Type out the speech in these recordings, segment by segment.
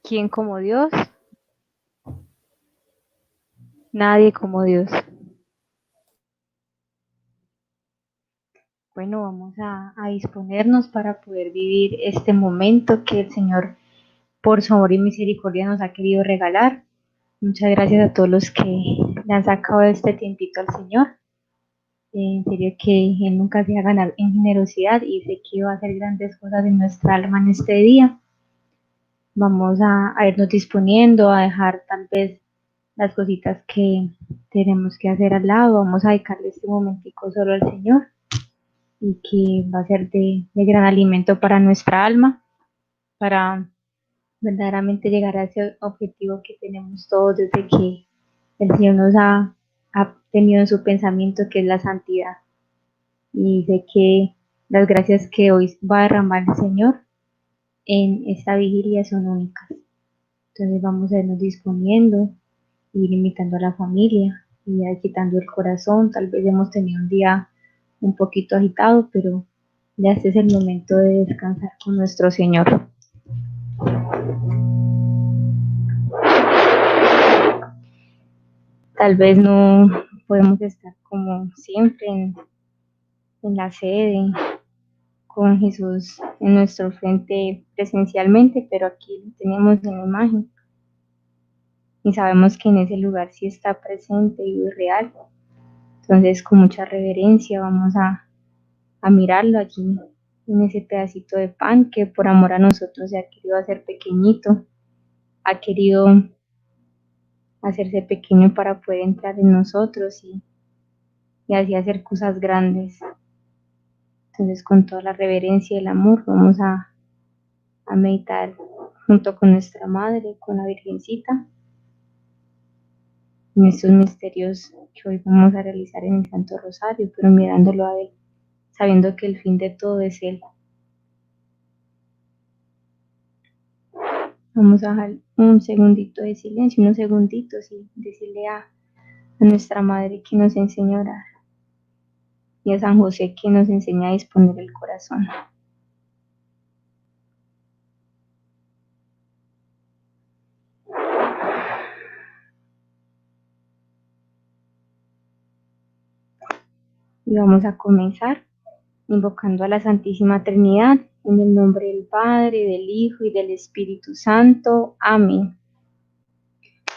¿Quién como Dios? Nadie como Dios. Bueno, vamos a disponernos para poder vivir este momento que el Señor, por su amor y misericordia, nos ha querido regalar. Muchas gracias a todos los que le han sacado este tiempito al Señor. En serio que Él nunca se va a ganar en generosidad y sé que va a hacer grandes cosas en nuestra alma en este día. Vamos a irnos disponiendo, a dejar tal vez las cositas que tenemos que hacer al lado. Vamos a dedicarle este momentico solo al Señor y que va a ser de gran alimento para nuestra alma, para verdaderamente llegar a ese objetivo que tenemos todos desde que el Señor nos ha tenido en su pensamiento, que es la santidad. Y sé que las gracias que hoy va a derramar el Señor en esta vigilia son únicas. Entonces vamos a irnos disponiendo, ir invitando a la familia, y quitando el corazón. Tal vez hemos tenido un día un poquito agitado, pero ya este es el momento de descansar con nuestro Señor. Tal vez no podemos estar como siempre en la sede, con Jesús en nuestro frente presencialmente, pero aquí lo tenemos en la imagen y sabemos que en ese lugar sí está presente y es real. Entonces, con mucha reverencia vamos a mirarlo allí en ese pedacito de pan que por amor a nosotros se ha querido hacer pequeñito, ha querido hacerse pequeño para poder entrar en nosotros y así hacer cosas grandes. Entonces, con toda la reverencia y el amor, vamos a meditar junto con nuestra Madre, con la Virgencita, en estos misterios que hoy vamos a realizar en el Santo Rosario, pero mirándolo a Él, sabiendo que el fin de todo es Él. Vamos a dejar un segundito de silencio, unos segunditos, y decirle a nuestra Madre que nos enseña a orar y a San José que nos enseña a disponer el corazón. Y vamos a comenzar invocando a la Santísima Trinidad, en el nombre del Padre, del Hijo y del Espíritu Santo. Amén.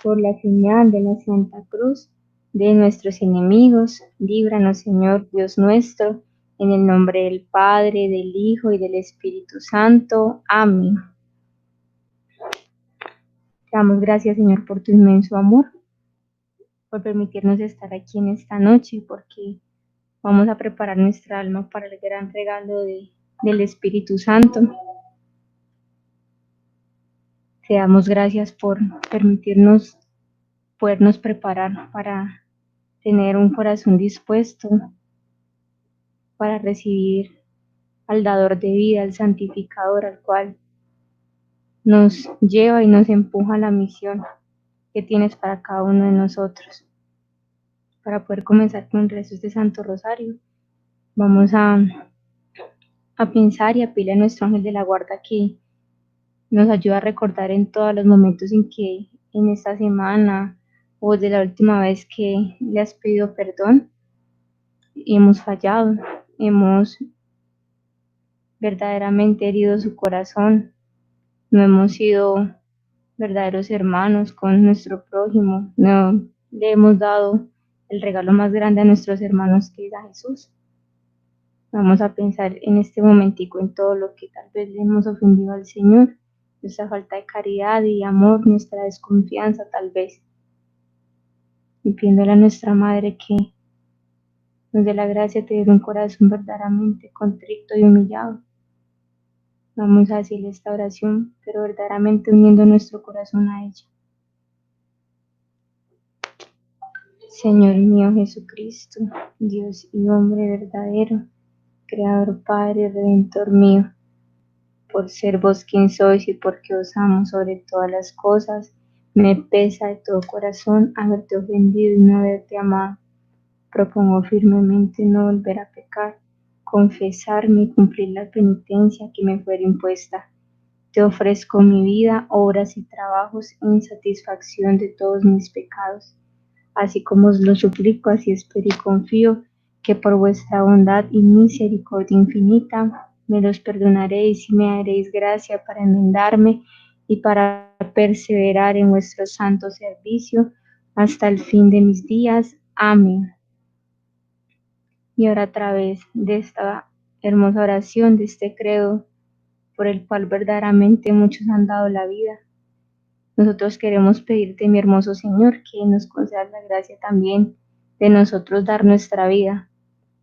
Por la señal de la Santa Cruz de nuestros enemigos, líbranos, Señor Dios nuestro, en el nombre del Padre, del Hijo y del Espíritu Santo. Amén. Te damos gracias, Señor, por tu inmenso amor, por permitirnos estar aquí en esta noche, porque vamos a preparar nuestra alma para el gran regalo del Espíritu Santo. Te damos gracias por permitirnos podernos preparar para tener un corazón dispuesto para recibir al dador de vida, al santificador, al cual nos lleva y nos empuja a la misión que tienes para cada uno de nosotros. Para poder comenzar con el rezo de este Santo Rosario, vamos a pensar y a pedirle a nuestro ángel de la guarda que nos ayude a recordar en todos los momentos en que en esta semana o de la última vez que le has pedido perdón, hemos fallado, hemos verdaderamente herido su corazón, no hemos sido verdaderos hermanos con nuestro prójimo, no le hemos dado el regalo más grande a nuestros hermanos, que es a Jesús. Vamos a pensar en este momentico en todo lo que tal vez le hemos ofendido al Señor, nuestra falta de caridad y amor, nuestra desconfianza tal vez, y pidiéndole a nuestra Madre que nos dé la gracia de tener un corazón verdaderamente contrito y humillado, Vamos a hacer esta oración, pero verdaderamente uniendo nuestro corazón a ella. Señor mío Jesucristo, Dios y hombre verdadero, Creador, Padre, Redentor mío, por ser vos quien sois y porque os amo sobre todas las cosas, me pesa de todo corazón haberte ofendido y no haberte amado. Propongo firmemente no volver a pecar, confesarme y cumplir la penitencia que me fuera impuesta. Te ofrezco mi vida, obras y trabajos en satisfacción de todos mis pecados. Así como os lo suplico, así espero y confío que por vuestra bondad y misericordia infinita me los perdonaréis y me daréis gracia para enmendarme y para perseverar en vuestro santo servicio hasta el fin de mis días. Amén. Y ahora a través de esta hermosa oración, de este credo por el cual verdaderamente muchos han dado la vida, nosotros queremos pedirte, mi hermoso Señor, que nos concedas la gracia también de nosotros dar nuestra vida,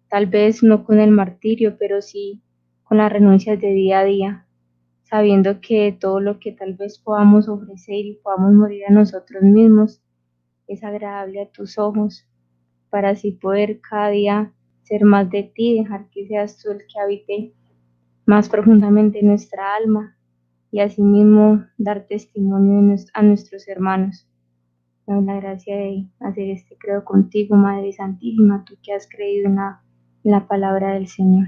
tal vez no con el martirio, pero sí con las renuncias de día a día, sabiendo que todo lo que tal vez podamos ofrecer y podamos morir a nosotros mismos es agradable a tus ojos, para así poder cada día ser más de ti, dejar que seas tú el que habite más profundamente en nuestra alma y asimismo dar testimonio a nuestros hermanos. Damos la gracia de hacer este credo contigo, Madre Santísima, tú que has creído en la palabra del Señor.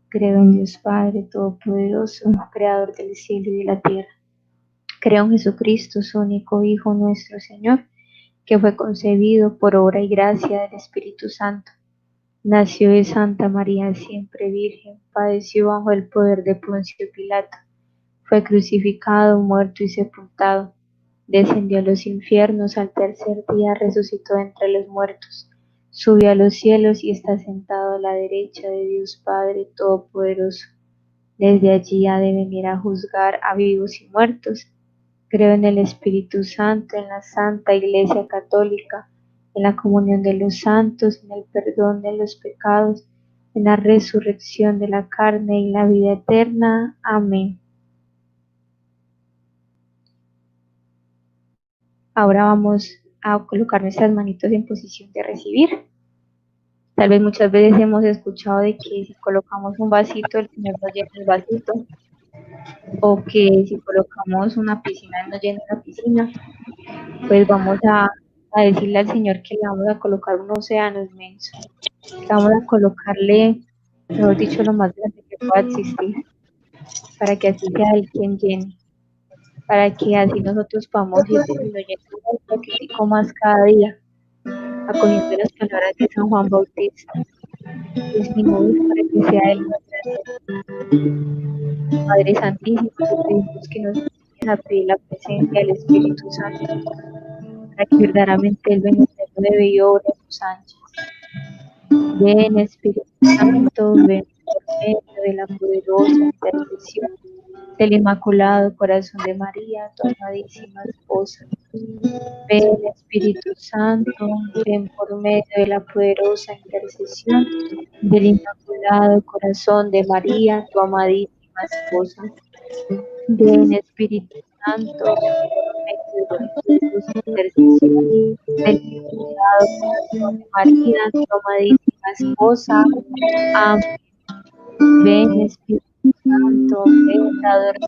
Creo en Dios Padre Todopoderoso, Creador del cielo y de la tierra. Creo en Jesucristo, su único Hijo nuestro Señor, que fue concebido por obra y gracia del Espíritu Santo. Nació de Santa María, siempre Virgen, padeció bajo el poder de Poncio Pilato, fue crucificado, muerto y sepultado, descendió a los infiernos, al tercer día resucitó entre los muertos, subió a los cielos y está sentado a la derecha de Dios Padre Todopoderoso. Desde allí ha de venir a juzgar a vivos y muertos. Creo en el Espíritu Santo, en la Santa Iglesia Católica, en la comunión de los santos, en el perdón de los pecados, en la resurrección de la carne y la vida eterna. Amén. Ahora vamos a colocar nuestras manitos en posición de recibir. Tal vez muchas veces hemos escuchado de que si colocamos un vasito, el Señor nos llena el vasito, o que si colocamos una piscina, Él nos llena la piscina. Pues vamos a decirle al Señor que le vamos a colocar un océano inmenso, que vamos a colocarle, mejor dicho, lo más grande que pueda existir, para que así sea Él quien llene, para que así nosotros podamos ir disminuyendo un poquitico más cada día, acogiendo las palabras de San Juan Bautista, disminuir para que sea Él más grande. Padre Santísimo, te pedimos que nos enseñes a pedir la presencia del Espíritu Santo, para que verdaderamente Él venga a ser nueve y obra en tus anchas. Ven Espíritu Santo, ven por medio de la poderosa intercesión del Inmaculado Corazón de María, tu amadísima esposa. Ven Espíritu Santo, ven por medio de la poderosa intercesión del Inmaculado Corazón de María, tu amadísima esposa. Ven Espíritu Santo, ven por medio de la poderosa intercesión del Inmaculado Corazón de María, tu amadísima esposa. Amén. Ven Espíritu Santo, ven dador de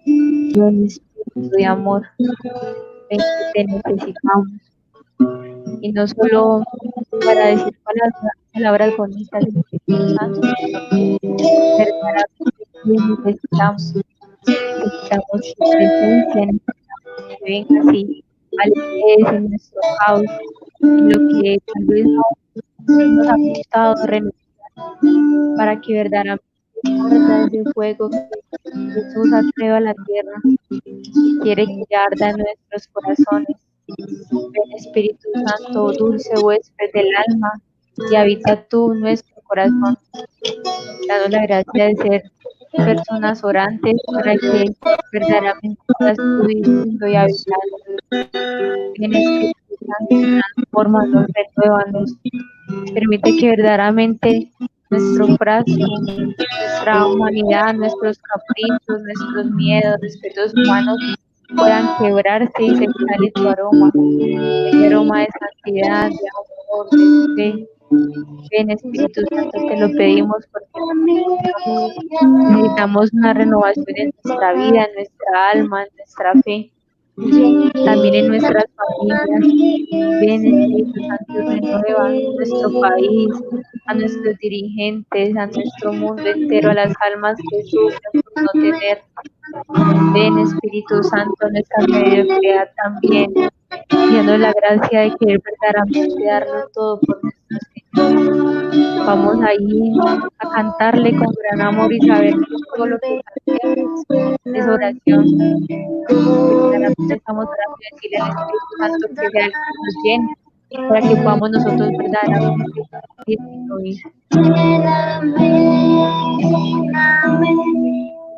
vida, ven Espíritu de amor, ven que te necesitamos. Y no solo para decir palabras bonitas, Espíritu Santo, sino que verdaderamente necesitamos tu presencia, necesitamos que vengas y alejes en nuestro caos, en lo que tal vez no nos ha costado renunciar, para que verdaderamente arda ese fuego que Jesús ha traído a la tierra y quiere que arda en nuestros corazones. Ven Espíritu Santo, dulce huésped del alma, y habita tú en nuestro corazón, dando la gracia de ser personas orantes para que verdaderamente seas tú viviendo y habitando. Ven Espíritu Santo, transfórmanos, renuévanos, permite que verdaderamente nuestro frasco, nuestra humanidad, nuestros caprichos, nuestros miedos, respetos humanos puedan quebrarse y se exhale tu aroma, ese aroma de santidad, de amor, de fe. Ven Espíritu Santo, te lo pedimos porque necesitamos una renovación en nuestra vida, en nuestra alma, en nuestra fe, también en nuestras familias. Ven Espíritu Santo, renueva nuestro país, a nuestros dirigentes, a nuestro mundo entero, a las almas que sufren por no tener. Ven Espíritu Santo, a nuestra mediocridad también, y danos la gracia de querer verdaderamente darlo todo por nuestro Señor. Vamos ahí a cantarle con gran amor y saber que todo lo que cantemos es oración. Verdaderamente estamos orando y decirle al Espíritu Santo que sea el que nos llene para que podamos nosotros verdaderamente vivir y fluir.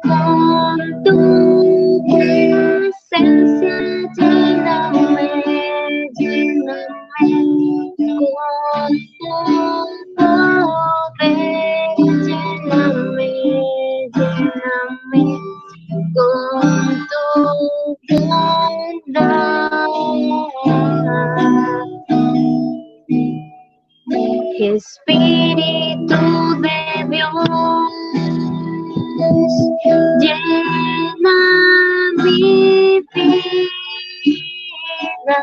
Con tu presencia, lléname, lléname con tu poder, lléname, lléname con tu bondad. Espíritu de Dios, llena mi vida,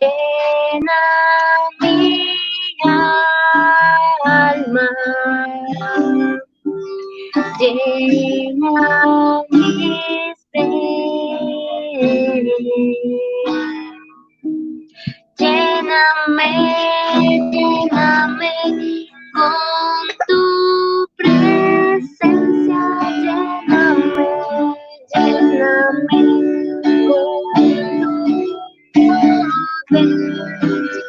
llena mi alma, llena mi ser. Lléname, lléname con tu presencia, lléname, lléname con tu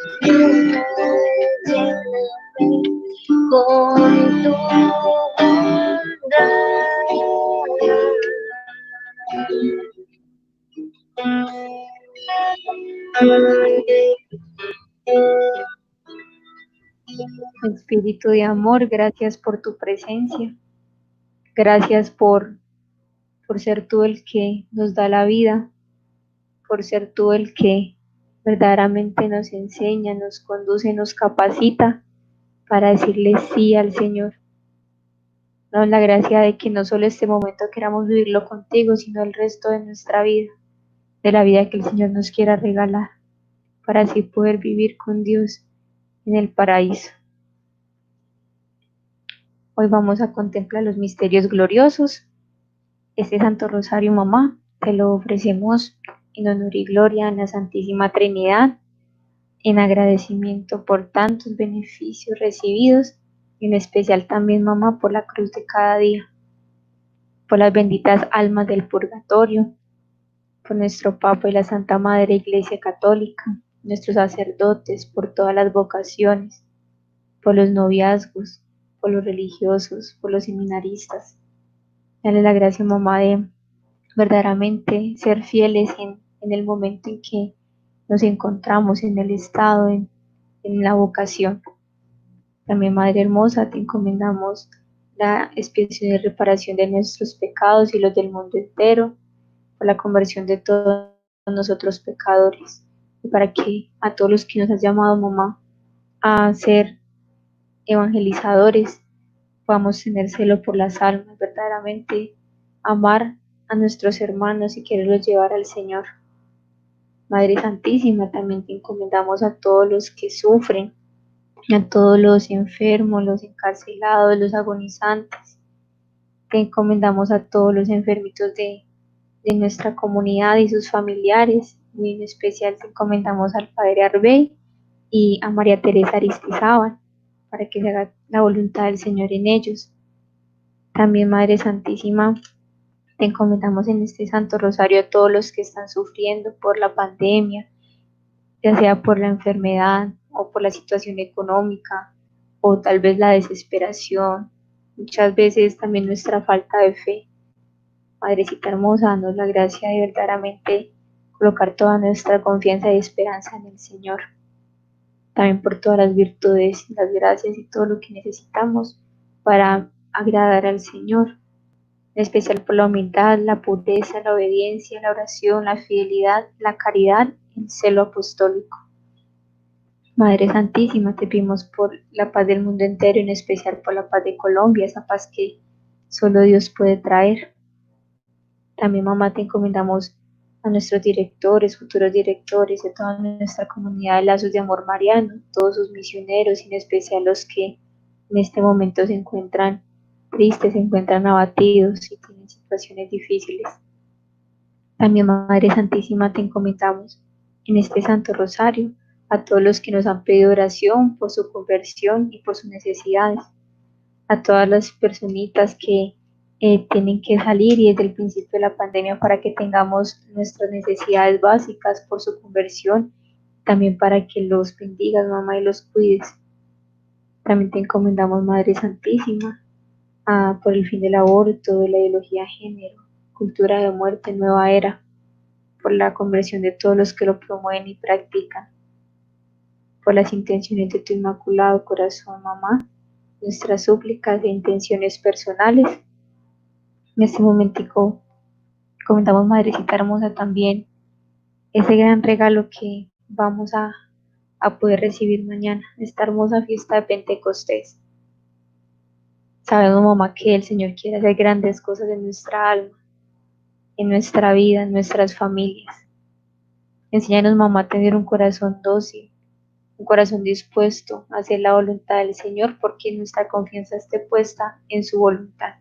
poder, lléname con tu Espíritu de amor, gracias por tu presencia. Gracias por ser tú el que nos da la vida, por ser tú el que verdaderamente nos enseña, nos conduce, nos capacita para decirle sí al Señor. Damos la gracia de que no solo este momento queramos vivirlo contigo, sino el resto de nuestra vida, de la vida que el Señor nos quiera regalar, para así poder vivir con Dios en el paraíso. Hoy vamos a contemplar los misterios gloriosos. Este Santo Rosario, mamá, te lo ofrecemos en honor y gloria a la Santísima Trinidad, en agradecimiento por tantos beneficios recibidos, y en especial también, mamá, por la cruz de cada día, por las benditas almas del purgatorio, por nuestro Papa y la Santa Madre Iglesia Católica, nuestros sacerdotes, por todas las vocaciones, por los noviazgos, por los religiosos, por los seminaristas. Dale la gracia, mamá, de verdaderamente ser fieles en el momento en que nos encontramos, en el estado, en la vocación. También, Madre Hermosa, te encomendamos la expiación y reparación de nuestros pecados y los del mundo entero, por la conversión de todos nosotros pecadores, y para que a todos los que nos has llamado, mamá, a ser evangelizadores, podamos tener celo por las almas, verdaderamente amar a nuestros hermanos y quererlos llevar al Señor. Madre Santísima, también te encomendamos a todos los que sufren, a todos los enfermos, los encarcelados, los agonizantes. Te encomendamos a todos los enfermitos de nuestra comunidad y sus familiares. Muy en especial te encomendamos al Padre Arbey y a María Teresa Aristizábal, para que se haga la voluntad del Señor en ellos. También, Madre Santísima, te encomendamos en este Santo Rosario a todos los que están sufriendo por la pandemia, ya sea por la enfermedad o por la situación económica o tal vez la desesperación, muchas veces también nuestra falta de fe. Madrecita hermosa, danos la gracia de verdaderamente colocar toda nuestra confianza y esperanza en el Señor. también por todas las virtudes, las gracias y todo lo que necesitamos para agradar al Señor, en especial por la humildad, la pureza, la obediencia, la oración, la fidelidad, la caridad, el celo apostólico. Madre Santísima, te pedimos por la paz del mundo entero, en especial por la paz de Colombia, esa paz que solo Dios puede traer. También, mamá, te encomendamos a nuestros directores, futuros directores de toda nuestra comunidad de Lazos de Amor Mariano, todos sus misioneros, y en especial los que en este momento se encuentran tristes, se encuentran abatidos y tienen situaciones difíciles. También, Madre Santísima, te encomendamos en este Santo Rosario a todos los que nos han pedido oración por su conversión y por sus necesidades, a todas las personitas que tienen que salir y desde el principio de la pandemia para que tengamos nuestras necesidades básicas por su conversión, también para que los bendigas, mamá, y los cuides. También te encomendamos, Madre Santísima, por el fin del aborto, de la ideología de género, cultura de muerte, nueva era, por la conversión de todos los que lo promueven y practican, por las intenciones de tu inmaculado corazón, mamá, nuestras súplicas e intenciones personales. En este momentico comentamos, Madrecita Hermosa, también ese gran regalo que vamos a poder recibir mañana, esta hermosa fiesta de Pentecostés. Sabemos, mamá, que el Señor quiere hacer grandes cosas en nuestra alma, en nuestra vida, en nuestras familias. Enséñanos, mamá, a tener un corazón dócil, un corazón dispuesto a hacer la voluntad del Señor, porque nuestra confianza esté puesta en su voluntad.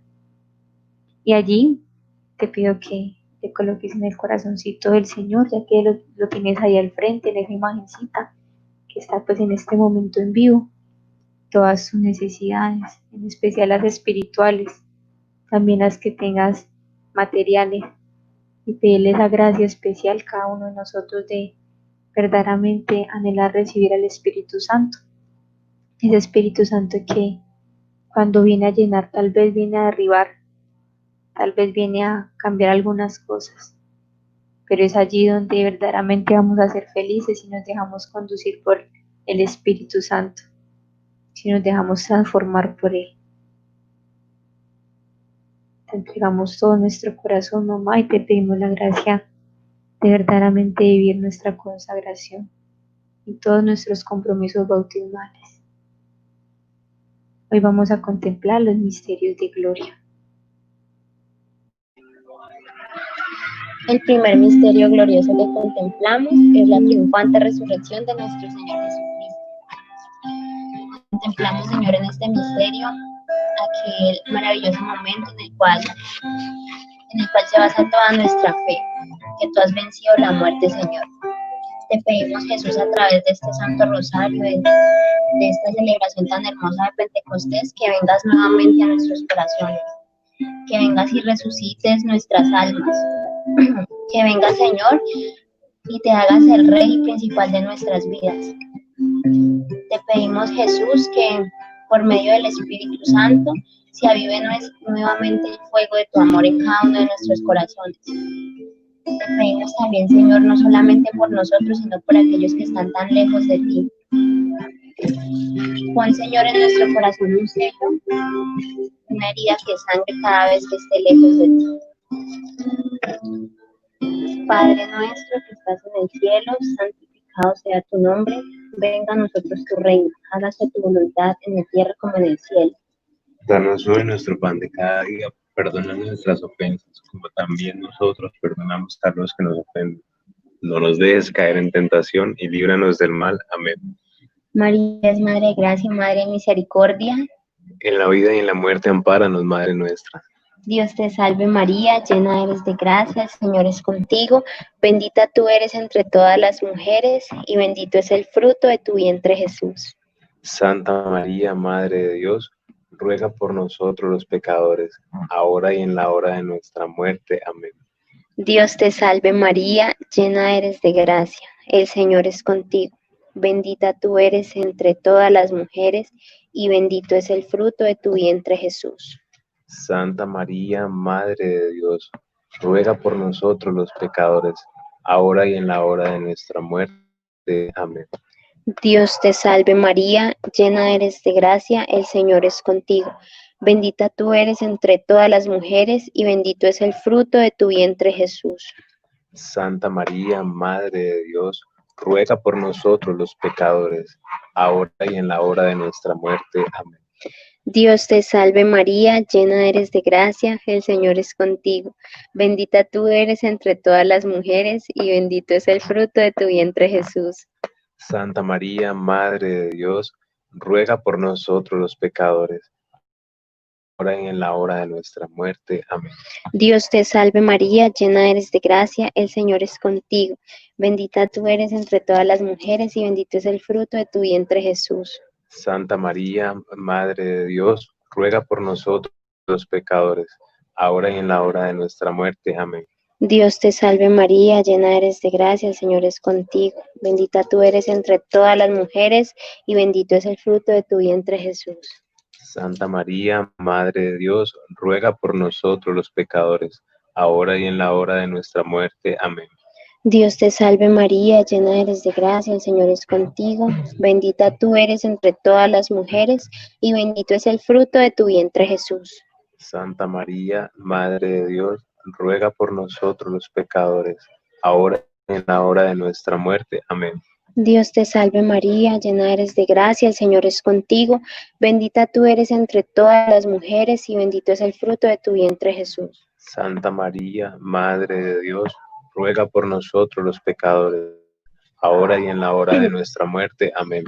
Y allí te pido que te coloques en el corazoncito del Señor, ya que lo tienes ahí al frente, en esa imagencita que está pues en este momento en vivo, todas sus necesidades, en especial las espirituales, también las que tengas materiales, y pedirle esa gracia especial a cada uno de nosotros de verdaderamente anhelar recibir al Espíritu Santo, ese Espíritu Santo que cuando viene a llenar, tal vez viene a derribar, tal vez viene a cambiar algunas cosas, pero es allí donde verdaderamente vamos a ser felices si nos dejamos conducir por el Espíritu Santo, si nos dejamos transformar por Él. Te entregamos todo nuestro corazón, mamá, y te pedimos la gracia de verdaderamente vivir nuestra consagración y todos nuestros compromisos bautismales. Hoy vamos a contemplar los misterios de gloria. El primer misterio glorioso que contemplamos es la triunfante resurrección de nuestro Señor Jesucristo. Contemplamos, Señor, en este misterio aquel maravilloso momento en el cual se basa toda nuestra fe, que tú has vencido la muerte, Señor. Te pedimos, Jesús, a través de este Santo Rosario, de esta celebración tan hermosa de Pentecostés, que vengas nuevamente a nuestros corazones, que vengas y resucites nuestras almas, que vengas, Señor, y te hagas el Rey principal de nuestras vidas. Te pedimos, Jesús, que por medio del Espíritu Santo se avive nuevamente el fuego de tu amor en cada uno de nuestros corazones. Te pedimos también, Señor, no solamente por nosotros, sino por aquellos que están tan lejos de ti. Pon, Señor, en nuestro corazón un sello, una herida que sangre cada vez que esté lejos de ti. Padre nuestro que estás en el cielo, santificado sea tu nombre, venga a nosotros tu reino, hágase tu voluntad en la tierra como en el cielo. Danos hoy nuestro pan de cada día, perdona nuestras ofensas, como también nosotros perdonamos a los que nos ofenden. No nos dejes caer en tentación y líbranos del mal. Amén. María es Madre de Gracia, Madre de Misericordia. En la vida y en la muerte, ampáranos, Madre nuestra. Dios te salve María, llena eres de gracia, el Señor es contigo, bendita tú eres entre todas las mujeres y bendito es el fruto de tu vientre Jesús. Santa María, Madre de Dios, ruega por nosotros los pecadores, ahora y en la hora de nuestra muerte. Amén. Dios te salve María, llena eres de gracia, el Señor es contigo, bendita tú eres entre todas las mujeres y bendito es el fruto de tu vientre Jesús. Santa María, Madre de Dios, ruega por nosotros los pecadores, ahora y en la hora de nuestra muerte. Amén. Dios te salve María, llena eres de gracia, el Señor es contigo. Bendita tú eres entre todas las mujeres y bendito es el fruto de tu vientre Jesús. Santa María, Madre de Dios, ruega por nosotros los pecadores, ahora y en la hora de nuestra muerte. Amén. Dios te salve María, llena eres de gracia, el Señor es contigo. Bendita tú eres entre todas las mujeres y bendito es el fruto de tu vientre Jesús. Santa María, Madre de Dios, ruega por nosotros los pecadores, ahora y en la hora de nuestra muerte. Amén. Dios te salve María, llena eres de gracia, el Señor es contigo. Bendita tú eres entre todas las mujeres y bendito es el fruto de tu vientre Jesús. Santa María, Madre de Dios, ruega por nosotros los pecadores, ahora y en la hora de nuestra muerte. Amén. Dios te salve María, llena eres de gracia, el Señor es contigo. Bendita tú eres entre todas las mujeres y bendito es el fruto de tu vientre Jesús. Santa María, Madre de Dios, ruega por nosotros los pecadores, ahora y en la hora de nuestra muerte. Amén. Dios te salve María, llena eres de gracia, el Señor es contigo. Bendita tú eres entre todas las mujeres y bendito es el fruto de tu vientre Jesús. Santa María, Madre de Dios, ruega por nosotros los pecadores, ahora y en la hora de nuestra muerte. Amén. Dios te salve María, llena eres de gracia, el Señor es contigo. Bendita tú eres entre todas las mujeres y bendito es el fruto de tu vientre Jesús. Santa María, Madre de Dios, ruega por nosotros los pecadores, ahora y en la hora de nuestra muerte. Amén.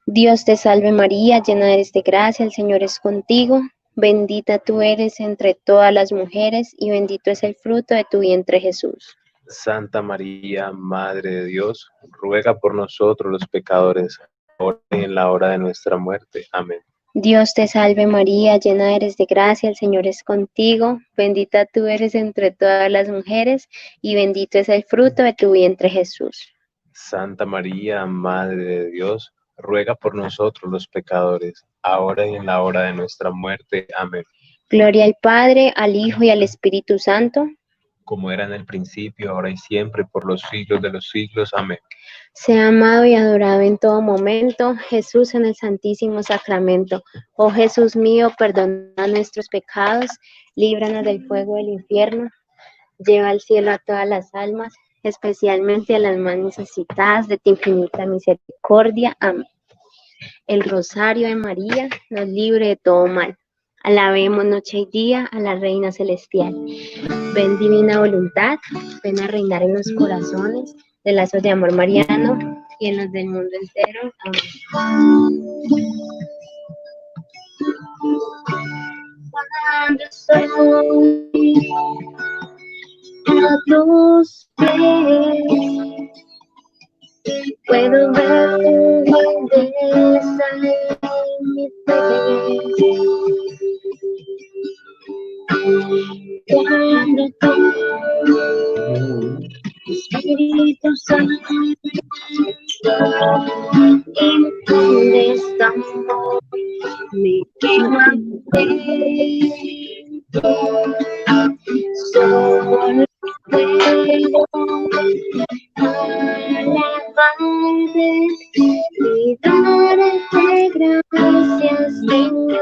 Dios te salve María, llena eres de gracia, el Señor es contigo. Bendita tú eres entre todas las mujeres y bendito es el fruto de tu vientre Jesús. Santa María, Madre de Dios, ruega por nosotros los pecadores, ahora y en la hora de nuestra muerte. Amén. Dios te salve María, llena eres de gracia, el Señor es contigo. Bendita tú eres entre todas las mujeres y bendito es el fruto de tu vientre Jesús. Santa María, Madre de Dios, ruega por nosotros los pecadores, ahora y en la hora de nuestra muerte. Amén. Gloria al Padre, al Hijo y al Espíritu Santo. Como era en el principio, ahora y siempre, por los siglos de los siglos. Amén. Sea amado y adorado en todo momento, Jesús en el Santísimo Sacramento. Oh Jesús mío, perdona nuestros pecados, líbranos del fuego del infierno, lleva al cielo a todas las almas, especialmente a las más necesitadas de tu infinita misericordia. Amén. El rosario de María nos libre de todo mal. Alabemos noche y día a la Reina Celestial. Ven divina voluntad, ven a reinar en los corazones de lazos de amor mariano y en los del mundo entero. Amén. Cuando estoy a tus pies, puedo ver tu grandeza en mi fe. Cuando tú, Espíritu Santo, infundes amor, me quema solo puedo alabarte y darte gracias, Señor.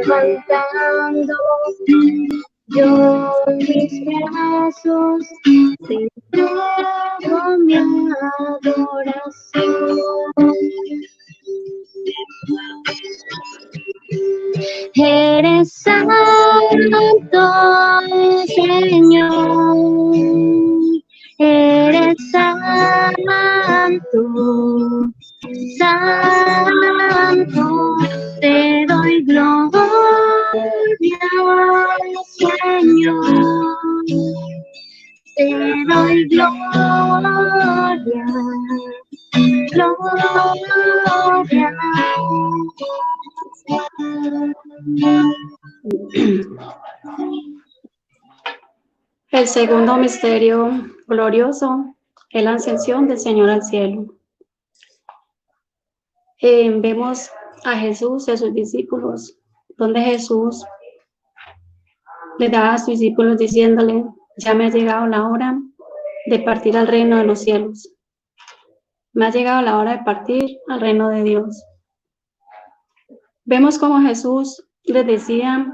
Levantando yo mis brazos, te entrego mi adoración. Eres santo, Señor, eres santo, santo, te doy gloria, Señor, te doy gloria, gloria. El segundo misterio glorioso es la ascensión del Señor al cielo. Vemos a Jesús y a sus discípulos, donde Jesús le da a sus discípulos diciéndole, ya me ha llegado la hora, de partir al reino de los cielos. Me ha llegado la hora de partir al reino de Dios. Vemos como Jesús les decía,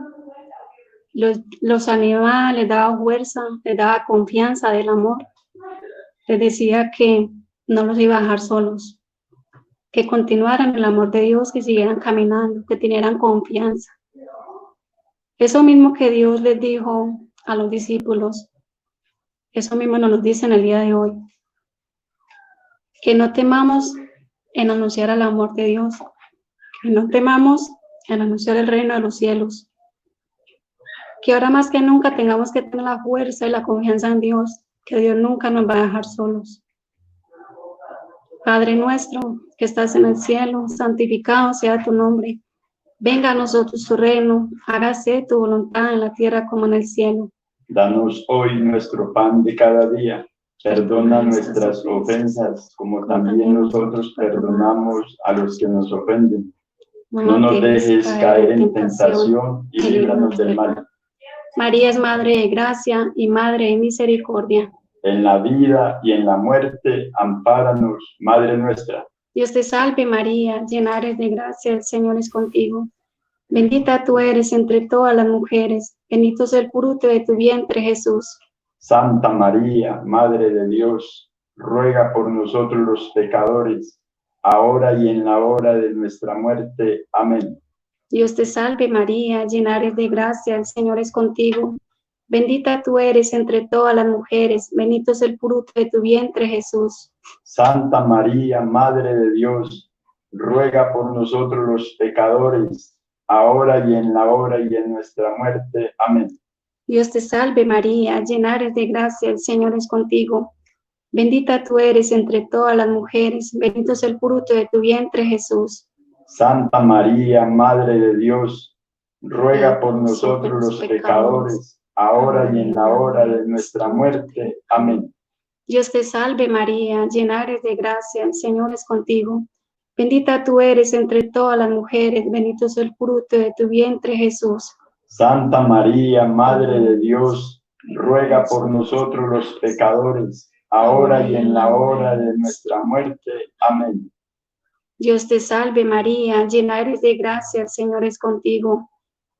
los animaba, les daba fuerza, les daba confianza del amor. Les decía que no los iba a dejar solos, que continuaran el amor de Dios, que siguieran caminando, que tuvieran confianza. Eso mismo que Dios les dijo a los discípulos, eso mismo nos lo dice en el día de hoy. Que no temamos en anunciar el amor de Dios, que no temamos en anunciar el reino de los cielos. Que ahora más que nunca tengamos que tener la fuerza y la confianza en Dios, que Dios nunca nos va a dejar solos. Padre nuestro que estás en el cielo, santificado sea tu nombre. Venga a nosotros tu reino, hágase tu voluntad en la tierra como en el cielo. Danos hoy nuestro pan de cada día. Perdona nuestras ofensas, como también nosotros perdonamos a los que nos ofenden. No nos dejes caer en tentación y líbranos del mal. María es Madre de gracia y Madre de misericordia. En la vida y en la muerte, ampáranos, Madre nuestra. Dios te salve María, llena eres de gracia, el Señor es contigo. Bendita tú eres entre todas las mujeres, bendito es el fruto de tu vientre Jesús. Santa María, Madre de Dios, ruega por nosotros los pecadores, ahora y en la hora de nuestra muerte. Amén. Dios te salve María, llena eres de gracia, el Señor es contigo. Bendita tú eres entre todas las mujeres, bendito es el fruto de tu vientre Jesús. Santa María, Madre de Dios, ruega por nosotros los pecadores, ahora y en la hora y en nuestra muerte. Amén. Dios te salve María, llena eres de gracia, el Señor es contigo. Bendita tú eres entre todas las mujeres, bendito es el fruto de tu vientre Jesús. Santa María, Madre de Dios, ruega por nosotros los pecadores, ahora y en la hora de nuestra muerte. Amén. Dios te salve María, llena eres de gracia, el Señor es contigo. Bendita tú eres entre todas las mujeres, bendito es el fruto de tu vientre Jesús. Santa María, Madre de Dios, ruega por nosotros los pecadores, ahora y en la hora de nuestra muerte. Amén. Dios te salve María, llena eres de gracia, el Señor es contigo.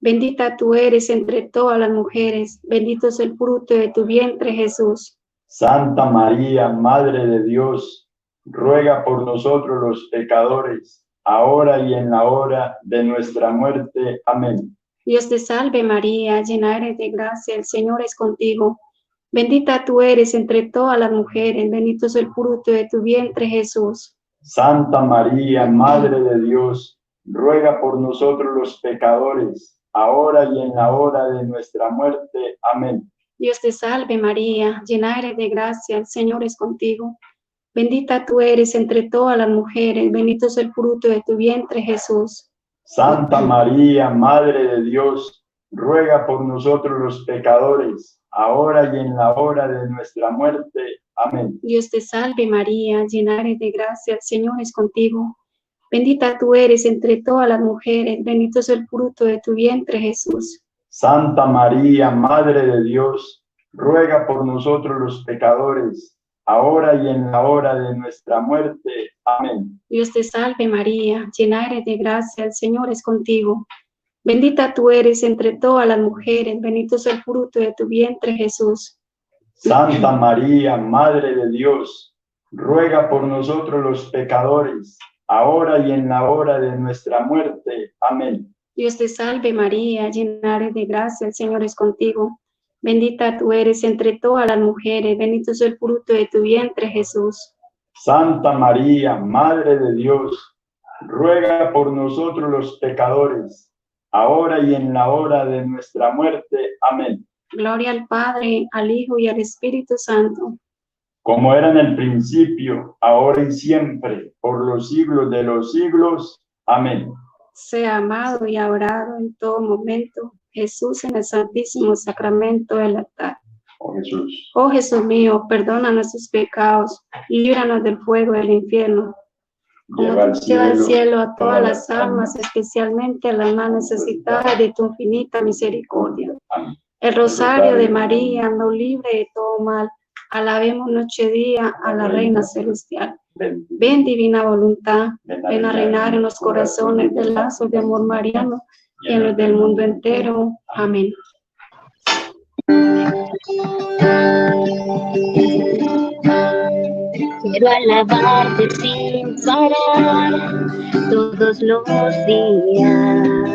Bendita tú eres entre todas las mujeres, bendito es el fruto de tu vientre Jesús. Santa María, Madre de Dios, ruega por nosotros los pecadores, ahora y en la hora de nuestra muerte. Amén. Dios te salve María, llena eres de gracia, el Señor es contigo. Bendita tú eres entre todas las mujeres, bendito es el fruto de tu vientre Jesús. Santa María, Madre de Dios, ruega por nosotros los pecadores, ahora y en la hora de nuestra muerte. Amén. Dios te salve María, llena eres de gracia, el Señor es contigo. Bendita tú eres entre todas las mujeres, bendito es el fruto de tu vientre Jesús. Santa María, Madre de Dios, ruega por nosotros los pecadores, ahora y en la hora de nuestra muerte. Amén. Dios te salve María, llena eres de gracia, el Señor es contigo. Bendita tú eres entre todas las mujeres, bendito es el fruto de tu vientre Jesús. Santa María, Madre de Dios, ruega por nosotros los pecadores, ahora y en la hora de nuestra muerte. Amén. Dios te salve María, llena eres de gracia, el Señor es contigo. Bendita tú eres entre todas las mujeres, bendito es el fruto de tu vientre Jesús. Santa María, Madre de Dios, ruega por nosotros los pecadores, ahora y en la hora de nuestra muerte. Amén. Dios te salve María, llena eres de gracia, el Señor es contigo. Bendita tú eres entre todas las mujeres, bendito es el fruto de tu vientre Jesús. Santa María, Madre de Dios, ruega por nosotros los pecadores, ahora y en la hora de nuestra muerte. Amén. Gloria al Padre, al Hijo y al Espíritu Santo. Como era en el principio, ahora y siempre, por los siglos de los siglos. Amén. Sea amado y adorado en todo momento Jesús en el santísimo sacramento del altar. Oh Jesús. Oh Jesús mío, perdona nuestros pecados, líbranos del fuego del infierno. Lleva al cielo a todas las almas, especialmente a las más necesitadas de tu infinita misericordia. Amén. El rosario de María nos libre de todo mal. Alabemos noche y día a la Reina Celestial. Ven, divina voluntad, ven a reinar en los corazones del lazo de amor mariano y en los del mundo entero. Amén. Quiero alabarte sin parar todos los días,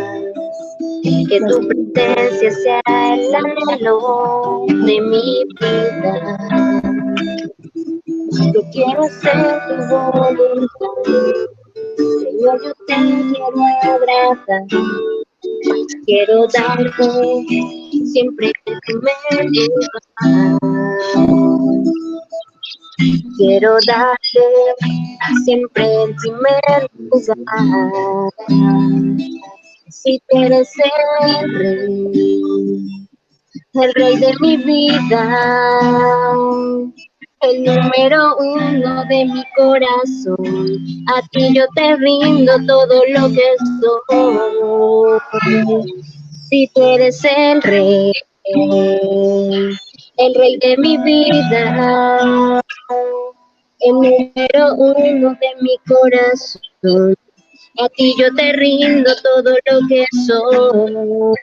que tu presencia sea el anhelo de mi vida. Yo quiero hacer tu voluntad, Señor, yo te quiero agradar. Quiero darte siempre el primer lugar. Quiero darte siempre el primer lugar. Si tú eres el rey de mi vida, el número uno de mi corazón, a ti yo te rindo todo lo que soy. Si tú eres el rey de mi vida, el número uno de mi corazón, a ti yo te rindo todo lo que soy.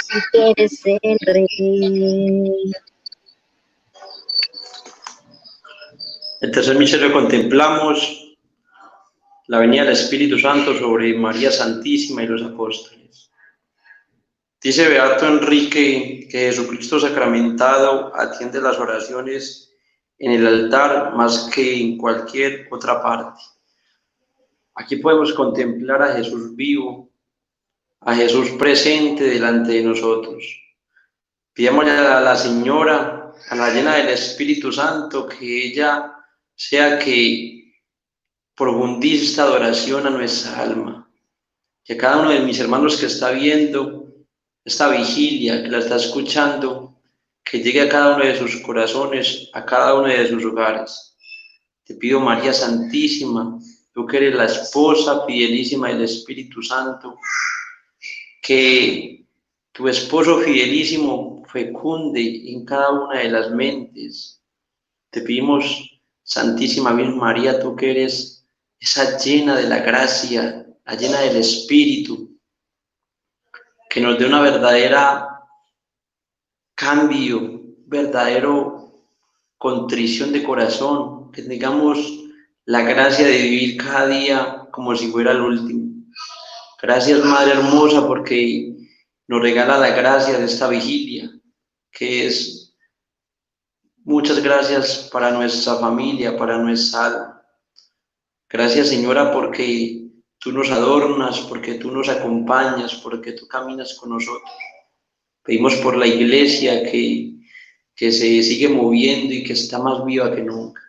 Si tú eres el rey. El tercer misterio contemplamos la venida del Espíritu Santo sobre María Santísima y los apóstoles. Dice Beato Enrique que Jesucristo sacramentado atiende las oraciones en el altar más que en cualquier otra parte. Aquí podemos contemplar a Jesús vivo, a Jesús presente delante de nosotros. Pidámosle a la Señora, a la llena del Espíritu Santo, que ella sea que profundice esta adoración a nuestra alma. Que a cada uno de mis hermanos que está viendo esta vigilia, que la está escuchando, que llegue a cada uno de sus corazones, a cada uno de sus hogares. Te pido, María Santísima, tú que eres la esposa fidelísima del Espíritu Santo, que tu esposo fidelísimo fecunde en cada una de las mentes. Te pedimos, Santísima Virgen María, tú que eres esa llena de la gracia, la llena del Espíritu, que nos dé una verdadera cambio, verdadero contrición de corazón, que tengamos la gracia de vivir cada día como si fuera el último. Gracias, Madre hermosa, porque nos regala la gracia de esta vigilia, que es muchas gracias para nuestra familia, para nuestra alma. Gracias, Señora, porque tú nos adornas, porque tú nos acompañas, porque tú caminas con nosotros. Pedimos por la iglesia que se sigue moviendo y que está más viva que nunca.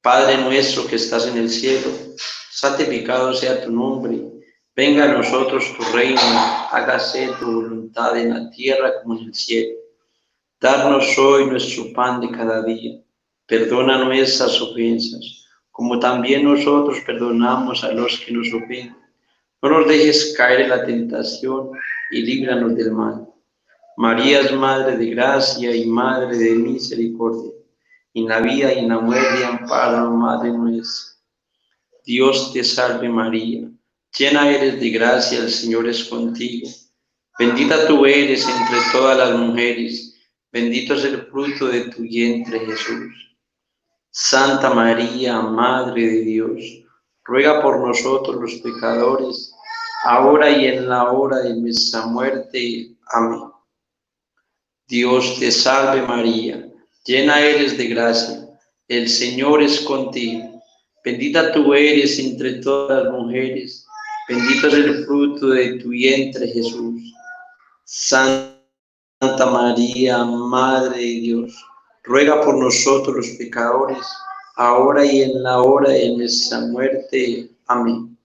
Padre nuestro que estás en el cielo, santificado sea tu nombre. Venga a nosotros tu reino, hágase tu voluntad en la tierra como en el cielo. Darnos hoy nuestro pan de cada día. Perdona nuestras ofensas, como también nosotros perdonamos a los que nos ofenden. No nos dejes caer en la tentación y líbranos del mal. María es Madre de gracia y Madre de misericordia. En la vida y en la muerte, ampara, Madre nuestra. Dios te salve María, llena eres de gracia, el Señor es contigo. Bendita tú eres entre todas las mujeres, bendito es el fruto de tu vientre, Jesús. Santa María, Madre de Dios, ruega por nosotros los pecadores, ahora y en la hora de nuestra muerte. Amén. Dios te salve María, llena eres de gracia, el Señor es contigo. Bendita tú eres entre todas las mujeres, bendito es el fruto de tu vientre, Jesús. Santa María, Madre de Dios, ruega por nosotros los pecadores, ahora y en la hora de nuestra muerte. Amén.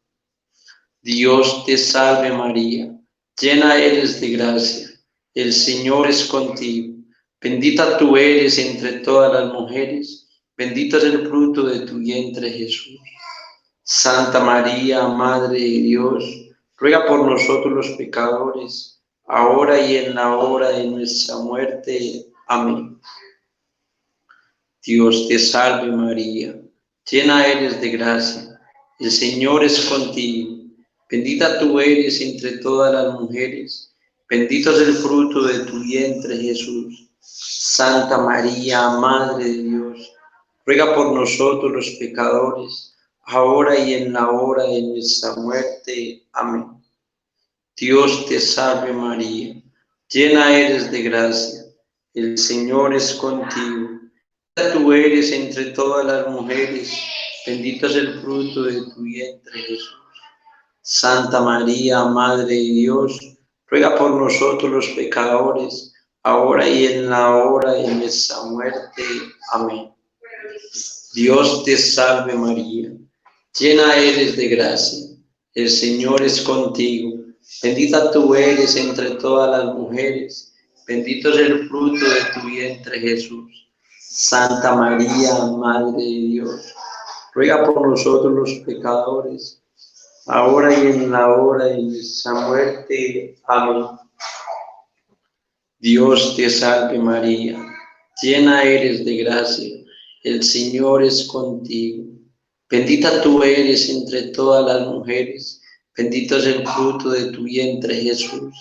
Dios te salve María, llena eres de gracia, el Señor es contigo. Bendita tú eres entre todas las mujeres, bendito es el fruto de tu vientre, Jesús. Santa María, Madre de Dios, ruega por nosotros los pecadores, ahora y en la hora de nuestra muerte. Amén. Dios te salve María, llena eres de gracia, el Señor es contigo. Bendita tú eres entre todas las mujeres, bendito es el fruto de tu vientre Jesús. Santa María, Madre de Dios, ruega por nosotros los pecadores, ahora y en la hora de nuestra muerte. Amén. Dios te salve María, llena eres de gracia, el Señor es contigo. Bendita tú eres entre todas las mujeres, bendito es el fruto de tu vientre Jesús. Santa María, Madre de Dios, ruega por nosotros los pecadores, ahora y en la hora de nuestra muerte. Amén. Dios te salve María, llena eres de gracia, el Señor es contigo. Bendita tú eres entre todas las mujeres, bendito es el fruto de tu vientre Jesús. Santa María, Madre de Dios, ruega por nosotros los pecadores, ahora y en la hora de nuestra muerte. Amén. Dios te salve María, llena eres de gracia, el Señor es contigo. Bendita tú eres entre todas las mujeres, bendito es el fruto de tu vientre Jesús.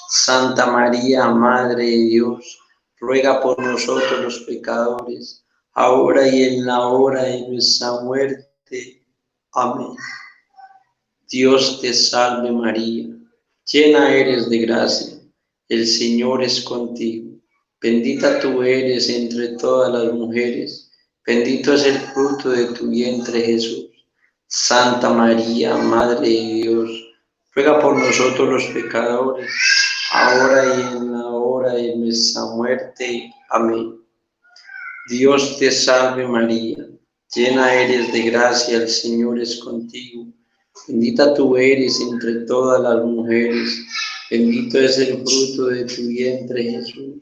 Santa María, Madre de Dios, ruega por nosotros los pecadores, ahora y en la hora de nuestra muerte. Amén. Dios te salve María, llena eres de gracia, el Señor es contigo. Bendita tú eres entre todas las mujeres, bendito es el fruto de tu vientre Jesús. Santa María, Madre de Dios, ruega por nosotros los pecadores, ahora y en la hora de nuestra muerte. Amén. Dios te salve María, llena eres de gracia, el Señor es contigo. Bendita tú eres entre todas las mujeres, bendito es el fruto de tu vientre Jesús.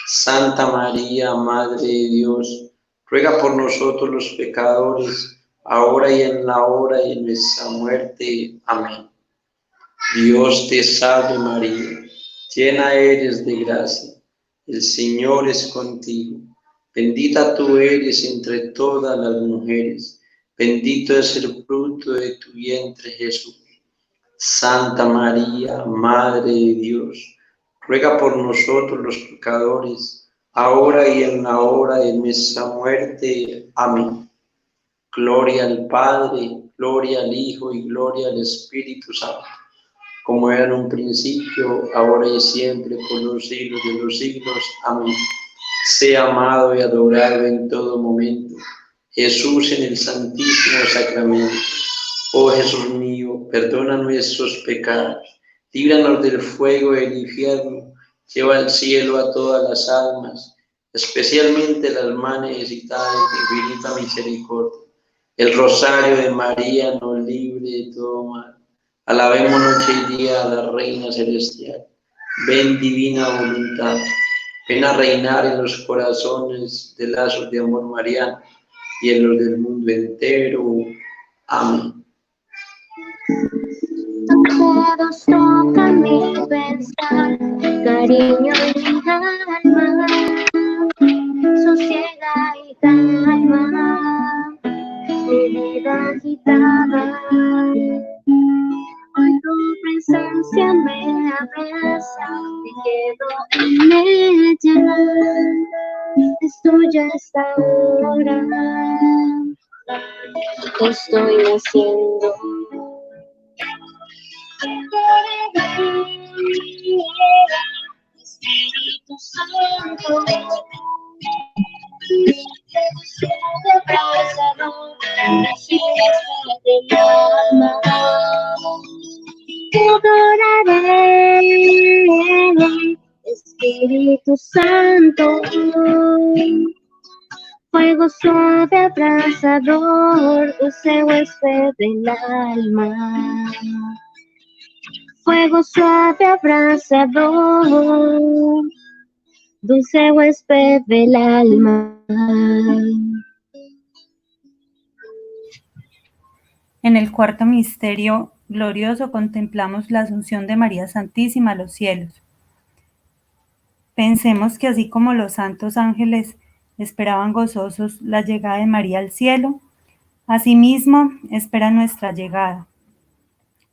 Santa María, Madre de Dios, ruega por nosotros los pecadores, ahora y en la hora de nuestra muerte. Amén. Dios te salve María, llena eres de gracia, el Señor es contigo. Bendita tú eres entre todas las mujeres, bendito es el fruto de tu vientre Jesús. Santa María, Madre de Dios, ruega por nosotros los pecadores, ahora y en la hora de nuestra muerte. Amén. Gloria al Padre, gloria al Hijo y gloria al Espíritu Santo, como era en un principio, ahora y siempre, por los siglos de los siglos. Amén. Sea amado y adorado en todo momento Jesús en el Santísimo Sacramento. Oh Jesús mío, perdona nuestros pecados, líbranos del fuego del infierno, lleva al cielo a todas las almas, especialmente las más necesitadas de infinita misericordia. El rosario de María nos libre de todo mal. Alabemos noche y día a la Reina Celestial. Ven divina voluntad, ven a reinar en los corazones de lazos de amor mariano y en los del mundo entero. Amén. Tus dedos tocan mi pensar, cariño en mi alma, sosiega y calma mi vida agitada. Hoy tu presencia me abraza, me quedo en ella, es tuya esta hora, estoy haciendo. Espíritu Santo, te abrazador, recibes del alma, te adoraré, Espíritu Santo, fuego suave abrasador, dulce huésped del alma. Fuego suave abrasador, dulce huésped del alma. En el cuarto misterio glorioso contemplamos la Asunción de María Santísima a los cielos. Pensemos que así como los santos ángeles esperaban gozosos la llegada de María al cielo, asimismo espera nuestra llegada.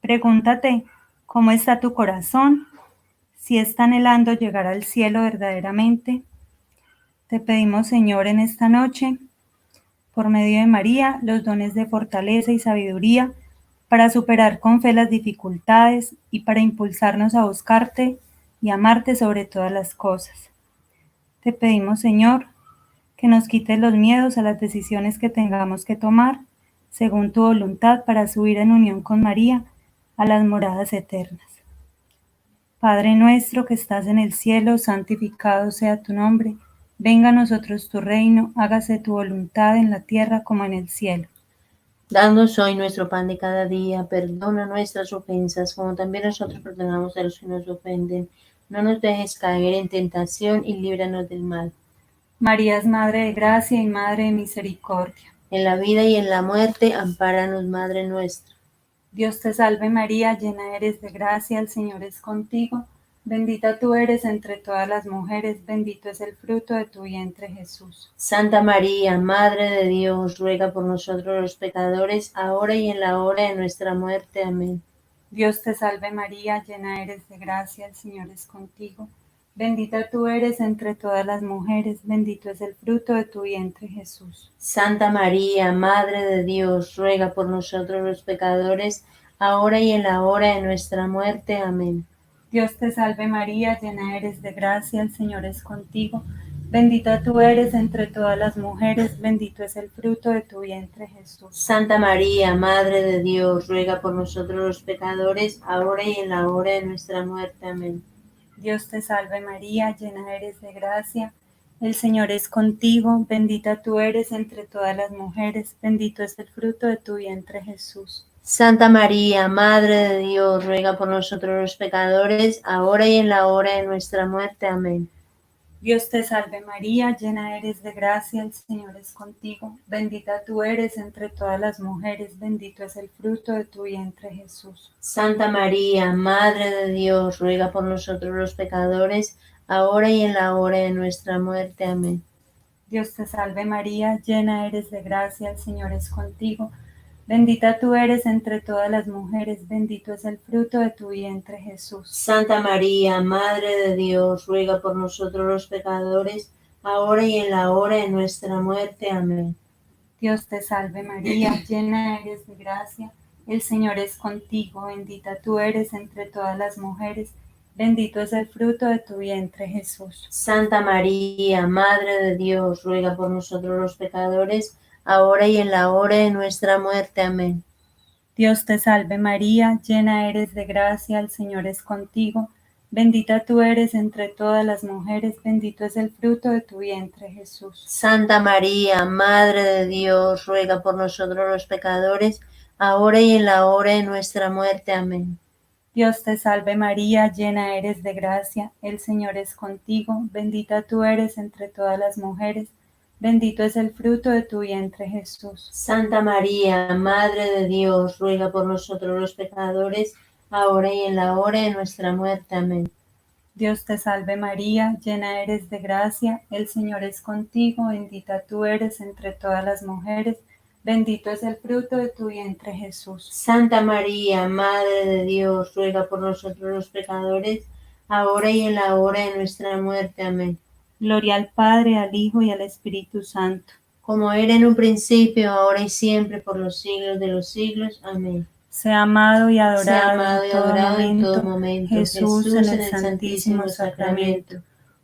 Pregúntate, ¿cómo está tu corazón? Si está anhelando llegar al cielo verdaderamente. Te pedimos, Señor, en esta noche, por medio de María, los dones de fortaleza y sabiduría para superar con fe las dificultades y para impulsarnos a buscarte y amarte sobre todas las cosas. Te pedimos, Señor, que nos quites los miedos a las decisiones que tengamos que tomar, según tu voluntad, para subir en unión con María a las moradas eternas. Padre nuestro que estás en el cielo, santificado sea tu nombre. Venga a nosotros tu reino, hágase tu voluntad en la tierra como en el cielo. Danos hoy nuestro pan de cada día, perdona nuestras ofensas, como también nosotros perdonamos a los que nos ofenden. No nos dejes caer en tentación y líbranos del mal. María es Madre de Gracia y Madre de Misericordia. En la vida y en la muerte, ampáranos, Madre nuestra. Dios te salve María, llena eres de gracia, el Señor es contigo. Bendita tú eres entre todas las mujeres, bendito es el fruto de tu vientre Jesús. Santa María, Madre de Dios, ruega por nosotros los pecadores, ahora y en la hora de nuestra muerte. Amén. Dios te salve María, llena eres de gracia, el Señor es contigo. Bendita tú eres entre todas las mujeres, bendito es el fruto de tu vientre Jesús. Santa María, Madre de Dios, ruega por nosotros los pecadores, ahora y en la hora de nuestra muerte. Amén. Dios te salve María, llena eres de gracia, el Señor es contigo. Bendita tú eres entre todas las mujeres, bendito es el fruto de tu vientre Jesús. Santa María, Madre de Dios, ruega por nosotros los pecadores, ahora y en la hora de nuestra muerte. Amén. Dios te salve María, llena eres de gracia, el Señor es contigo, bendita tú eres entre todas las mujeres, bendito es el fruto de tu vientre Jesús. Santa María, Madre de Dios, ruega por nosotros los pecadores, ahora y en la hora de nuestra muerte. Amén. Dios te salve María, llena eres de gracia, el Señor es contigo, bendita tú eres entre todas las mujeres, bendito es el fruto de tu vientre Jesús. Santa María, Madre de Dios, ruega por nosotros los pecadores, ahora y en la hora de nuestra muerte. Amén. Dios te salve María, llena eres de gracia, el Señor es contigo, bendita tú eres entre todas las mujeres, bendito es el fruto de tu vientre Jesús. Santa María, Madre de Dios, ruega por nosotros los pecadores, ahora y en la hora de nuestra muerte. Amén. Dios te salve María, llena eres de gracia, el Señor es contigo, bendita tú eres entre todas las mujeres, bendito es el fruto de tu vientre Jesús. Santa María, Madre de Dios, ruega por nosotros los pecadores, ahora y en la hora de nuestra muerte. Amén. Dios te salve María, llena eres de gracia, el Señor es contigo, bendita tú eres entre todas las mujeres, bendito es el fruto de tu vientre Jesús. Santa María, Madre de Dios, ruega por nosotros los pecadores, ahora y en la hora de nuestra muerte. Amén. Dios te salve María, llena eres de gracia, el Señor es contigo, bendita tú eres entre todas las mujeres, bendito es el fruto de tu vientre Jesús. Santa María, Madre de Dios, ruega por nosotros los pecadores, ahora y en la hora de nuestra muerte. Amén. Dios te salve María, llena eres de gracia, el Señor es contigo, bendita tú eres entre todas las mujeres, bendito es el fruto de tu vientre Jesús. Santa María, Madre de Dios, ruega por nosotros los pecadores, ahora y en la hora de nuestra muerte. Amén. Gloria al Padre, al Hijo y al Espíritu Santo. Como era en un principio, ahora y siempre, por los siglos de los siglos. Amén. Sea amado y adorado, Sea amado y adorado en todo momento, Jesús en el Santísimo Sacramento.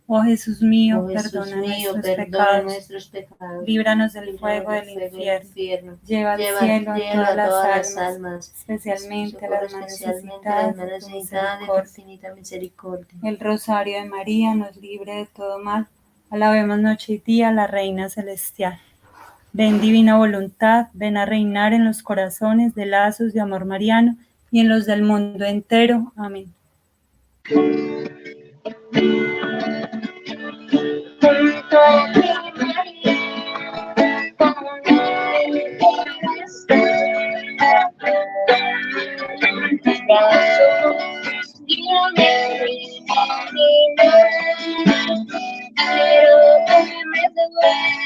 Oh Jesús mío, perdona nuestros pecados, líbranos del fuego del infierno, lleva al cielo a todas las almas, especialmente a las más necesitadas de tu infinita misericordia. El rosario de María nos libre de todo mal. Alabemos noche y día a la Reina Celestial. Ven divina voluntad, ven a reinar en los corazones de lazos de amor mariano y en los del mundo entero. Amén. Junto a ti, María, en tus brazos, guíame mi camino, quiero que me devuelvas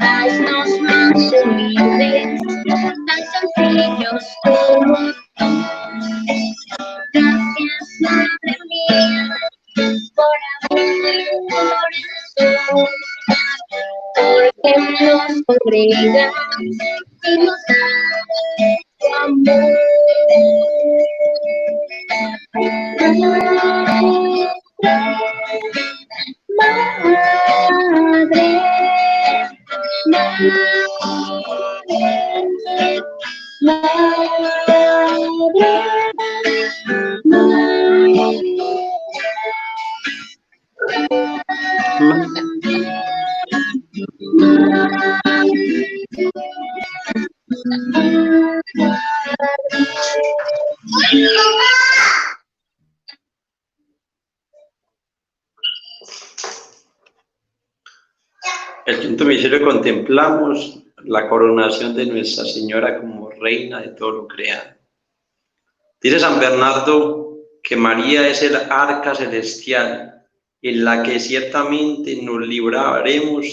Haznos más humildes, tan sencillos como tú. Gracias, Madre mía, por abrir el corazón, porque nos congregas y nos das tu amor. El quinto misterio contemplamos la coronación de Nuestra Señora como Reina de todo lo creado. Dice San Bernardo que María es el arca celestial en la que ciertamente nos libraremos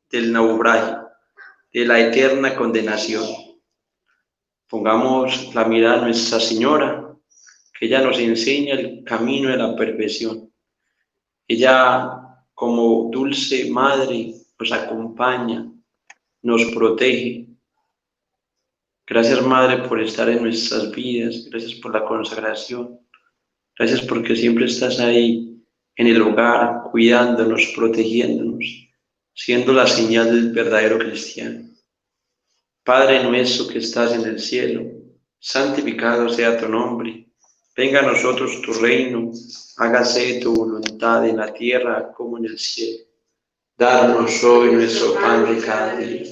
del naufragio, de la eterna condenación. Pongamos la mirada a Nuestra Señora, que ella nos enseña el camino de la perfección. Ella, como dulce madre, nos acompaña, nos protege. Gracias, Madre, por estar en nuestras vidas. Gracias por la consagración. Gracias porque siempre estás ahí en el hogar, cuidándonos, protegiéndonos, siendo la señal del verdadero cristiano. Padre nuestro que estás en el cielo, santificado sea tu nombre. Venga a nosotros tu reino, hágase tu voluntad en la tierra como en el cielo. Danos hoy nuestro pan de cada día.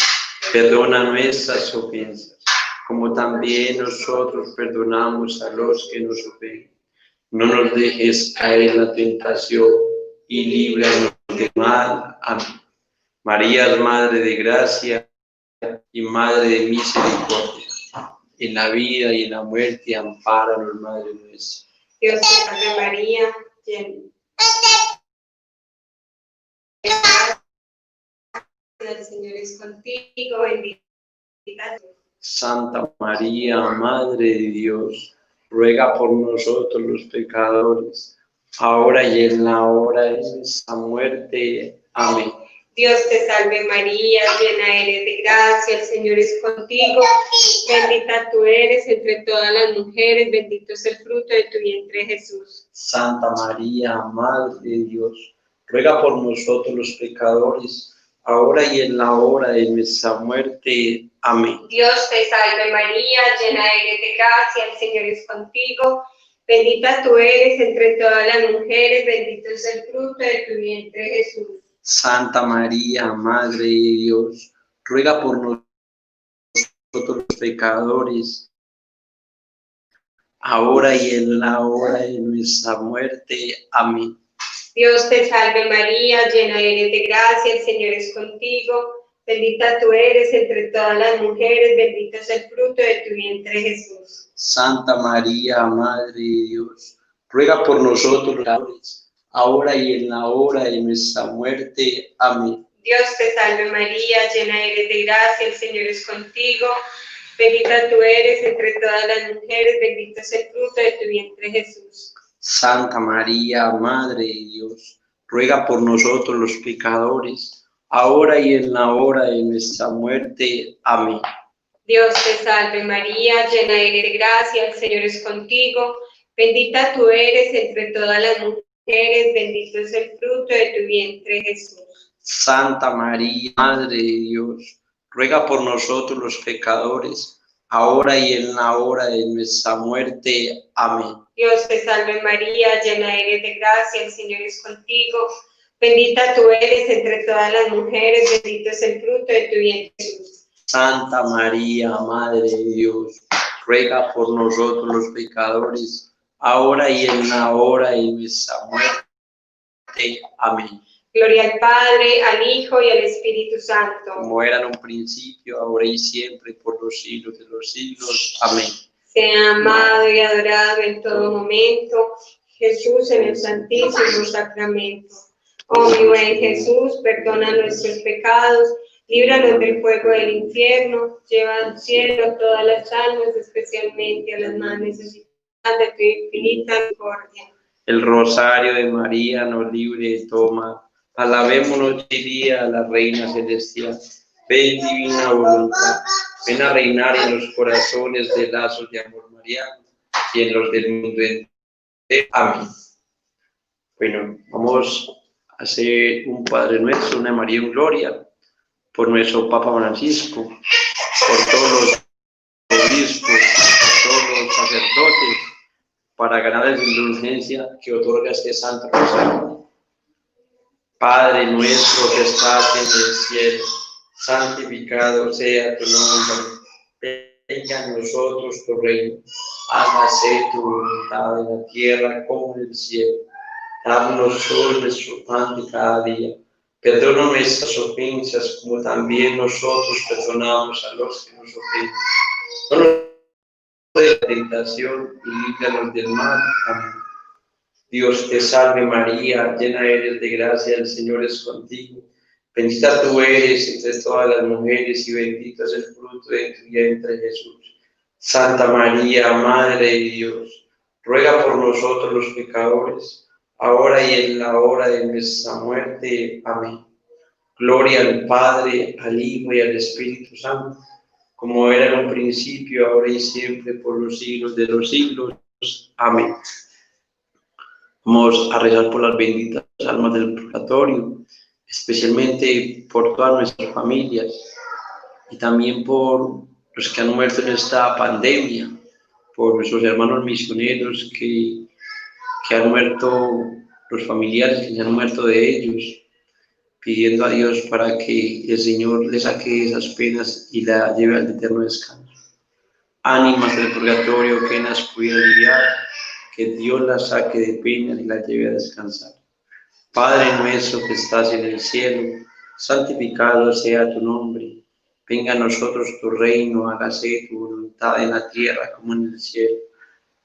Perdona nuestras ofensas, como también nosotros perdonamos a los que nos ofenden. No nos dejes caer en la tentación y líbranos del mal. Amén. María, Madre de gracia y Madre de misericordia, en la vida y en la muerte, ampáranos, Madre nuestra. Dios te salve María, llena el Señor es contigo, bendita tú. Santa María, Madre de Dios, ruega por nosotros los pecadores, ahora y en la hora de nuestra muerte. Amén. Dios te salve María, llena eres de gracia, el Señor es contigo, bendita tú eres entre todas las mujeres, bendito es el fruto de tu vientre Jesús. Santa María, Madre de Dios, ruega por nosotros los pecadores, ahora y en la hora de nuestra muerte. Amén. Dios te salve María, llena eres de gracia, el Señor es contigo, bendita tú eres entre todas las mujeres, bendito es el fruto de tu vientre Jesús. Santa María, Madre de Dios, ruega por nosotros los pecadores, ahora y en la hora de nuestra muerte. Amén. Dios te salve María, llena eres de gracia, el Señor es contigo, bendita tú eres entre todas las mujeres, bendito es el fruto de tu vientre Jesús. Santa María, Madre de Dios, ruega por nosotros los pecadores, ahora y en la hora de nuestra muerte. Amén. Dios te salve María, llena eres de gracia, el Señor es contigo, bendita tú eres entre todas las mujeres, bendito es el fruto de tu vientre Jesús. Santa María, Madre de Dios, ruega por nosotros los pecadores, ahora y en la hora de nuestra muerte. Amén. Dios te salve María, llena eres de gracia, el Señor es contigo, bendita tú eres entre todas las mujeres, bendito es el fruto de tu vientre Jesús. Santa María, Madre de Dios, ruega por nosotros los pecadores, ahora y en la hora de nuestra muerte. Amén. Dios te salve María, llena eres de gracia, el Señor es contigo. Bendita tú eres entre todas las mujeres, bendito es el fruto de tu vientre Jesús. Santa María, Madre de Dios, ruega por nosotros los pecadores, ahora y en la hora de nuestra muerte. Amén. Gloria al Padre, al Hijo y al Espíritu Santo. Como era en un principio, ahora y siempre, por los siglos de los siglos. Amén. Sea amado y adorado en todo momento, Jesús en el Santísimo Sacramento. Oh mi buen Jesús, perdona nuestros pecados, líbranos del fuego del infierno, lleva al cielo todas las almas, especialmente a las más necesitadas de tu infinita misericordia. El rosario de María nos libre de todo mal. Alabémonos y día a la Reina Celestial. Ven, divina voluntad, ven a reinar en los corazones de lazos de amor mariano y en los del mundo entero. Amén. Bueno, vamos a hacer un Padre Nuestro, una María en Gloria, por nuestro Papa Francisco, por todos los obispos, por todos los sacerdotes, para ganar la indulgencia que otorga este Santo Rosario. Padre nuestro que estás en el cielo, santificado sea tu nombre. Venga a nosotros tu reino. Hágase tu voluntad en la tierra como en el cielo. Danos hoy nuestro pan de cada día. Perdona nuestras ofensas como también nosotros perdonamos a los que nos ofenden. No nos de la tentación y líbranos del mal. Amén. Dios te salve María, llena eres de gracia, el Señor es contigo. Bendita tú eres entre todas las mujeres y bendito es el fruto de tu vientre Jesús. Santa María, Madre de Dios, ruega por nosotros los pecadores, ahora y en la hora de nuestra muerte. Amén. Gloria al Padre, al Hijo y al Espíritu Santo, como era en un principio, ahora y siempre, por los siglos de los siglos. Amén. Vamos a rezar por las benditas almas del purgatorio, especialmente por todas nuestras familias y también por los que han muerto en esta pandemia, por nuestros hermanos misioneros que han muerto, los familiares que se han muerto de ellos, pidiendo a Dios para que el Señor le saque esas penas y la lleve al eterno descanso. Ánimas del purgatorio que nas pudiera aliviar, que Dios la saque de penas y la lleve a descansar. Padre nuestro que estás en el cielo, santificado sea tu nombre. Venga a nosotros tu reino, hágase tu voluntad en la tierra como en el cielo.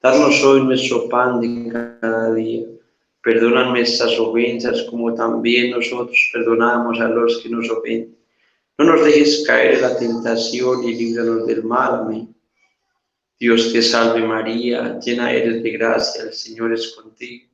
Danos hoy nuestro pan de cada día. Perdona nuestras ofensas como también nosotros perdonamos a los que nos ofenden. No nos dejes caer en la tentación y líbranos del mal. Amén. Dios te salve María, llena eres de gracia, el Señor es contigo.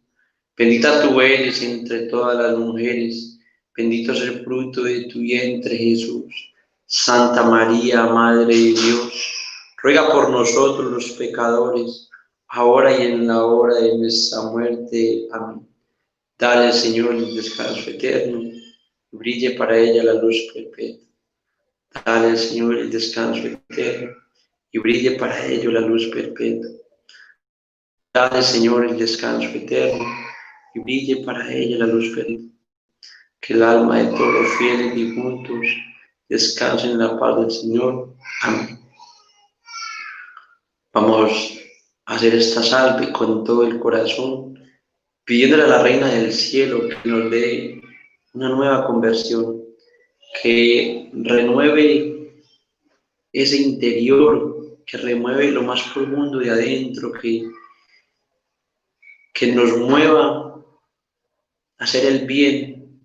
Bendita tú eres entre todas las mujeres, bendito es el fruto de tu vientre Jesús. Santa María, Madre de Dios, ruega por nosotros los pecadores, ahora y en la hora de nuestra muerte. Amén. Dale, Señor, el descanso eterno, y brille para ella la luz perpetua. Dale, Señor, el descanso eterno, y brille para ello la luz perpetua. Dale, Señor, el descanso eterno, y brille para ella la luz perpetua. Que el alma de todos los fieles difuntos descanse en la paz del Señor. Amén. Vamos a hacer esta salve con todo el corazón, pidiéndole a la Reina del Cielo que nos dé una nueva conversión, que renueve ese interior, que remueve lo más profundo de adentro, que nos mueva a hacer el bien,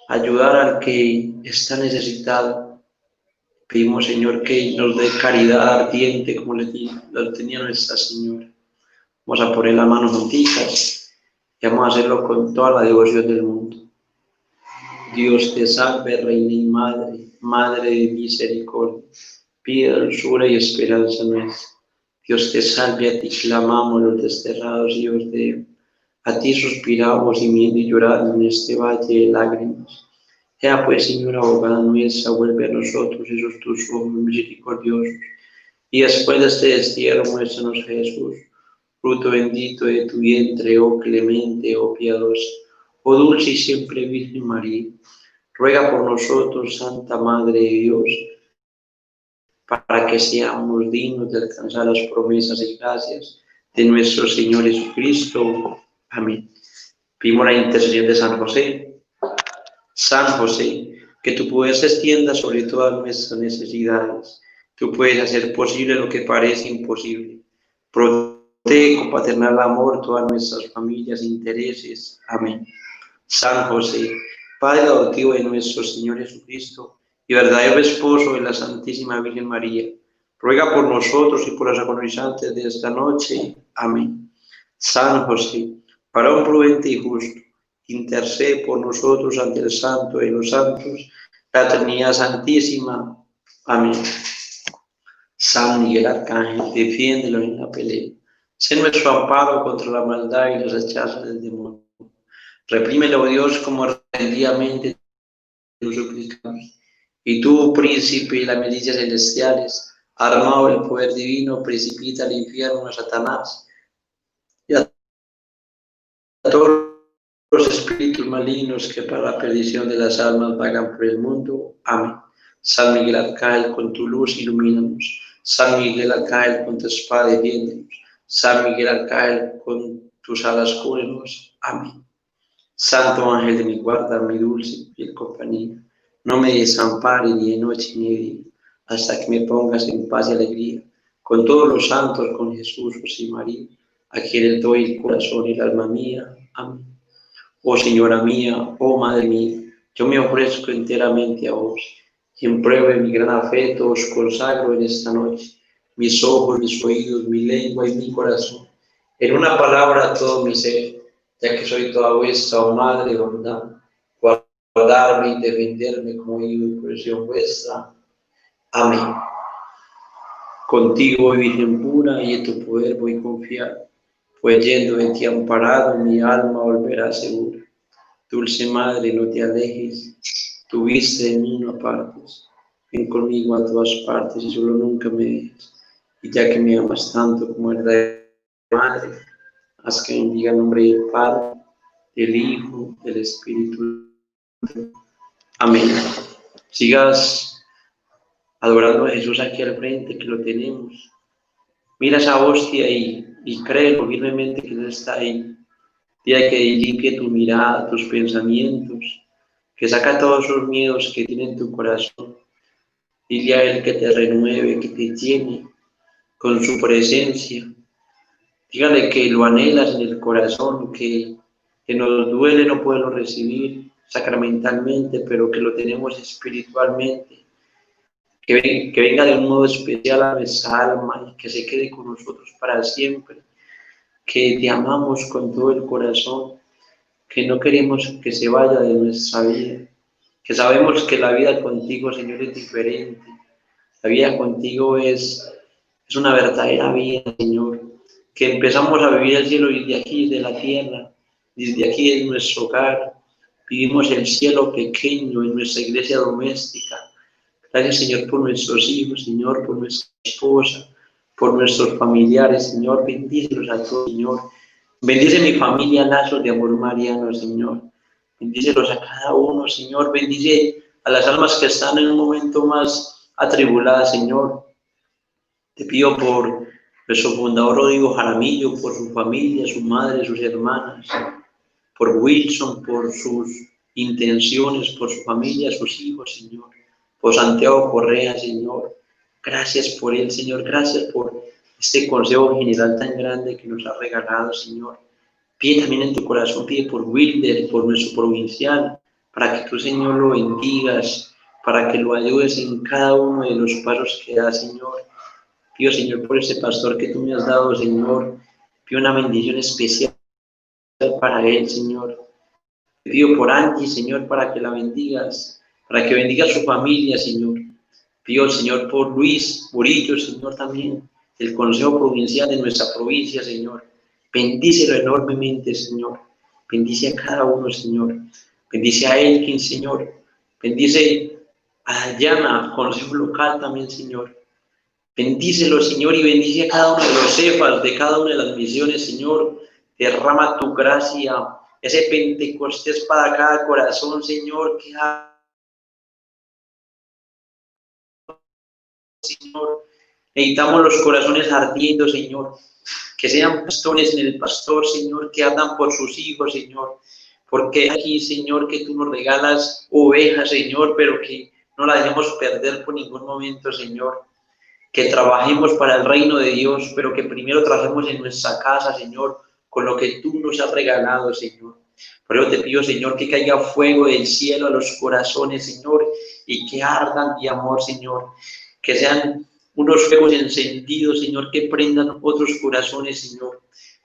a ayudar al que está necesitado. Pedimos, Señor, que nos dé caridad ardiente como la tenía Nuestra Señora. Vamos a poner las manos juntitas y vamos a hacerlo con toda la devoción del mundo. Dios te salve, Reina y Madre, Madre de misericordia, vida, dulzura y esperanza nuestra. Dios te salve, a ti clamamos los desterrados hijos de Eva. A ti suspiramos gimiendo y llorando en este valle de lágrimas. Ea pues, Señora abogada nuestra, vuelve a nosotros esos tus ojos misericordiosos, y después de este destierro muéstranos a Jesús, fruto bendito de tu vientre, oh clemente, oh piadosa, oh dulce y siempre Virgen María. Ruega por nosotros, Santa Madre de Dios, para que seamos dignos de alcanzar las promesas y gracias de nuestro Señor Jesucristo. Amén. Pedimos la intercesión de San José. San José, que tu poder se extienda sobre todas nuestras necesidades. Tú puedes hacer posible lo que parece imposible. Protege con paternal amor todas nuestras familias e intereses. Amén. San José, Padre adoptivo de nuestro Señor Jesucristo y verdadero esposo de la Santísima Virgen María, ruega por nosotros y por los agonizantes de esta noche. Amén. San José, varón prudente y justo, intercede por nosotros ante el Santo de los Santos, la Trinidad Santísima. Amén. San Miguel Arcángel, defiéndelo en la pelea. Sé nuestro amparo contra la maldad y los hechazos del demonio. Reprímelo, Dios, como rendidamente lo suplicamos. Y tú, príncipe de las milicias celestiales, armado del poder divino, precipita al infierno a Satanás y a todos los espíritus malignos que para la perdición de las almas vagan por el mundo. Amén. San Miguel Arcángel, con tu luz ilumínanos. San Miguel Arcángel, con tu espada defiéndenos. San Miguel Arcángel, con tus alas cúbrenos. Amén. Santo ángel de mi guarda, mi dulce y fiel compañía, no me desampares ni de noche ni de día, hasta que me pongas en paz y alegría, con todos los santos, con Jesús, José y María, a quienes doy el corazón y el alma mía. Amén. Oh Señora mía, oh Madre mía, yo me ofrezco enteramente a vos, y en prueba de mi gran afecto os consagro en esta noche, mis ojos, mis oídos, mi lengua y mi corazón, en una palabra todo mi ser, ya que soy toda vuestra, oh Madre bondad, guardarme y defenderme como hijo y posesión vuestra. Amén. Contigo, Virgen pura, y en tu poder voy a confiar, pues yendo en ti amparado, mi alma volverá segura. Dulce Madre, no te alejes, tu vista de mí no apartes, ven conmigo a todas partes y solo nunca me dejes, y ya que me amas tanto como verdadera Madre, haz que bendiga el nombre del Padre, del Hijo, del Espíritu Santo. Amén. Sigas adorando a Jesús aquí al frente, que lo tenemos. Mira esa hostia y créelo firmemente que Él está ahí. Dile que limpie tu mirada, tus pensamientos, que saca todos esos miedos que tiene en tu corazón. Dile a Él que te renueve, que te llene con su presencia. Dígale que lo anhelas en el corazón, que nos duele no poderlo recibir sacramentalmente, pero que lo tenemos espiritualmente. Que venga de un modo especial a nuestra alma y que se quede con nosotros para siempre. Que te amamos con todo el corazón, que no queremos que se vaya de nuestra vida, que sabemos que la vida contigo, Señor, es diferente. La vida contigo es una verdadera vida, Señor, que empezamos a vivir el cielo desde aquí, desde la tierra, desde aquí, en nuestro hogar. Vivimos el cielo pequeño en nuestra iglesia doméstica. Gracias, Señor, por nuestros hijos, Señor, por nuestra esposa, por nuestros familiares, Señor. Bendícelos a todos, Señor. Bendice mi familia, lazos de amor mariano, Señor. Bendícelos a cada uno, Señor. Bendice a las almas que están en un momento más atribuladas, Señor. Te pido por nuestro fundador Rodrigo Jaramillo, por su familia, su madre, sus hermanas, por Wilson, por sus intenciones, por su familia, sus hijos, Señor. Por Santiago Correa, Señor. Gracias por él, Señor. Gracias por este consejo general tan grande que nos ha regalado, Señor. Pide también en tu corazón, pide por Wilder, por nuestro provincial, para que tú, Señor, lo bendigas, para que lo ayudes en cada uno de los pasos que da, Señor. Pido, Señor, por ese pastor que tú me has dado, Señor. Pido una bendición especial para él, Señor. Te pido por Angie, Señor, para que la bendigas, para que bendiga a su familia, Señor. Pido, Señor, por Luis Murillo, Señor, también, del Consejo Provincial de nuestra provincia, Señor. Bendícelo enormemente, Señor. Bendice a cada uno, Señor. Bendice a Elkin, Señor. Bendice a Dayana, consejo local también, Señor. Bendícelo, Señor, y bendice a cada uno de los cefas de cada una de las misiones, Señor. Derrama tu gracia, ese Pentecostés para cada corazón, Señor, que Señor. Necesitamos los corazones ardiendo, Señor. Que sean pastores en el pastor, Señor, que andan por sus hijos, Señor. Porque aquí, Señor, que tú nos regalas ovejas, Señor, pero que no la dejemos perder por ningún momento, Señor. Que trabajemos para el reino de Dios, pero que primero trabajemos en nuestra casa, Señor, con lo que tú nos has regalado, Señor. Por eso te pido, Señor, que caiga fuego del cielo a los corazones, Señor, y que ardan de amor, Señor. Que sean unos fuegos encendidos, Señor, que prendan otros corazones, Señor.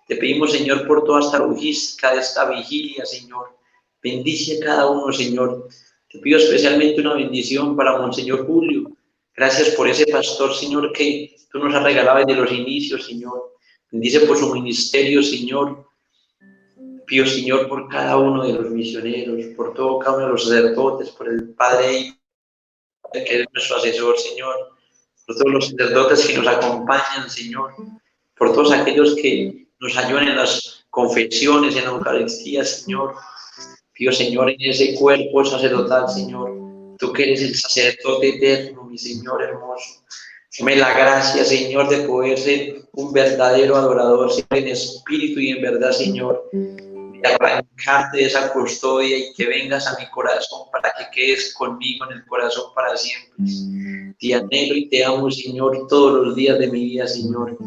Te pedimos, Señor, por toda esta logística de esta vigilia, Señor. Bendice a cada uno, Señor. Te pido especialmente una bendición para Monseñor Julio. Gracias por ese pastor, Señor, que tú nos has regalado desde los inicios, Señor. Bendice por su ministerio, Señor. Pido, Señor, por cada uno de los misioneros, por todo cada uno de los sacerdotes, por el Padre, que es nuestro asesor, Señor. Por todos los sacerdotes que nos acompañan, Señor. Por todos aquellos que nos ayudan en las confesiones, en la Eucaristía, Señor. Pido, Señor, en ese cuerpo sacerdotal, Señor. Tú que eres el sacerdote eterno, mi Señor hermoso. Dame la gracia, Señor, de poder ser un verdadero adorador, siempre en espíritu y en verdad, Señor. De arrancarte de esa custodia y que vengas a mi corazón para que quedes conmigo en el corazón para siempre. Te anhelo y te amo, Señor, todos los días de mi vida, Señor.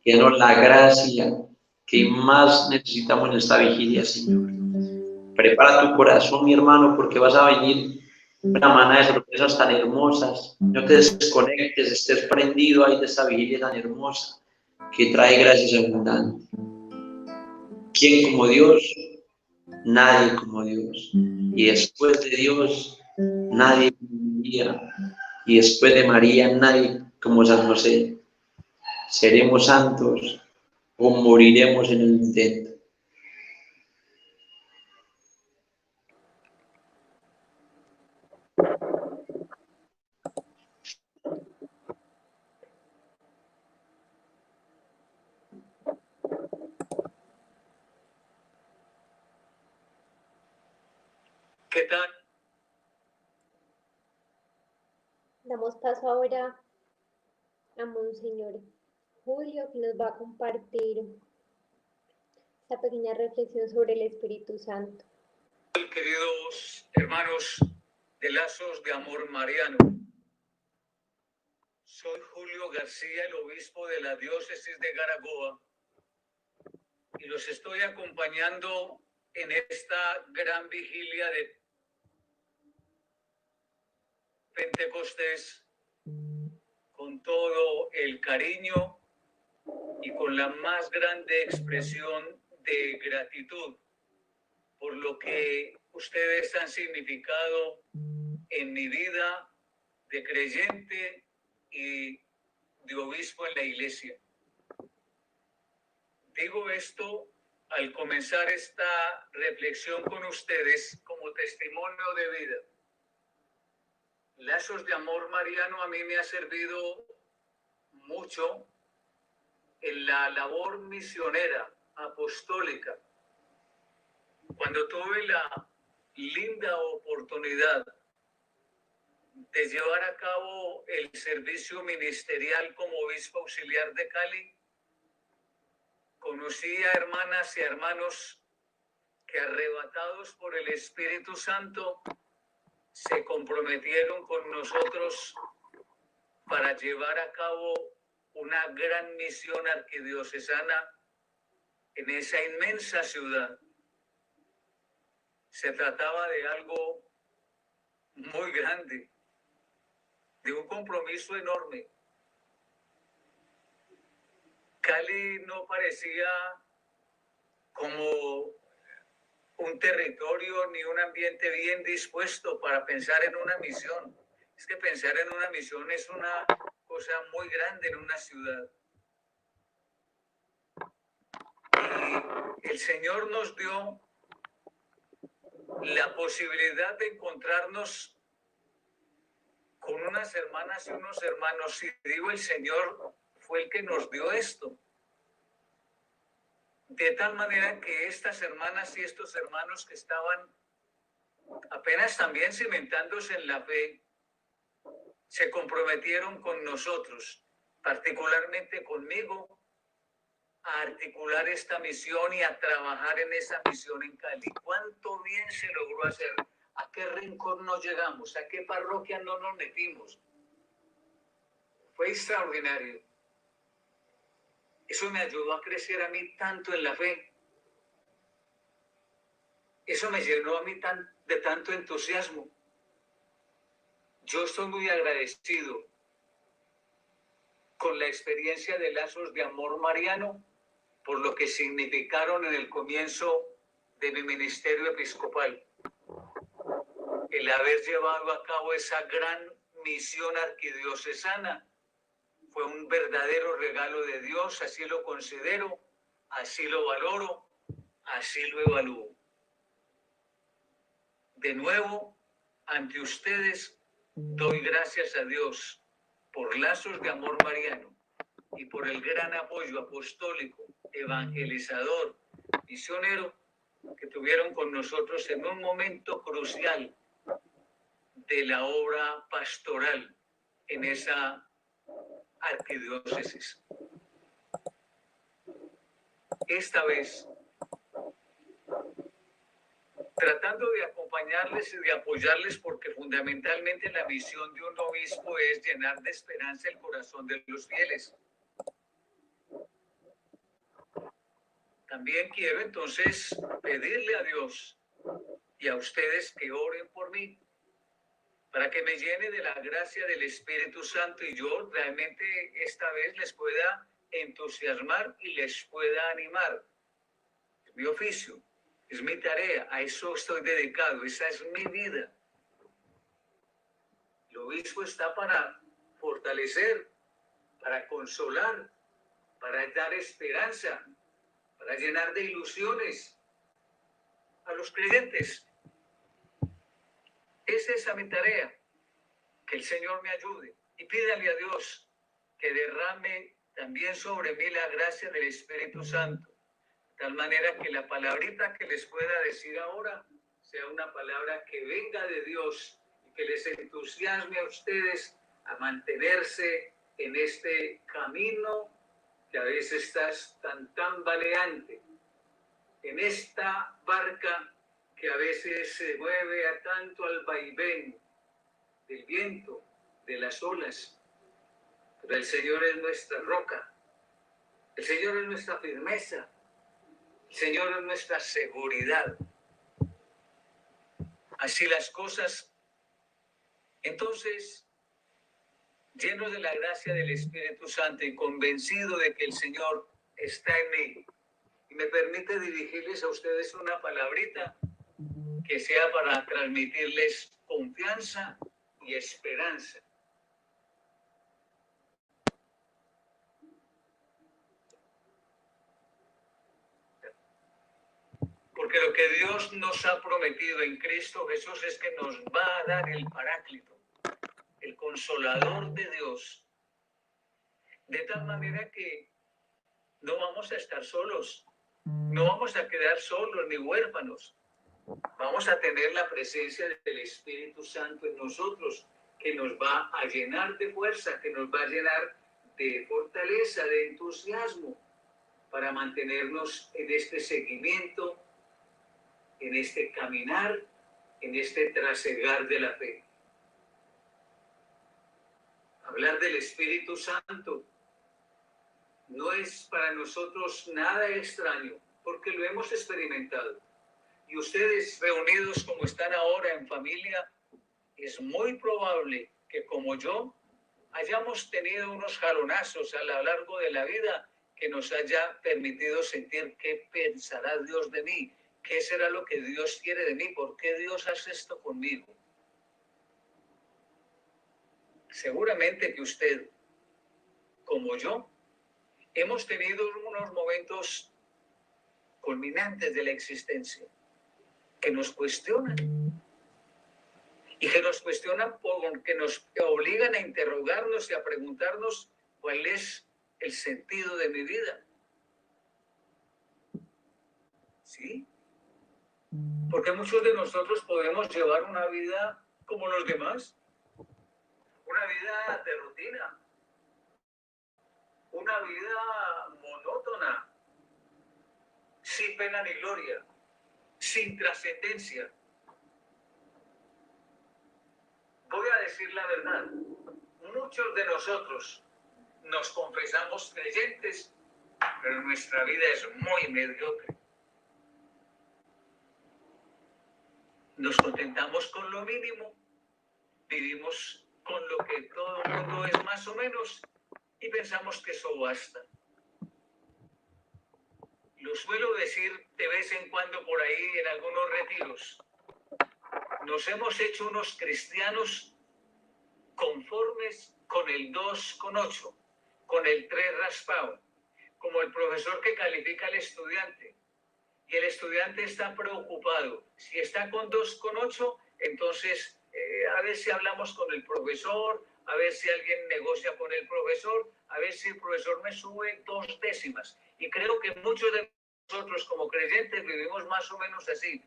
Que danos la gracia que más necesitamos en esta vigilia, Señor. Prepara tu corazón, mi hermano, porque vas a venir una manada de sorpresas tan hermosas. No te desconectes, estés prendido ahí de esta vigilia tan hermosa que trae gracias abundantes. ¿Quién como Dios? Nadie como Dios. Y después de Dios, nadie como María. Y después de María, nadie como San José. ¿Seremos santos o moriremos en el intento? ¿Qué tal? Damos paso ahora a Monseñor Julio, que nos va a compartir esta pequeña reflexión sobre el Espíritu Santo. Queridos hermanos de Lazos de Amor Mariano, soy Julio García, el obispo de la diócesis de Garagoa, y los estoy acompañando en esta gran vigilia de Pentecostés con todo el cariño y con la más grande expresión de gratitud por lo que ustedes han significado en mi vida de creyente y de obispo en la iglesia. Digo esto al comenzar esta reflexión con ustedes como testimonio de vida. Lazos de Amor Mariano a mí me ha servido mucho en la labor misionera, apostólica. Cuando tuve la linda oportunidad de llevar a cabo el servicio ministerial como obispo auxiliar de Cali, conocí a hermanas y hermanos que, arrebatados por el Espíritu Santo, se comprometieron con nosotros para llevar a cabo una gran misión arquidiocesana en esa inmensa ciudad. Se trataba de algo muy grande, de un compromiso enorme. Cali no parecía como un territorio ni un ambiente bien dispuesto para pensar en una misión. Es que pensar en una misión es una cosa muy grande en una ciudad. Y el Señor nos dio la posibilidad de encontrarnos con unas hermanas y unos hermanos, y digo, el Señor fue el que nos dio esto. De tal manera que estas hermanas y estos hermanos que estaban apenas también cimentándose en la fe, se comprometieron con nosotros, particularmente conmigo, a articular esta misión y a trabajar en esa misión en Cali. ¿Cuánto bien se logró hacer? ¿A qué rincón no llegamos? ¿A qué parroquia no nos metimos? Fue extraordinario. Eso me ayudó a crecer a mí tanto en la fe. Eso me llenó a mí de tanto entusiasmo. Yo estoy muy agradecido con la experiencia de Lazos de Amor Mariano por lo que significaron en el comienzo de mi ministerio episcopal. El haber llevado a cabo esa gran misión arquidiocesana fue un verdadero regalo de Dios, así lo considero, así lo valoro, así lo evalúo. De nuevo, ante ustedes, doy gracias a Dios por Lazos de Amor Mariano y por el gran apoyo apostólico, evangelizador, misionero que tuvieron con nosotros en un momento crucial de la obra pastoral en esa arquidiócesis. Esta vez, tratando de acompañarles y de apoyarles, porque fundamentalmente la misión de un obispo es llenar de esperanza el corazón de los fieles. También quiero entonces pedirle a Dios y a ustedes que oren por mí, para que me llene de la gracia del Espíritu Santo y yo realmente esta vez les pueda entusiasmar y les pueda animar. Es mi oficio, es mi tarea, a eso estoy dedicado, esa es mi vida. El obispo está para fortalecer, para consolar, para dar esperanza, para llenar de ilusiones a los creyentes. Es esa mi tarea, que el Señor me ayude y pídale a Dios que derrame también sobre mí la gracia del Espíritu Santo, de tal manera que la palabrita que les pueda decir ahora sea una palabra que venga de Dios y que les entusiasme a ustedes a mantenerse en este camino que a veces estás tan tambaleante, en esta barca que a veces se mueve a tanto al vaivén del viento, de las olas. Pero el Señor es nuestra roca, el Señor es nuestra firmeza, el Señor es nuestra seguridad. Así las cosas, entonces, lleno de la gracia del Espíritu Santo y convencido de que el Señor está en mí, y me permite dirigirles a ustedes una palabrita que sea para transmitirles confianza y esperanza. Porque lo que Dios nos ha prometido en Cristo Jesús es que nos va a dar el Paráclito, el Consolador de Dios, de tal manera que no vamos a estar solos, no vamos a quedar solos ni huérfanos. Vamos a tener la presencia del Espíritu Santo en nosotros, que nos va a llenar de fuerza, que nos va a llenar de fortaleza, de entusiasmo, para mantenernos en este seguimiento, en este caminar, en este trasegar de la fe. Hablar del Espíritu Santo no es para nosotros nada extraño, porque lo hemos experimentado. Y ustedes reunidos como están ahora en familia, es muy probable que como yo hayamos tenido unos jalonazos a lo largo de la vida que nos haya permitido sentir qué pensará Dios de mí, qué será lo que Dios quiere de mí, por qué Dios hace esto conmigo. Seguramente que usted, como yo, hemos tenido unos momentos culminantes de la existencia que nos cuestionan y que nos cuestionan, que nos obligan a interrogarnos y a preguntarnos cuál es el sentido de mi vida. ¿Sí? Porque muchos de nosotros podemos llevar una vida como los demás, una vida de rutina, una vida monótona, sin pena ni gloria, sin trascendencia. Voy a decir la verdad, muchos de nosotros nos confesamos creyentes, pero nuestra vida es muy mediocre. Nos contentamos con lo mínimo, vivimos con lo que todo el mundo es más o menos y pensamos que eso basta. Lo suelo decir de vez en cuando por ahí en algunos retiros. Nos hemos hecho unos cristianos conformes con el 2,8, con el 3 raspado, como el profesor que califica al estudiante. Y el estudiante está preocupado. Si está con 2,8, entonces a ver si hablamos con el profesor, a ver si alguien negocia con el profesor, a ver si el profesor me sube 2 décimas. Y creo que muchos de nosotros como creyentes vivimos más o menos así.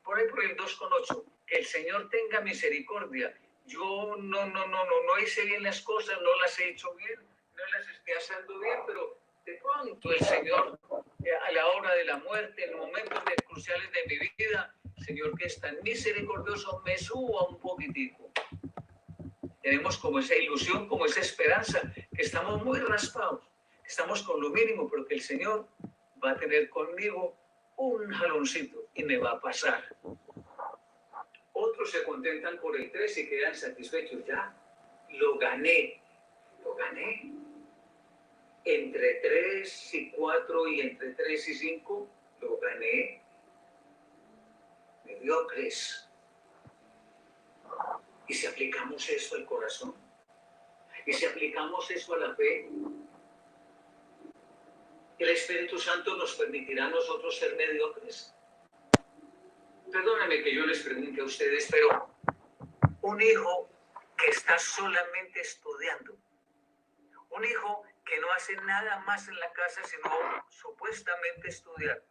Por ejemplo, el 2,8. Que el Señor tenga misericordia. Yo no hice bien las cosas, no las he hecho bien, no las estoy haciendo bien, pero de pronto el Señor, a la hora de la muerte, en momentos cruciales de mi vida, Señor que es tan misericordioso, me suba un poquitico. Tenemos como esa ilusión, como esa esperanza, que estamos muy raspados, que estamos con lo mínimo, pero que el Señor va a tener conmigo un jaloncito y me va a pasar. Otros se contentan por el 3 y quedan satisfechos. Ya, lo gané. Entre 3 y 4 y entre 3 y 5, lo gané. Mediocres. Y si aplicamos eso al corazón, y si aplicamos eso a la fe, el Espíritu Santo nos permitirá a nosotros ser mediocres. Perdónenme que yo les pregunte a ustedes, pero un hijo que está solamente estudiando, un hijo que no hace nada más en la casa sino supuestamente estudiar,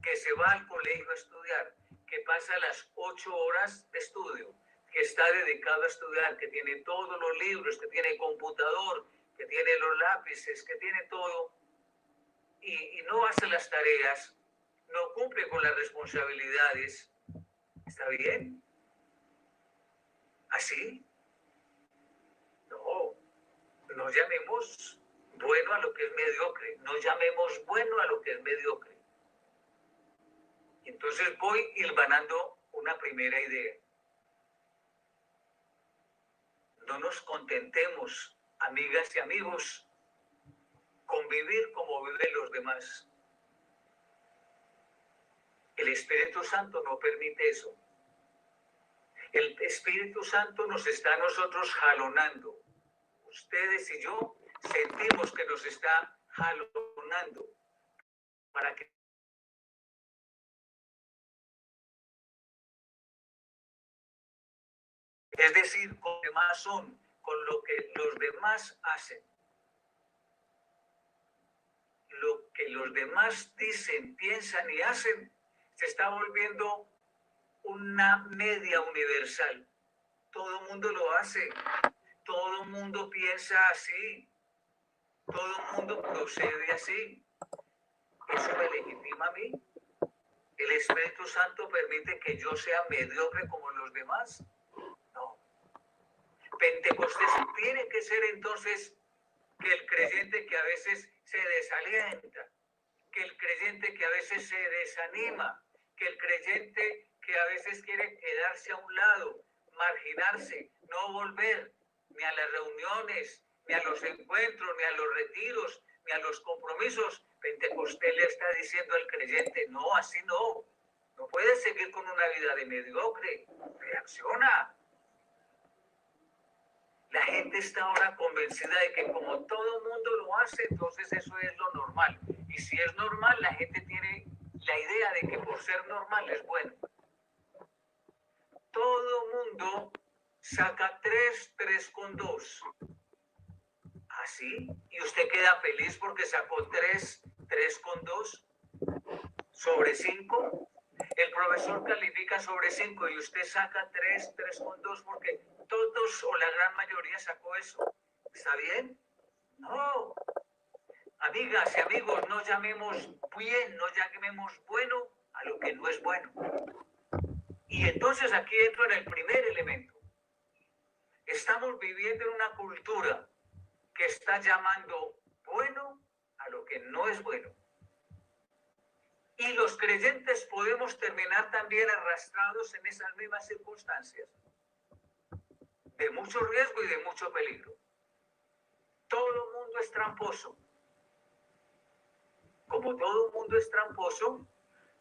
que se va al colegio a estudiar, que pasa las 8 horas de estudio, que está dedicado a estudiar, que tiene todos los libros, que tiene computador, que tiene los lápices, que tiene todo, y no hace las tareas, no cumple con las responsabilidades. ¿Está bien? ¿Así? No llamemos bueno a lo que es mediocre, no llamemos bueno a lo que es mediocre. Entonces voy hilvanando una primera idea. No nos contentemos, amigas y amigos, con vivir como viven los demás. El Espíritu Santo no permite eso. El Espíritu Santo nos está a nosotros jalonando. Ustedes y yo sentimos que nos está jalonando para que es decir, con lo que demás son, con lo que los demás hacen. Lo que los demás dicen, piensan y hacen se está volviendo una media universal. Todo el mundo lo hace, todo el mundo piensa así, todo el mundo procede así. ¿Eso me legitima a mí? ¿El Espíritu Santo permite que yo sea mediocre como los demás? No. Pentecostés tiene que ser entonces que el creyente que a veces se desalienta, que el creyente que a veces se desanima, que el creyente que a veces quiere quedarse a un lado, marginarse, no volver ni a las reuniones, ni a los encuentros, ni a los retiros, ni a los compromisos. Pentecostés le está diciendo al creyente, no, así no. No puedes seguir con una vida de mediocre. Reacciona. La gente está ahora convencida de que como todo el mundo lo hace, entonces eso es lo normal. Y si es normal, la gente tiene la idea de que por ser normal es bueno. Todo mundo saca 3, 3 con 2. ¿Así? Y usted queda feliz porque sacó 3, 3 con 2 sobre 5. El profesor califica sobre 5 y usted saca 3, 3 con 2 porque todos o la gran mayoría sacó eso. ¿Está bien? No. Amigas y amigos, no llamemos bien, no llamemos bueno a lo que no es bueno. Y entonces aquí entro en el primer elemento. Estamos viviendo en una cultura que está llamando bueno a lo que no es bueno. Y los creyentes podemos terminar también arrastrados en esas mismas circunstancias, de mucho riesgo y de mucho peligro. Todo el mundo es tramposo. Como todo el mundo es tramposo,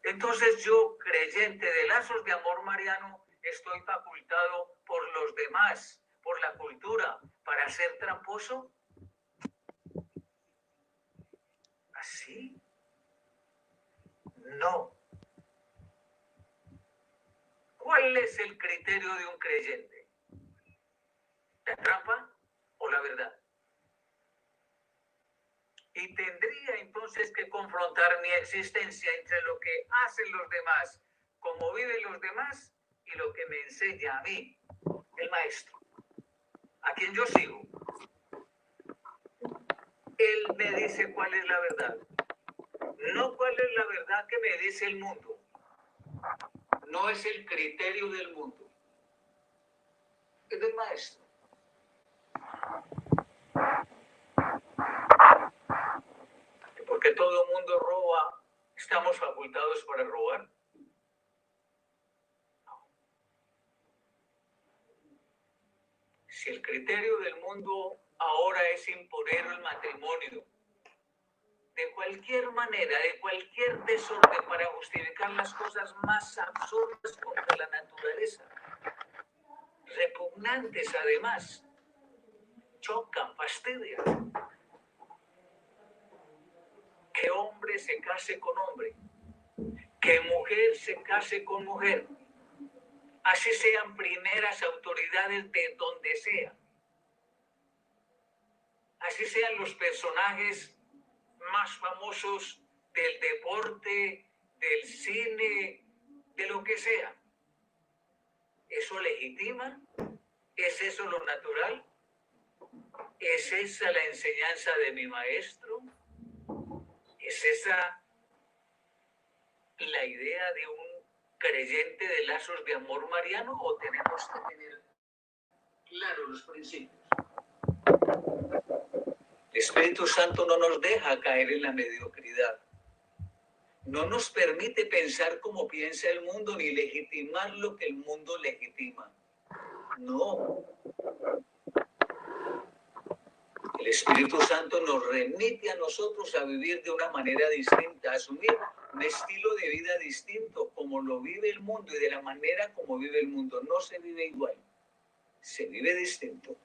entonces yo, creyente de lazos de amor mariano, estoy facultado por los demás, por la cultura, para ser tramposo. ¿Así? No. ¿Cuál es el criterio de un creyente? ¿La trampa o la verdad? Y tendría entonces que confrontar mi existencia entre lo que hacen los demás, cómo viven los demás y lo que me enseña a mí, el maestro, a quien yo sigo. Él me dice cuál es la verdad, no cuál es la verdad que me dice el mundo. No es el criterio del mundo, es del maestro. Porque todo el mundo roba, ¿estamos facultados para robar? No. Si el criterio del mundo ahora es imponer el matrimonio de cualquier manera, de cualquier desorden para justificar las cosas más absurdas contra la naturaleza, repugnantes además, chocan, fastidian. Que hombre se case con hombre, que mujer se case con mujer, así sean primeras autoridades de donde sea, así sean los personajes más famosos del deporte, del cine, de lo que sea. ¿Eso legitima? ¿Es eso lo natural? ¿Es esa la enseñanza de mi maestro? ¿Es esa la idea de un creyente de lazos de amor mariano o tenemos que tener claros los principios? El Espíritu Santo no nos deja caer en la mediocridad. No nos permite pensar como piensa el mundo ni legitimar lo que el mundo legitima. No. El Espíritu Santo nos remite a nosotros a vivir de una manera distinta, a asumir un estilo de vida distinto, como lo vive el mundo y de la manera como vive el mundo. No se vive igual, se vive distinto.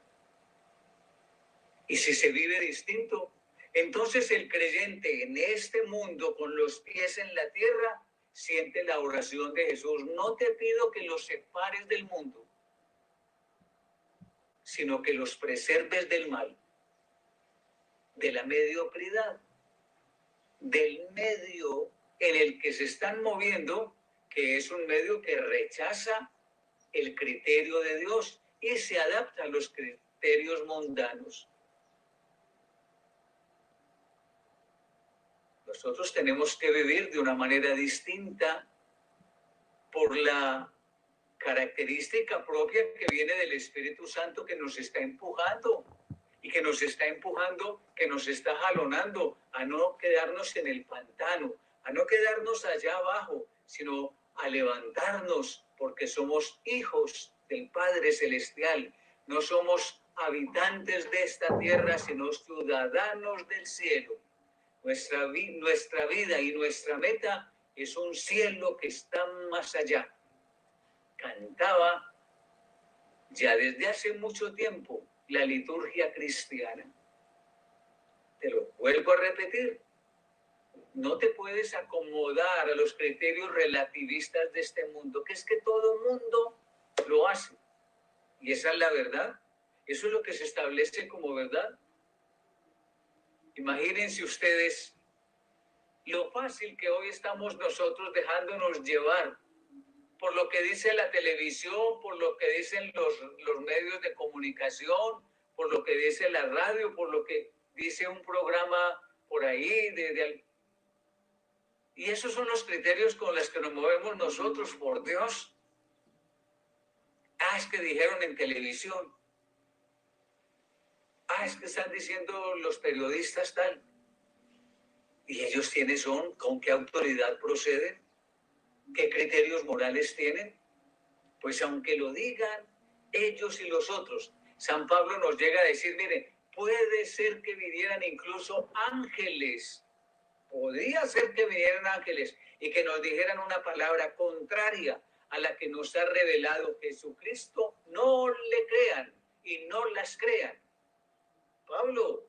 Y si se vive distinto, entonces el creyente en este mundo, con los pies en la tierra, siente la oración de Jesús. No te pido que los separes del mundo, sino que los preserves del mal, de la mediocridad, del medio en el que se están moviendo, que es un medio que rechaza el criterio de Dios y se adapta a los criterios mundanos. Nosotros tenemos que vivir de una manera distinta por la característica propia que viene del Espíritu Santo que nos está empujando y que nos está empujando, que nos está jalonando a no quedarnos en el pantano, a no quedarnos allá abajo, sino a levantarnos porque somos hijos del Padre Celestial. No somos habitantes de esta tierra, sino ciudadanos del cielo. Nuestra vida y nuestra meta es un cielo que está más allá. Cantaba ya desde hace mucho tiempo la liturgia cristiana. Te lo vuelvo a repetir. No te puedes acomodar a los criterios relativistas de este mundo, que es que todo mundo lo hace. Y esa es la verdad. Eso es lo que se establece como verdad. Imagínense ustedes lo fácil que hoy estamos nosotros dejándonos llevar por lo que dice la televisión, por lo que dicen los medios de comunicación, por lo que dice la radio, por lo que dice un programa por ahí. Y esos son los criterios con los que nos movemos nosotros, por Dios. Es que dijeron en televisión. Es que están diciendo los periodistas tal. ¿Y ellos quiénes son? ¿Con qué autoridad proceden? ¿Qué criterios morales tienen? Pues aunque lo digan ellos y los otros, San Pablo nos llega a decir, miren, puede ser que vinieran incluso ángeles. Podría ser que vinieran ángeles y que nos dijeran una palabra contraria a la que nos ha revelado Jesucristo. No le crean y no las crean. Pablo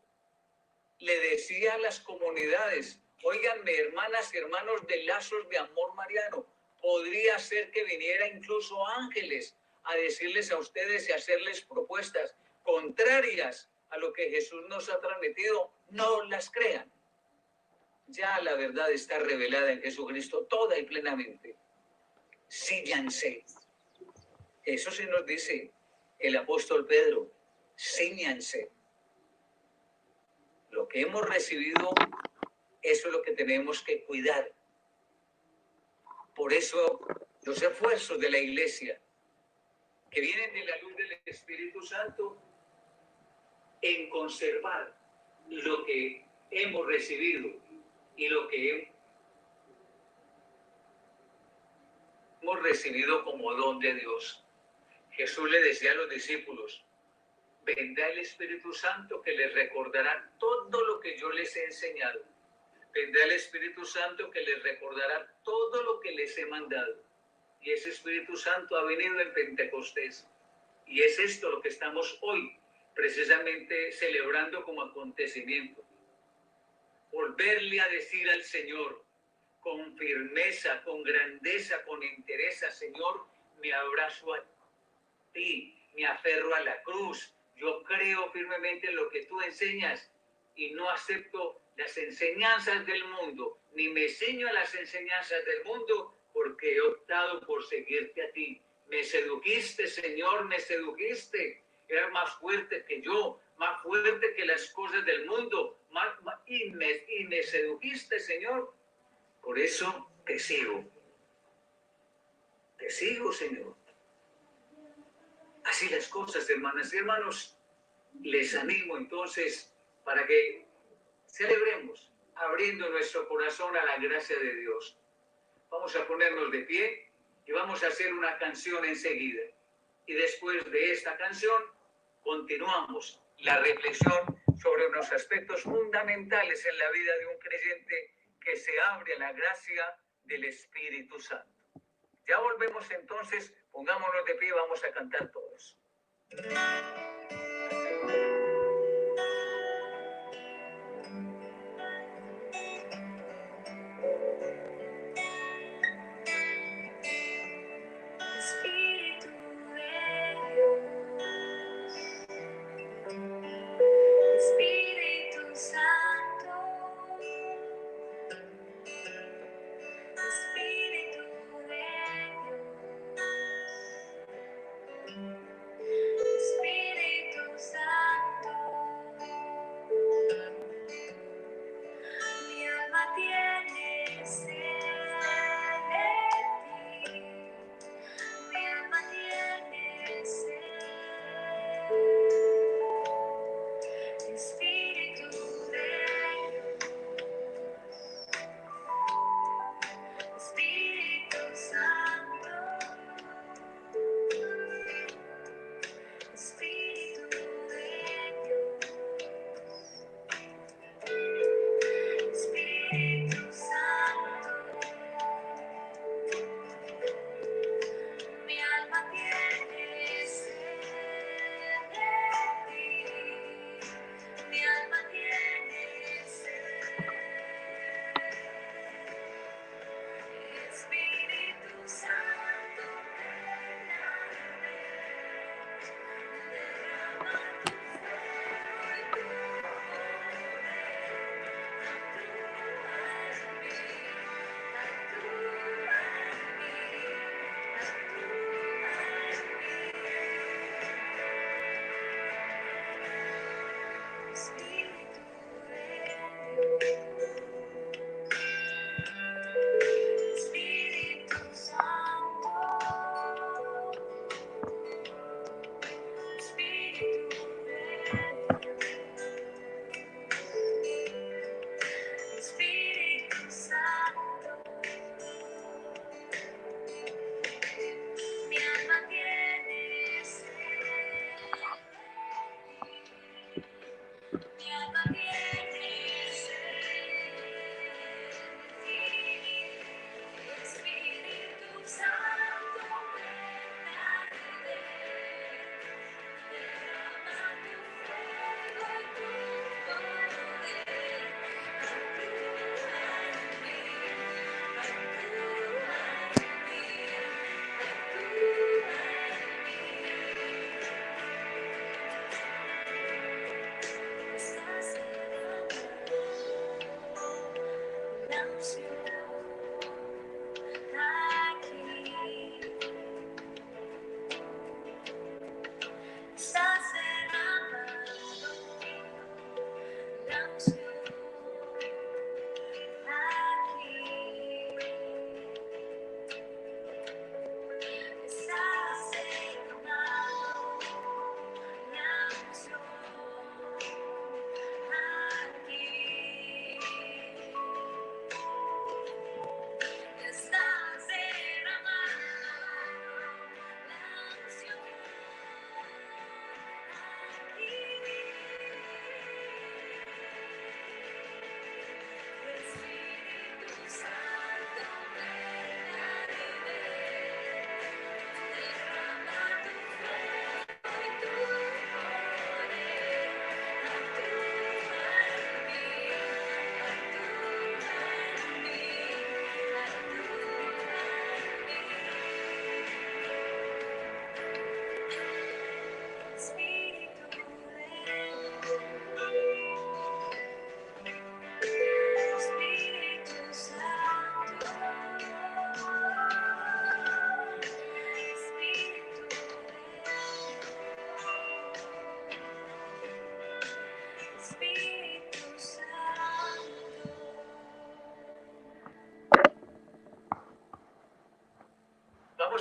le decía a las comunidades, óiganme, hermanas y hermanos de lazos de amor mariano, podría ser que viniera incluso ángeles a decirles a ustedes y hacerles propuestas contrarias a lo que Jesús nos ha transmitido. No las crean. Ya la verdad está revelada en Jesucristo toda y plenamente. Cíñanse. Eso sí nos dice el apóstol Pedro. Cíñanse. Lo que hemos recibido, eso es lo que tenemos que cuidar. Por eso, los esfuerzos de la Iglesia, que vienen de la luz del Espíritu Santo, en conservar lo que hemos recibido y lo que hemos recibido como don de Dios. Jesús le decía a los discípulos, vendrá el Espíritu Santo que les recordará todo lo que yo les he enseñado. Vendrá el Espíritu Santo que les recordará todo lo que les he mandado. Y ese Espíritu Santo ha venido en Pentecostés. Y es esto lo que estamos hoy precisamente celebrando como acontecimiento. Volverle a decir al Señor con firmeza, con grandeza, con entereza, Señor, me abrazo a ti, me aferro a la cruz. Yo creo firmemente en lo que tú enseñas y no acepto las enseñanzas del mundo, ni me ciño a las enseñanzas del mundo, porque he optado por seguirte a ti. Me sedujiste, Señor, me sedujiste. Eras más fuerte que yo, más fuerte que las cosas del mundo, y me sedujiste, Señor. Por eso te sigo. Te sigo, Señor. Así las cosas, hermanas y hermanos. Les animo entonces para que celebremos abriendo nuestro corazón a la gracia de Dios. Vamos a ponernos de pie y vamos a hacer una canción enseguida. Y después de esta canción continuamos la reflexión sobre unos aspectos fundamentales en la vida de un creyente que se abre a la gracia del Espíritu Santo. Ya volvemos entonces, pongámonos de pie y vamos a cantar todos. Espíritu Santo, Espíritu de Dios, Espíritu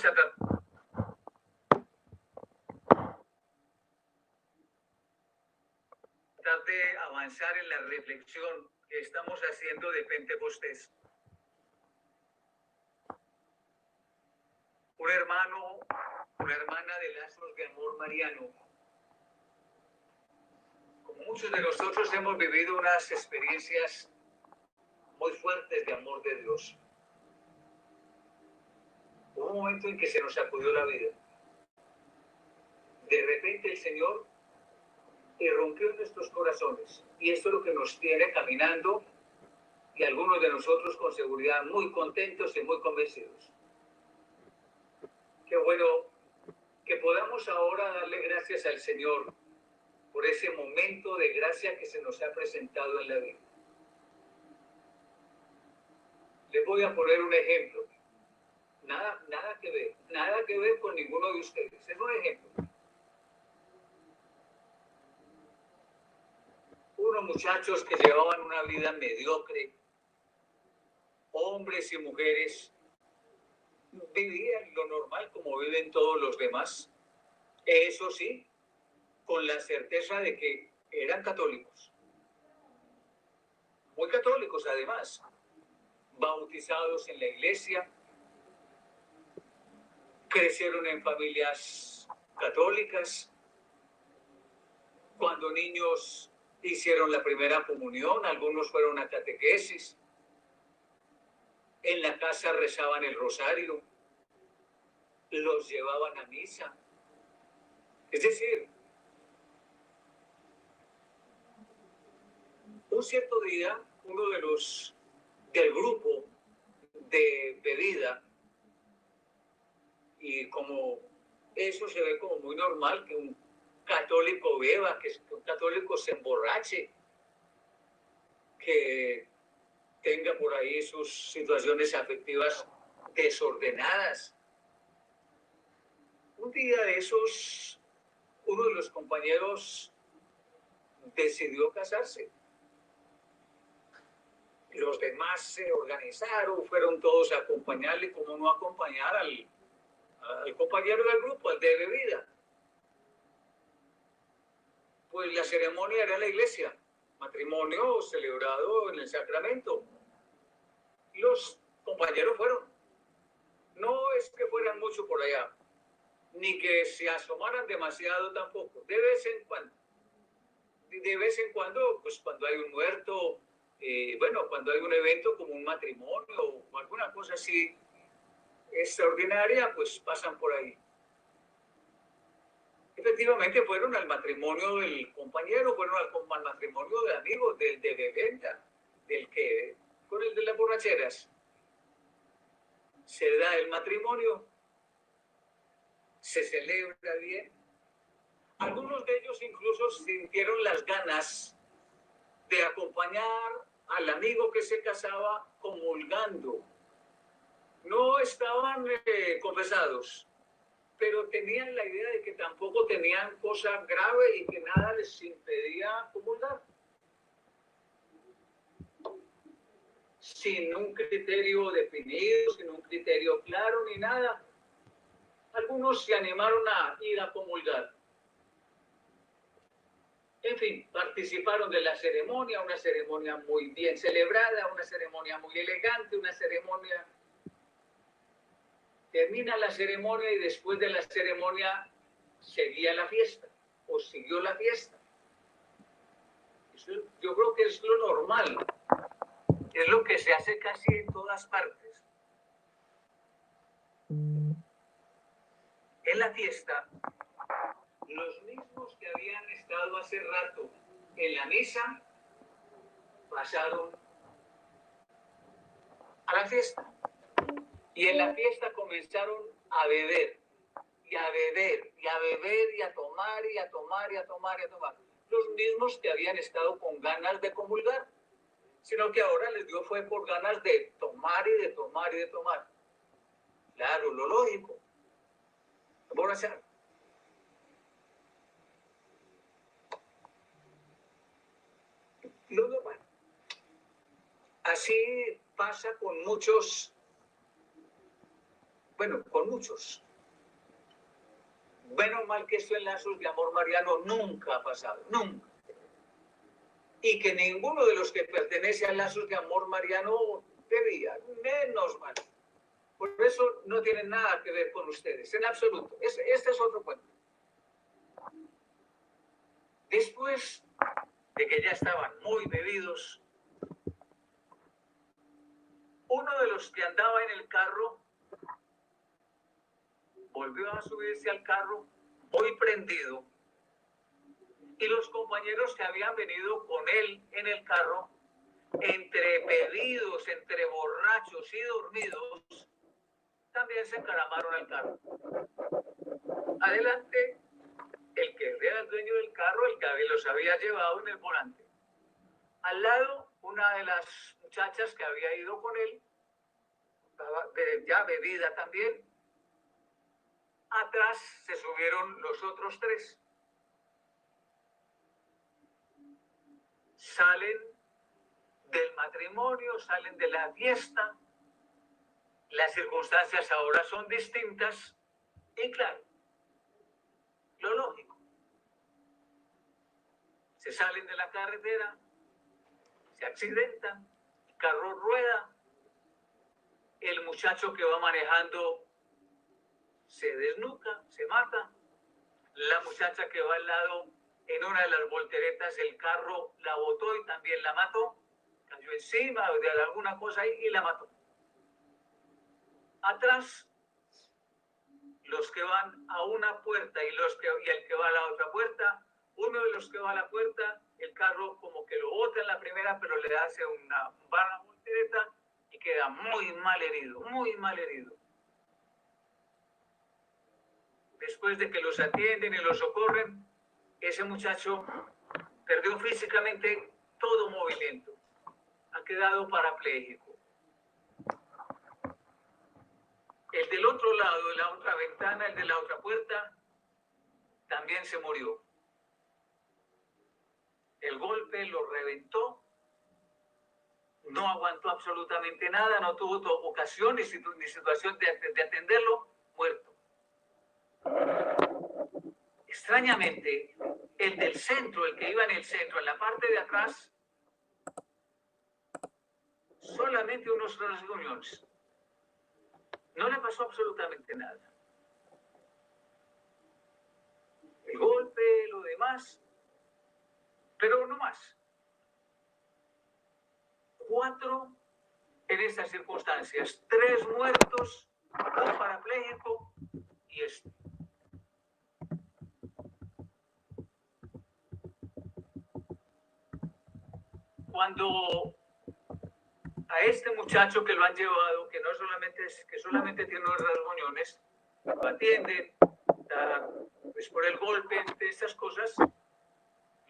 vamos a tratar de avanzar en la reflexión que estamos haciendo de Pentecostés. Un hermano, una hermana de lazos de amor mariano. Como muchos de nosotros hemos vivido unas experiencias muy fuertes de amor de Dios. Hubo un momento en que se nos sacudió la vida. De repente el Señor irrumpió en nuestros corazones. Y esto es lo que nos tiene caminando y algunos de nosotros con seguridad muy contentos y muy convencidos. Qué bueno que podamos ahora darle gracias al Señor por ese momento de gracia que se nos ha presentado en la vida. Les voy a poner un ejemplo. Nada que ver con ninguno de ustedes. Es un ejemplo. Unos muchachos que llevaban una vida mediocre, hombres y mujeres, vivían lo normal como viven todos los demás. Eso sí, con la certeza de que eran católicos. Muy católicos además. Bautizados en la iglesia. Crecieron en familias católicas. Cuando niños hicieron la primera comunión, algunos fueron a catequesis. En la casa rezaban el rosario. Los llevaban a misa. Es decir, un cierto día, uno del grupo de bebida, y como eso se ve como muy normal que un católico beba, que un católico se emborrache, que tenga por ahí sus situaciones afectivas desordenadas. Un día de esos, uno de los compañeros decidió casarse. Los demás se organizaron, fueron todos a acompañarle, como no acompañar al compañero del grupo, al de bebida. Pues la ceremonia era en la iglesia, matrimonio celebrado en el sacramento. Los compañeros fueron. No es que fueran mucho por allá, ni que se asomaran demasiado tampoco. De vez en cuando, pues cuando hay un muerto, cuando hay un evento como un matrimonio o alguna cosa así extraordinaria, pues pasan por ahí. Efectivamente fueron al matrimonio del compañero, fueron al matrimonio de amigos, del de bebenda, con el de las borracheras. Se da el matrimonio, se celebra bien. Algunos de ellos incluso sintieron las ganas de acompañar al amigo que se casaba comulgando. No estaban confesados, pero tenían la idea de que tampoco tenían cosa grave y que nada les impedía comulgar. Sin un criterio definido, sin un criterio claro ni nada. Algunos se animaron a ir a comulgar. En fin, participaron de la ceremonia, una ceremonia muy bien celebrada, una ceremonia muy elegante, una ceremonia... Termina la ceremonia y después de la ceremonia seguía la fiesta, o siguió la fiesta. Eso, yo creo que es lo normal, es lo que se hace casi en todas partes. En la fiesta, los mismos que habían estado hace rato en la misa, pasaron a la fiesta. Y en la fiesta comenzaron a beber, y a beber, y a beber, y a tomar, y a tomar, y a tomar, y a tomar. Los mismos que habían estado con ganas de comulgar, sino que ahora les dio fue por ganas de tomar, y de tomar, y de tomar. Claro, lo lógico. Emborrachar. Lo normal. Así pasa con muchos bueno, con muchos. Menos mal que esto en lazos de amor mariano nunca ha pasado, nunca. Y que ninguno de los que pertenece a lazos de amor mariano debía, menos mal. Por eso no tienen nada que ver con ustedes, en absoluto. Este es otro cuento. Después de que ya estaban muy bebidos, uno de los que andaba en el carro volvió a subirse al carro muy prendido, y los compañeros que habían venido con él en el carro, entre bebidos, entre borrachos y dormidos, también se encaramaron al carro. Adelante, el que era el dueño del carro, el que los había llevado en el volante. Al lado, una de las muchachas que había ido con él, ya bebida también. Atrás se subieron los otros tres. Salen del matrimonio, salen de la fiesta. Las circunstancias ahora son distintas. Y claro, lo lógico. Se salen de la carretera, se accidentan, el carro rueda, el muchacho que va manejando se desnuca, se mata, la muchacha que va al lado en una de las volteretas, el carro la botó y también la mató, cayó encima de alguna cosa ahí y la mató. Atrás, los que van a una puerta y el que va a la otra puerta, uno de los que va a la puerta, el carro como que lo bota en la primera, pero le hace una voltereta y queda muy mal herido, muy mal herido. Después de que los atienden y los socorren, ese muchacho perdió físicamente todo movimiento. Ha quedado parapléjico. El del otro lado, de la otra ventana, el de la otra puerta, también se murió. El golpe lo reventó. No aguantó absolutamente nada, no tuvo ocasión ni situación de atenderlo, muerto. Extrañamente, el del centro, el que iba en el centro, en la parte de atrás, solamente unos rasguñones. No le pasó absolutamente nada. El golpe, lo demás, pero no más. 4 en estas circunstancias, 3 muertos, un parapléjico y este. Cuando a este muchacho que lo han llevado, que solamente tiene unos rasguñones, lo atienden, pues por el golpe de estas cosas,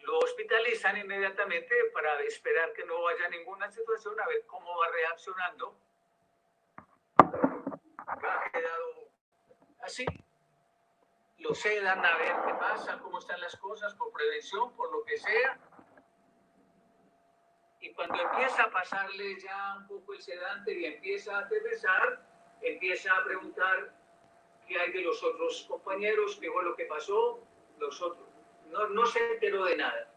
lo hospitalizan inmediatamente para esperar que no haya ninguna situación, a ver cómo va reaccionando. Ha quedado así. Lo sedan a ver qué pasa, cómo están las cosas, por prevención, por lo que sea. Y cuando empieza a pasarle ya un poco el sedante y empieza a aterrizar, empieza a preguntar qué hay de los otros compañeros, qué fue lo que pasó. Los otros no se enteró de nada,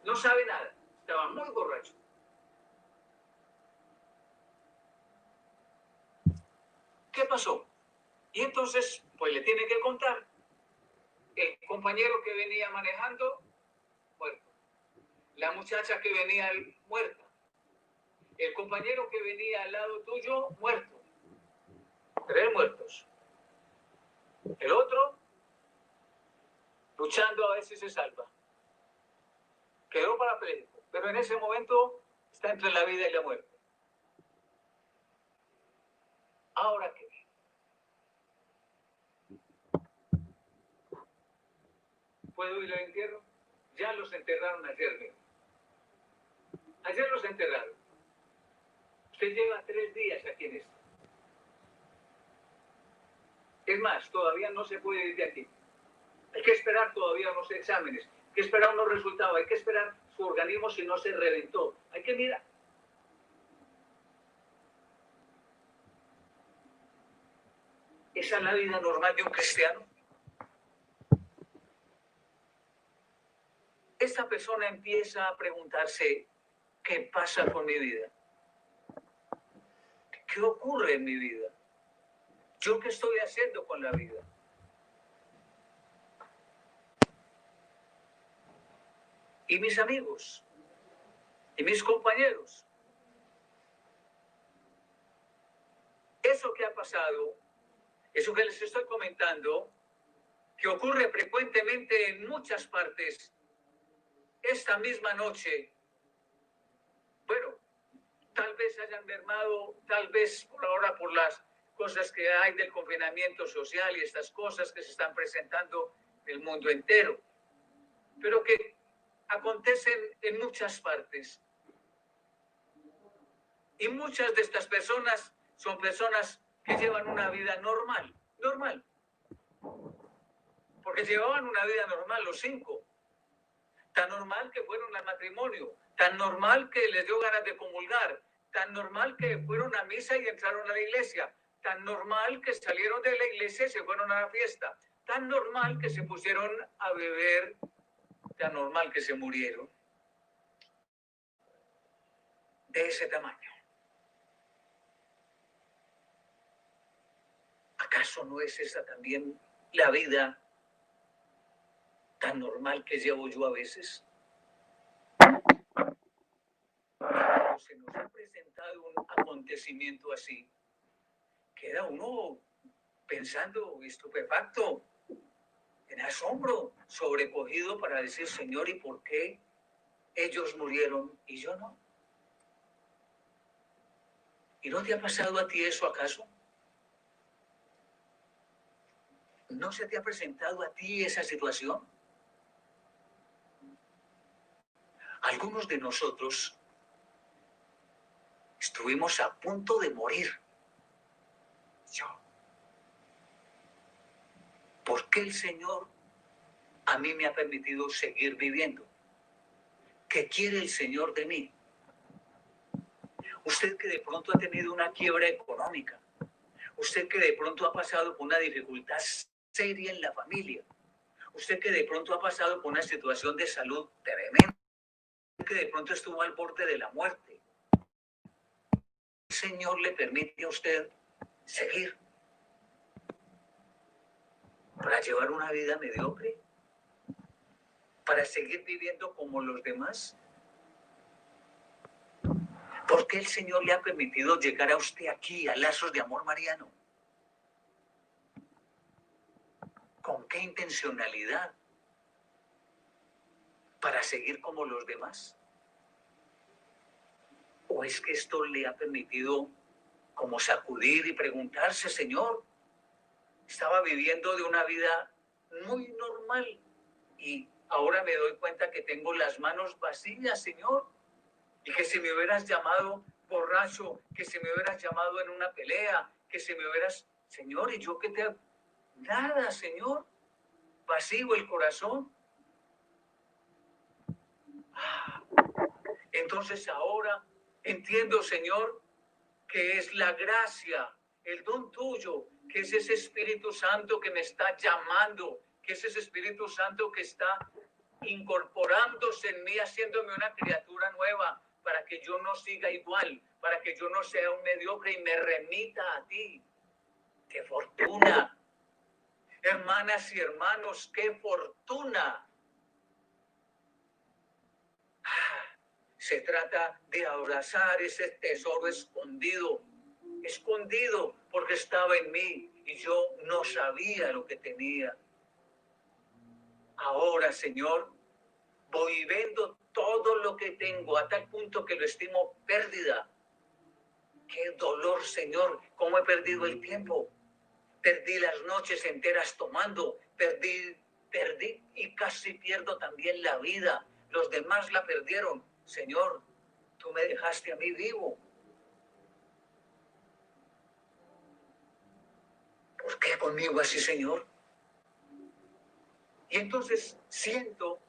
no sabe nada, estaba muy borracho. ¿Qué pasó? Y entonces, pues le tiene que contar. El compañero que venía manejando, muerto. La muchacha que venía muerta. El compañero que venía al lado tuyo, muerto. 3 muertos. El otro, luchando a ver si se salva. Quedó parapléjico, pero en ese momento está entre la vida y la muerte. ¿Ahora qué? ¿Puedo ir al entierro? Ya los enterraron ayer. Ayer los enterraron. Usted lleva 3 días aquí en esto. Es más, todavía no se puede ir de aquí. Hay que esperar todavía unos exámenes, hay que esperar unos resultados, hay que esperar su organismo si no se reventó. Hay que mirar. ¿Esa es la vida normal de un cristiano? Esta persona empieza a preguntarse, ¿qué pasa con mi vida? ¿Qué ocurre en mi vida? ¿Yo qué estoy haciendo con la vida? ¿Y mis amigos? ¿Y mis compañeros? Eso que ha pasado, eso que les estoy comentando, que ocurre frecuentemente en muchas partes, esta misma noche, bueno, tal vez hayan mermado, tal vez por ahora por las cosas que hay del confinamiento social y estas cosas que se están presentando en el mundo entero, pero que acontecen en muchas partes. Y muchas de estas personas son personas que llevan una vida normal, porque llevaban una vida normal los 5, tan normal que fueron al matrimonio, tan normal que les dio ganas de comulgar, tan normal que fueron a misa y entraron a la iglesia, tan normal que salieron de la iglesia y se fueron a la fiesta, tan normal que se pusieron a beber, tan normal que se murieron. De ese tamaño. ¿Acaso no es esa también la vida tan normal que llevo yo a veces? Cuando se nos ha presentado un acontecimiento así, queda uno pensando estupefacto, en asombro, sobrecogido para decir, Señor, ¿y por qué ellos murieron y yo no? ¿Y no te ha pasado a ti eso acaso? ¿No se te ha presentado a ti esa situación? Algunos de nosotros estuvimos a punto de morir. Yo. ¿Por qué el Señor a mí me ha permitido seguir viviendo? ¿Qué quiere el Señor de mí? Usted que de pronto ha tenido una quiebra económica, usted que de pronto ha pasado por una dificultad seria en la familia, usted que de pronto ha pasado por una situación de salud tremenda, que de pronto estuvo al borde de la muerte, el Señor le permite a usted seguir para llevar una vida mediocre, para seguir viviendo como los demás. ¿Por qué el Señor le ha permitido llegar a usted aquí, a Lazos de Amor Mariano? ¿Con qué intencionalidad? ¿Para seguir como los demás? ¿O es que esto le ha permitido como sacudir y preguntarse, Señor, estaba viviendo de una vida muy normal y ahora me doy cuenta que tengo las manos vacías, Señor? Y que si me hubieras llamado borracho, que si me hubieras llamado en una pelea, que si me hubieras... Señor, ¿y yo qué te... Nada, Señor. Vacío el corazón. Entonces ahora entiendo, Señor, que es la gracia, el don tuyo, que es ese Espíritu Santo que me está llamando, que es ese Espíritu Santo que está incorporándose en mí, haciéndome una criatura nueva, para que yo no siga igual, para que yo no sea un mediocre y me remita a ti. ¡Qué fortuna! Hermanas y hermanos, ¡qué fortuna! Se trata de abrazar ese tesoro escondido, escondido porque estaba en mí y yo no sabía lo que tenía. Ahora, Señor, voy y vendo todo lo que tengo a tal punto que lo estimo pérdida. ¡Qué dolor, Señor! ¿Cómo he perdido el tiempo? Perdí las noches enteras tomando, perdí y casi pierdo también la vida. Los demás la perdieron. Señor, tú me dejaste a mí vivo. ¿Por qué conmigo así, Señor? Y entonces siento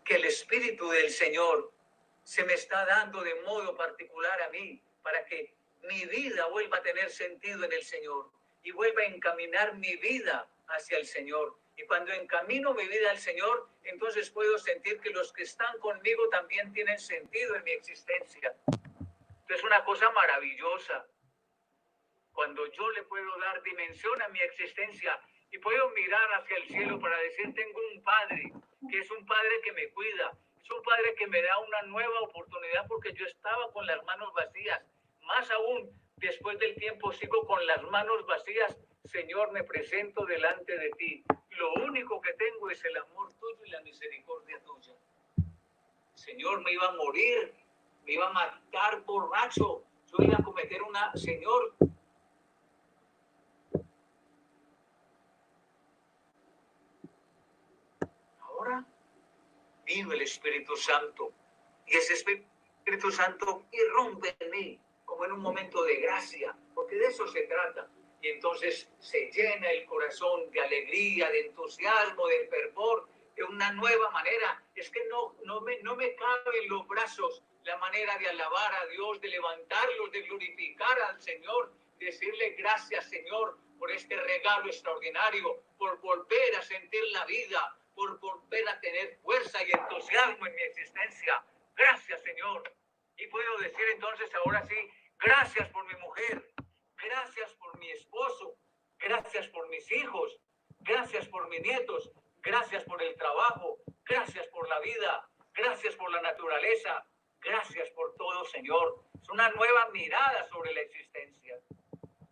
que el Espíritu del Señor se me está dando de modo particular a mí para que mi vida vuelva a tener sentido en el Señor. y vuelva a encaminar mi vida hacia el Señor. Y cuando encamino mi vida al Señor, entonces puedo sentir que los que están conmigo también tienen sentido en mi existencia. Es una cosa maravillosa. Cuando yo le puedo dar dimensión a mi existencia y puedo mirar hacia el cielo para decir, tengo un Padre, que es un Padre que me cuida, es un Padre que me da una nueva oportunidad porque yo estaba con las manos vacías. Más aún, después del tiempo sigo con las manos vacías. Señor, me presento delante de ti. Lo único que tengo es el amor tuyo y la misericordia tuya. Señor, me iba a morir, me iba a matar borracho, yo iba a cometer una... Señor, ahora vino el Espíritu Santo y ese Espíritu Santo irrumpe en mí como en un momento de gracia, porque de eso se trata. Y entonces se llena el corazón de alegría, de entusiasmo, de fervor, de una nueva manera. Es que no me cabe en los brazos la manera de alabar a Dios, de levantarlos, de glorificar al Señor, decirle gracias, Señor, por este regalo extraordinario, por volver a sentir la vida, por volver a tener fuerza y entusiasmo en mi existencia. Gracias, Señor. Y puedo decir entonces, ahora sí, gracias por mi mujer, gracias por mi esposo, gracias por mis hijos, gracias por mis nietos, gracias por el trabajo, gracias por la vida, gracias por la naturaleza, gracias por todo, Señor. Es una nueva mirada sobre la existencia.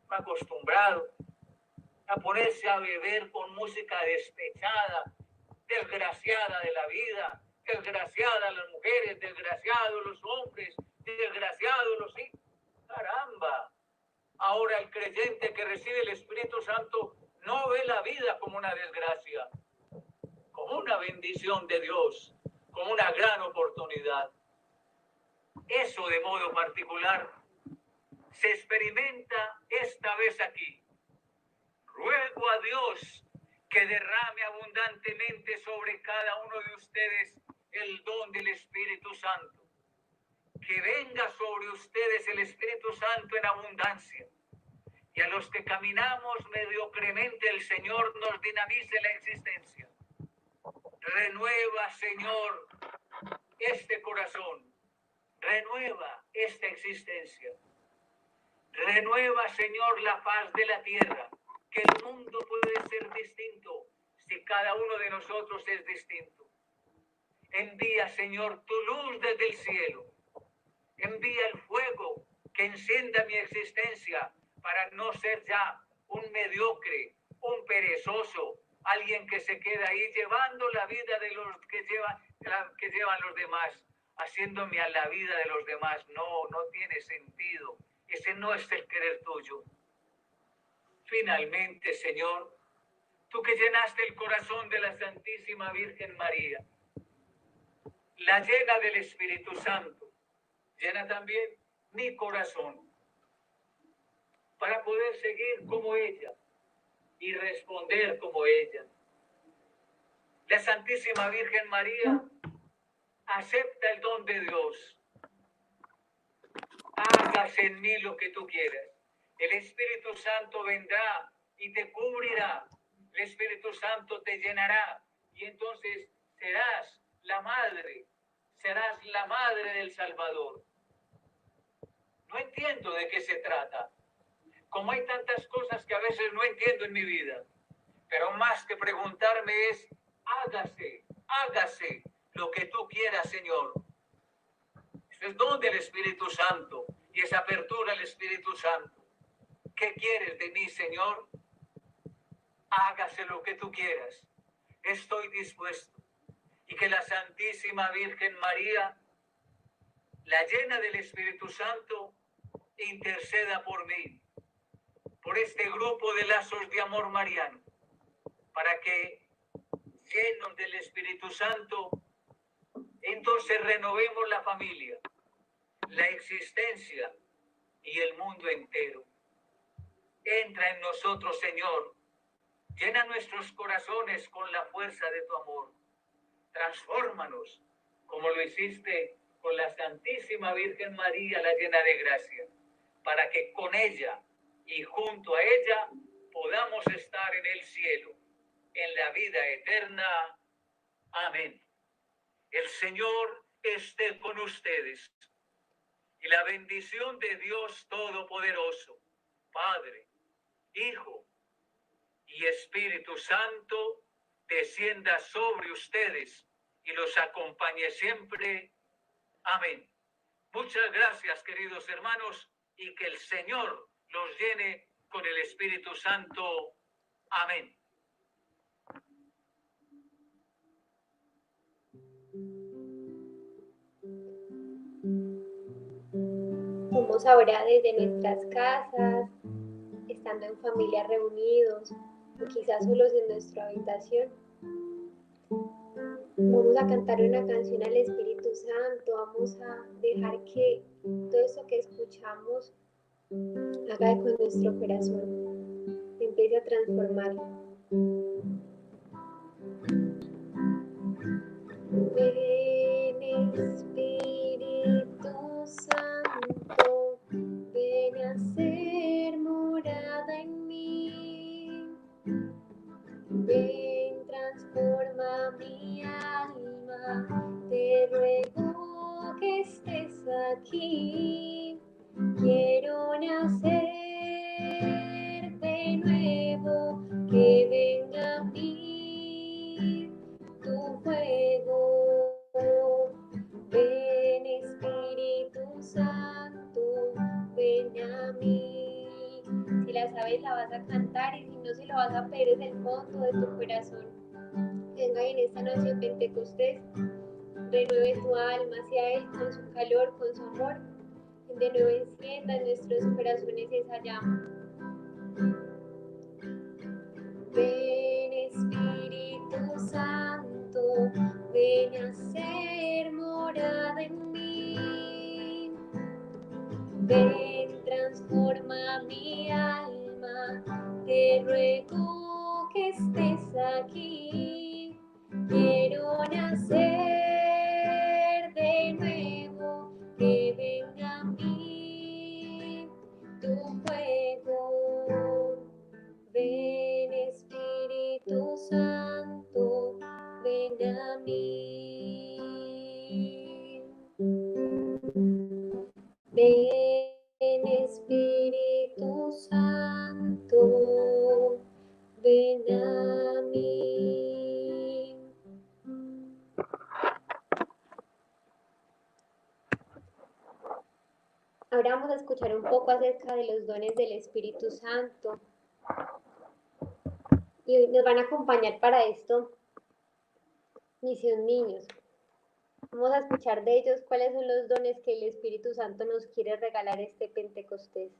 Me he acostumbrado a ponerse a beber con música despechada, desgraciada de la vida, desgraciada las mujeres, desgraciados los hombres, desgraciados los hijos. ¡Caramba! Ahora el creyente que recibe el Espíritu Santo no ve la vida como una desgracia, como una bendición de Dios, como una gran oportunidad. Eso de modo particular se experimenta esta vez aquí. Ruego a Dios que derrame abundantemente sobre cada uno de ustedes el don del Espíritu Santo. Que venga sobre ustedes el Espíritu Santo en abundancia. Y a los que caminamos mediocremente, el Señor nos dinamice la existencia. Renueva, Señor, este corazón. Renueva esta existencia. Renueva, Señor, la faz de la tierra. Que el mundo puede ser distinto si cada uno de nosotros es distinto. Envía, Señor, tu luz desde el cielo. Envía el fuego que encienda mi existencia para no ser ya un mediocre, un perezoso, alguien que se queda ahí llevando la vida de los que llevan los demás, haciéndome a la vida de los demás. No tiene sentido. Ese no es el querer tuyo. Finalmente, Señor, tú que llenaste el corazón de la Santísima Virgen María, la llena del Espíritu Santo, llena también mi corazón para poder seguir como ella y responder como ella. La Santísima Virgen María acepta el don de Dios. Hágase en mí lo que tú quieras. El Espíritu Santo vendrá y te cubrirá. El Espíritu Santo te llenará y entonces serás la madre del Salvador. No entiendo de qué se trata. Como hay tantas cosas que a veces no entiendo en mi vida, pero más que preguntarme es, hágase lo que tú quieras, Señor. Eso es don del Espíritu Santo y esa apertura al Espíritu Santo. ¿Qué quieres de mí, Señor? Hágase lo que tú quieras. Estoy dispuesto. Y que la Santísima Virgen María, la llena del Espíritu Santo, interceda por mí, por este grupo de lazos de amor mariano, para que, llenos del Espíritu Santo, entonces renovemos la familia, la existencia y el mundo entero. Entra en nosotros, Señor, llena nuestros corazones con la fuerza de tu amor. Transfórmanos, como lo hiciste con la Santísima Virgen María, la llena de gracia, para que con ella y junto a ella podamos estar en el cielo, en la vida eterna. Amén. El Señor esté con ustedes. Y la bendición de Dios Todopoderoso, Padre, Hijo y Espíritu Santo, descienda sobre ustedes y los acompañe siempre. Amén. Muchas gracias, queridos hermanos, y que el Señor los llene con el Espíritu Santo. Amén. Vamos ahora desde nuestras casas, estando en familia reunidos, o quizás solos en nuestra habitación. Vamos a cantar una canción al Espíritu Santo, vamos a dejar que todo eso que escuchamos haga eco en nuestro corazón, empiece a transformarlo. Ven Espíritu Santo, ven a ser morada en mí. Ven, transforma mi alma, te ruego que estés aquí. Quiero nacer de nuevo, que venga a mí tu fuego. Ven Espíritu Santo, ven a mí. Si la sabes la vas a cantar, y si no, si lo vas a pedir desde el fondo de tu corazón. Venga, y en esta noche en Pentecostés renueve tu alma hacia Él con su calor, con su amor. De nuevo encienda en nuestros corazones esa llama. Ven Espíritu Santo, ven a ser morada en mí. Ven, transforma mi alma, te ruego que estés aquí. Quiero nacer de nuevo, que venga a mí tu fuego. Ven Espíritu Santo, ven a mí. Ven Espíritu Santo, ven a mí. Ahora vamos a escuchar un poco acerca de los dones del Espíritu Santo. Y nos van a acompañar para esto Misión Niños. Vamos a escuchar de ellos cuáles son los dones que el Espíritu Santo nos quiere regalar este Pentecostés.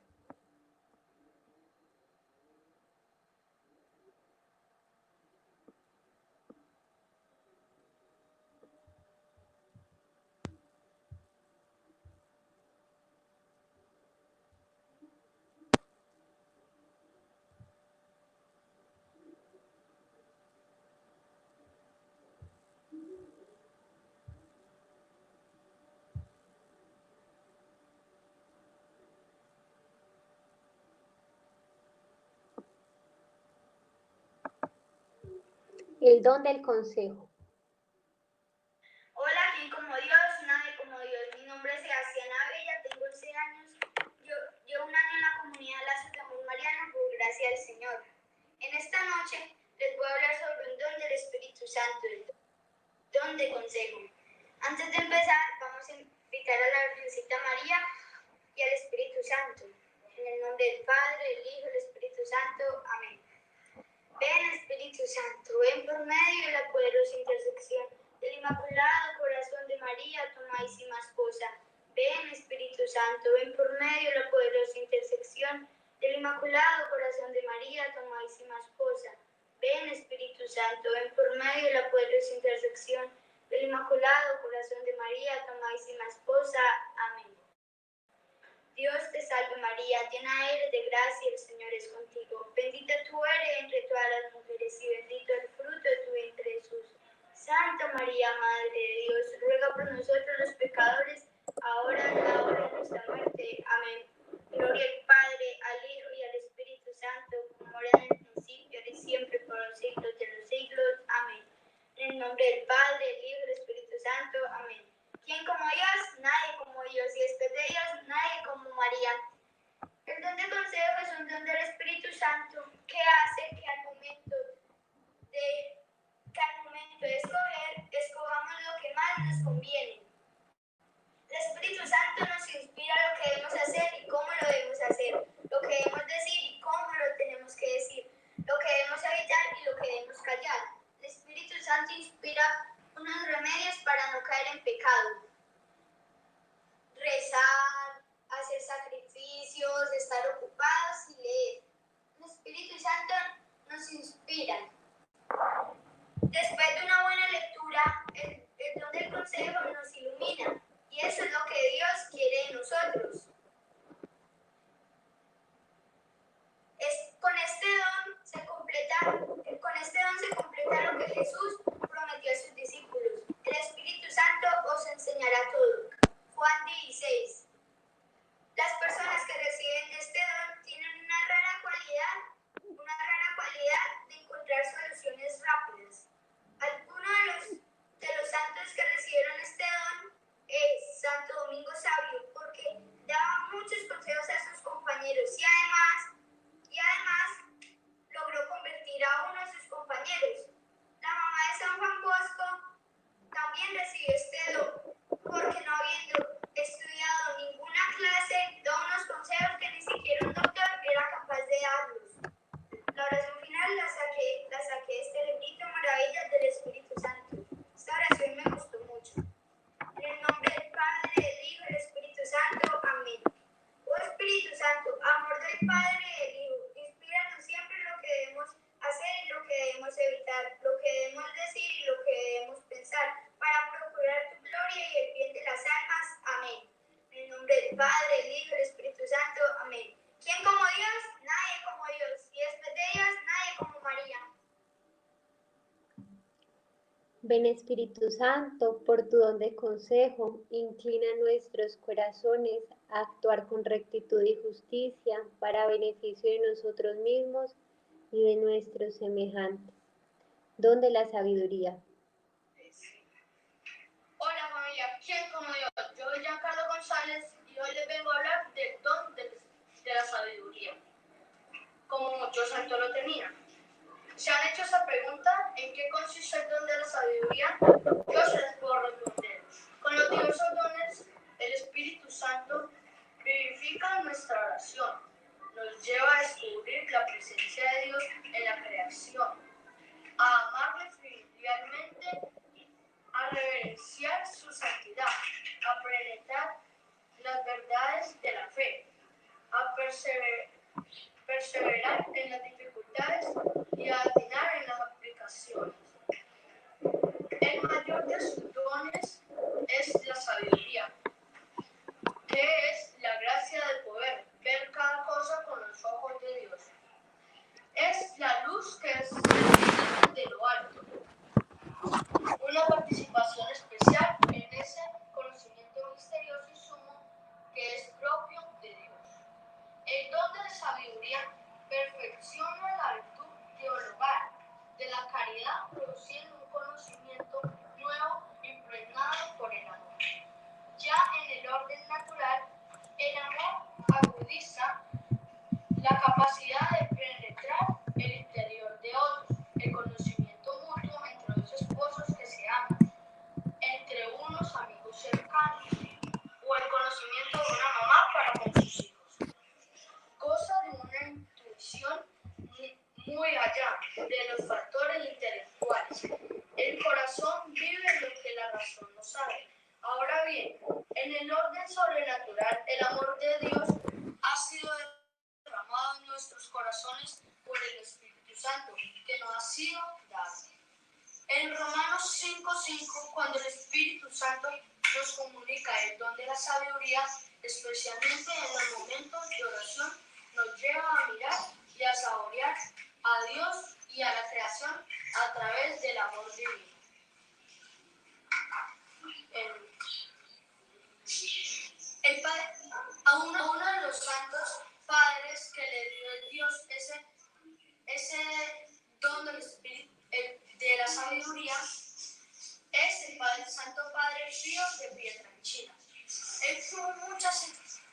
El don del consejo. Hola, ¿quién como Dios? Nadie como Dios. Mi nombre es Sebastián Abella, tengo 11 años. Llevo un año en la comunidad Lazos de Amor Mariano por gracia del Señor. En esta noche les voy a hablar sobre un don del Espíritu Santo, el don de consejo. Antes de empezar, vamos a invitar a la Virgencita María y al Espíritu Santo. En el nombre del Padre, del Hijo y del Espíritu Santo. Amén. Ven Espíritu Santo, ven por medio de la poderosa intersección del Inmaculado Corazón de María, tu amadísima esposa. Ven Espíritu Santo, ven por medio de la poderosa intersección del Inmaculado Corazón de María, tu amadísima esposa. Ven Espíritu Santo, ven por medio de la poderosa intersección del Inmaculado Corazón de María, tu amadísima esposa. Amén. Dios te salve María, llena eres de gracia, el Señor es contigo. Bendita tú eres entre todas las mujeres y bendito el fruto de tu vientre Jesús. Santa María, Madre de Dios, ruega por nosotros los pecadores, ahora y en la hora de nuestra muerte. Amén. Gloria al Padre, al Hijo y al Espíritu Santo, como era en el María. El don de consejo es un don del Espíritu Santo que hace que al momento de escoger, escojamos lo que más nos conviene. El Espíritu Santo nos inspira lo que debemos hacer y cómo lo debemos hacer, lo que debemos decir y cómo lo tenemos que decir, lo que debemos evitar y lo que debemos callar. El Espíritu Santo inspira unos remedios para no caer en pecado. Rezar, hacer sacrificios, estar ocupados y leer. El Espíritu Santo nos inspira. Después de una buena lectura, el don del consejo nos ilumina. Y eso es lo que Dios quiere de nosotros. Con este don se completa lo que Jesús prometió a sus discípulos. El Espíritu Santo os enseñará todo. Juan 16. Las personas que reciben este don tienen una rara cualidad de encontrar soluciones rápidas. Algunos de los santos que recibieron este don es Santo Domingo Sabio, porque daba muchos consejos a sus compañeros y además logró convertir a uno de sus compañeros. La mamá de San Juan Bosco también recibió este don, porque no habiendo estudiado ninguna clase, da unos consejos que ni siquiera un doctor era capaz de darlos. La oración final la saqué de este librito Maravillas del Espíritu Santo. Esta oración me gustó mucho. En el nombre del Padre, del Hijo y del Espíritu Santo. Amén. Oh Espíritu Santo, amor del Padre y del Hijo, inspíranos siempre lo que debemos hacer y lo que debemos evitar, lo que debemos decir y lo que debemos pensar, para procurar tu gloria y el bien de las almas. Amén. En el nombre del Padre, del Hijo y del Espíritu Santo. Amén. ¿Quién como Dios? Nadie como Dios. Y después de Dios, nadie como María. Ven Espíritu Santo, por tu don de consejo, inclina nuestros corazones a actuar con rectitud y justicia para beneficio de nosotros mismos y de nuestros semejantes. Don de la sabiduría. Hola familia, ¿quién como Dios? Yo soy Giancarlo González y hoy les vengo a hablar del don de la sabiduría, como muchos santos lo tenían. ¿Se han hecho esa pregunta? ¿En qué consiste el don de la sabiduría? Yo se les puedo responder. Con los diversos dones, el Espíritu Santo vivifica nuestra oración, nos lleva a descubrir la presencia de Dios en la creación, a amarle filialmente, a reverenciar su santidad, a penetrar las verdades de la fe, a perseverar en las dificultades y a atinar en las aplicaciones. El mayor de sus dones es la sabiduría, que es la gracia de poder ver cada cosa con los ojos de Dios. Es la luz que desciende de lo alto, una participación especial en ese conocimiento misterioso y sumo que es propio de Dios. El don de la sabiduría perfecciona la virtud teologal de la caridad, produciendo un conocimiento nuevo impregnado por el amor. Ya en el orden natural, el amor agudiza la capacidad de penetrar el interior de otros, el conocimiento mutuo entre dos esposos que se aman, entre unos amigos cercanos, o el conocimiento de una mamá para con sus hijos. Goza de una intuición muy allá de los factores intelectuales. El corazón vive lo que la razón no sabe. Ahora bien, en el orden sobrenatural, el amor de Dios ha sido derramado en nuestros corazones por el Espíritu Santo, que nos ha sido dado. En Romanos 5:5, cuando el Espíritu Santo nos comunica el don de la sabiduría, especialmente en los momentos de oración, nos lleva a mirar y a saborear a Dios y a la creación a través del amor divino. A uno de los santos padres que le dio el Dios ese don del Espíritu de la sabiduría es el Santo Padre Pío de Pietrelcina. Él tuvo muchas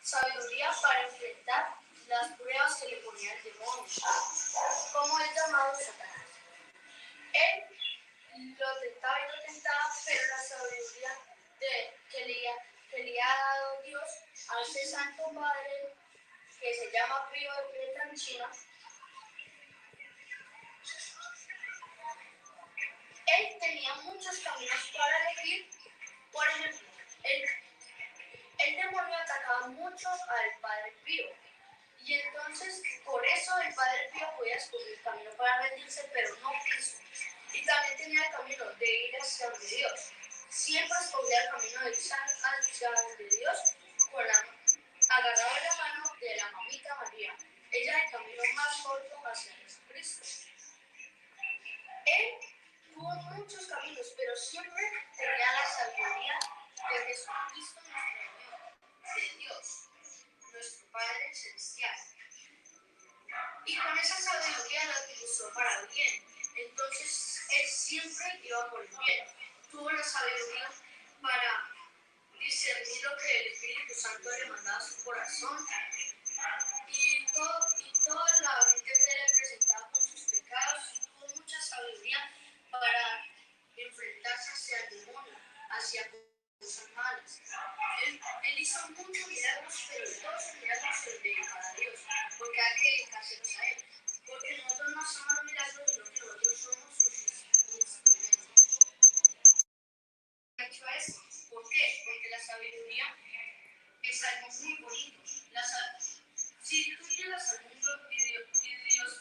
sabiduría para enfrentar las pruebas que le ponía el demonio, como el llamado Satanás. Él lo tentaba y lo tentaba, pero la sabiduría que le ha dado Dios a ese Santo Padre que se llama Pío de Pietrelcina, él tenía muchos caminos para elegir. Por ejemplo, el demonio atacaba mucho al Padre Pío, y entonces por eso el Padre Pío podía escoger el camino para rendirse, pero no quiso. Y también tenía el camino de ir hacia donde Dios. Siempre escogía el camino de ir hacia donde Dios, agarrado de la mano de la mamita María. Ella el camino más corto hacia Jesucristo. Él tuvo muchos caminos, pero siempre tenía la sabiduría de Jesucristo, de Dios, nuestro Padre Celestial. Y con esa sabiduría la utilizó para bien. Entonces, él siempre iba por el bien. Tuvo la sabiduría para discernir lo que el Espíritu Santo le mandaba a su corazón. Y toda la gente que le presentaba con sus pecados, tuvo mucha sabiduría para enfrentarse hacia el demonio, hacia cosas malas. Él hizo muchos milagros, pero todos los milagros se los dedica a Dios, porque hay que dedicárselos a Él. Porque nosotros no somos los milagros, sino que nosotros somos sus instrumentos. ¿Hecho eso? ¿Por qué? Porque la sabiduría es algo muy bonito. Si tú llegas al mundo y Dios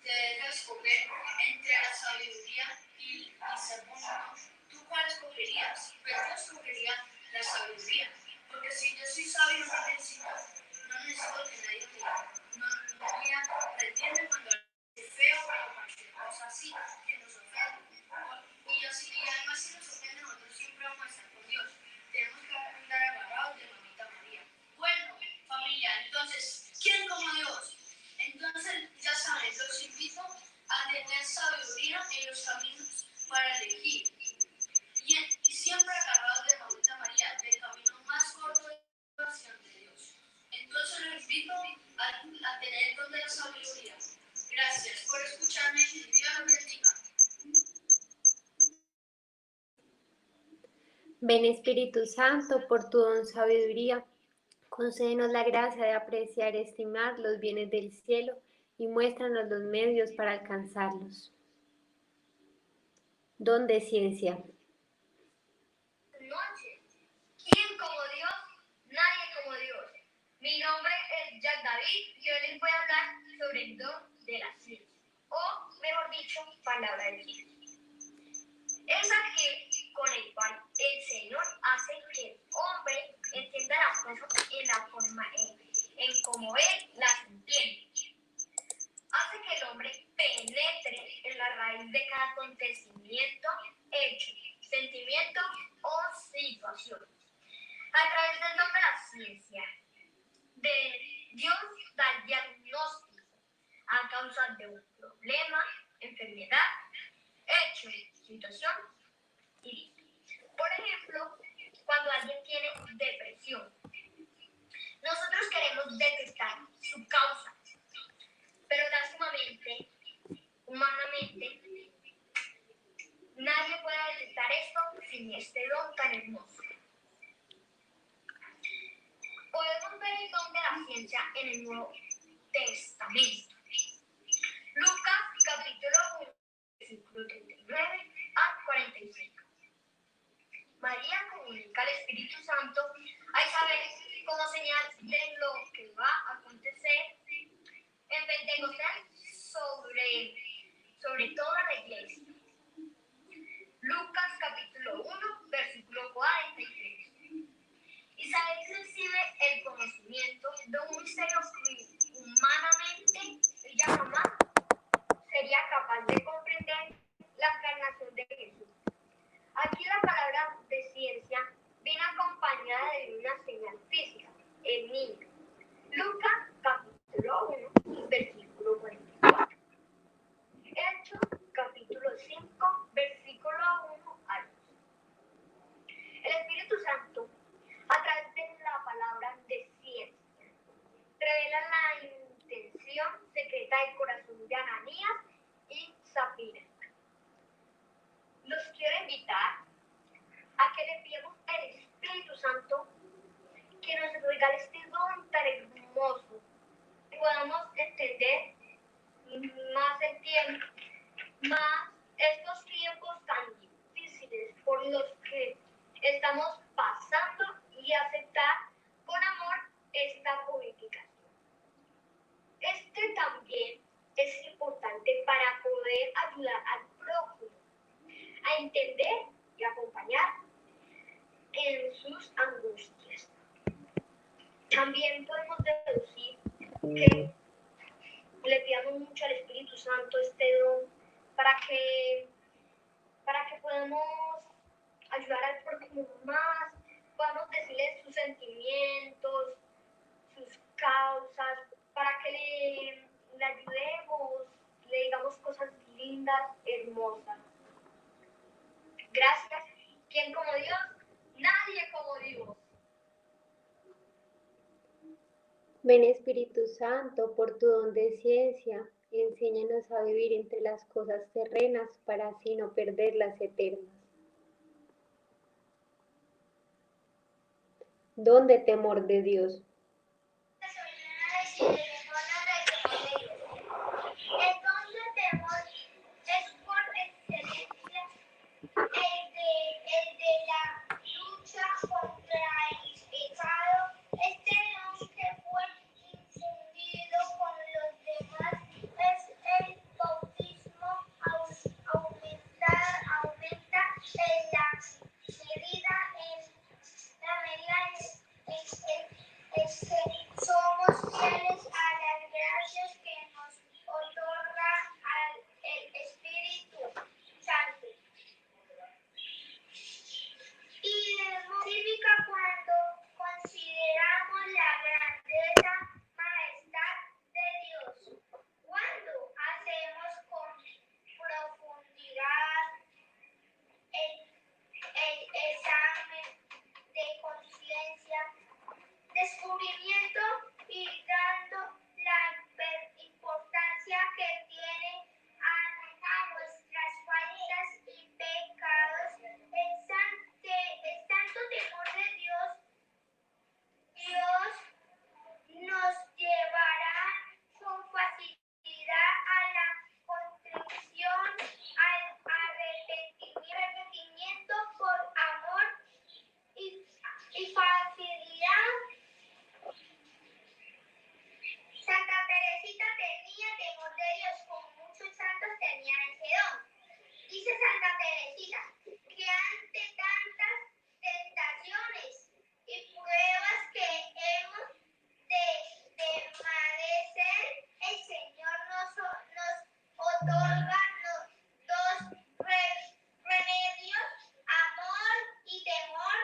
te deja escoger entre la sabiduría y ser bonito, ¿tú cuál escogerías? Pues yo escogería la sabiduría, porque si yo soy sabio no necesito que nadie me voy a rendirme cuando es feo o cualquier cosa así que nos ofende. Y además si nos ofende nosotros siempre vamos a estar con Dios. Tenemos que andar agarrados de mamita María. Bueno, familia, entonces, ¿quién como Dios? Entonces, ya saben, los invito a tener sabiduría en los caminos para elegir. Y siempre agarrados de mamita María, del camino más corto hacia de Dios. Entonces, los invito a tener el don de la sabiduría. Gracias por escucharme y Dios los bendiga. Ven Espíritu Santo, por tu don sabiduría, concédenos la gracia de apreciar y estimar los bienes del cielo y muéstranos los medios para alcanzarlos. Don de ciencia. Noche. ¿Quién como Dios? Nadie como Dios. Mi nombre es Jack David y hoy les voy a hablar sobre el don de la ciencia, o mejor dicho, palabra de Dios. Es aquel con el cual el Señor hace que el hombre entienda las cosas en la forma en como Él las entiende. Hace que el hombre penetre en la raíz de cada acontecimiento, hecho, sentimiento o situación. A través del don de la ciencia, Dios da el diagnóstico a causa de un problema, enfermedad, hecho, situación y listo. Por ejemplo, cuando alguien tiene depresión, nosotros queremos detectar su causa, pero lástimamente, humanamente, nadie puede detectar esto sin este don tan hermoso. Podemos ver el don de la ciencia en el Nuevo Testamento. Lucas capítulo 1, versículo 39 a 45. María comunica al Espíritu Santo a Isabel como señal de lo que va a acontecer en Pentecostés sobre toda la iglesia. Lucas capítulo 1, versículo 43. Isabel recibe el conocimiento de un misterio que humanamente ella jamás sería capaz de comprender, la encarnación de Jesús. Aquí la palabra de ciencia viene acompañada de una señal física, el niño. Lucas capítulo 1, versículo 44. Hechos capítulo 5, versículo 1 al 2. Espíritu Santo, a través de la palabra de ciencia, revela la intención secreta del corazón de Ananías y Zafira. Los quiero invitar a que le pidamos al Espíritu Santo que nos regale este don tan hermoso, que podamos entender más el tiempo, más estos tiempos tan difíciles por los que estamos pasando y aceptar con amor esta purificación. Este también es importante para poder ayudar al prójimo a entender y acompañar en sus angustias. También podemos deducir que le pidamos mucho al Espíritu Santo este don para que podamos ayudar al prójimo más, podamos decirle sus sentimientos, sus causas, para que le ayudemos, le digamos cosas lindas, hermosas. Gracias. ¿Quién como Dios? Nadie como Dios. Ven Espíritu Santo, por tu don de ciencia, enséñanos a vivir entre las cosas terrenas para así no perder las eternas. Don de temor de Dios. El don de temor es por excelencia el de la lucha contra el pecado. Este don que fue infundido con los demás es el bautismo, aumenta en la medida en que somos fieles a las gracias que nos otorga el Espíritu Santo. Y significa cuando consideramos la grandeza, majestad de Dios. Cuando hacemos con profundidad el examen de conciencia, descubrimiento y dando la importancia que tiene a nuestras faltas y pecados, el santo temor de Dios nos llevará con facilidad a la contrición, al arrepentimiento por amor y facilidad. Santa Teresita tenía temor de Dios, como muchos santos tenían ese don. Dice Santa Teresita que ante tantas tentaciones y pruebas que hemos de padecer, el Señor nos otorga dos remedios, amor y temor.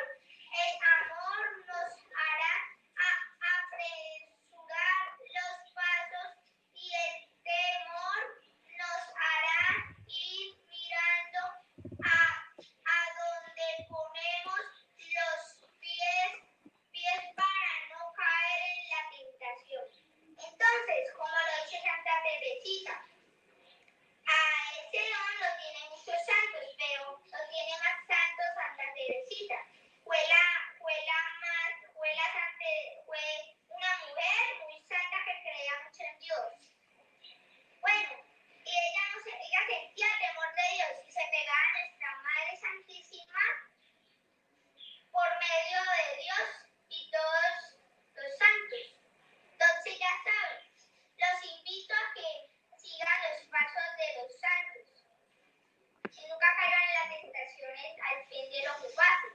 El amor nos hará apresurar los pasos y el temor nos hará ir mirando a donde ponemos los pies para no caer en la tentación. Entonces, como lo dice Santa Teresita, a ese don lo tienen muchos santos, pero lo tiene más santo Santa Teresita. Fue una mujer muy santa que creía mucho en Dios. Bueno, y ella sentía el temor de Dios y se pegaba a nuestra Madre Santísima por medio de Dios y todos los santos. Entonces ya saben, los invito a que sigan los pasos de los santos y nunca caigan en las tentaciones al fin de lo que pasen.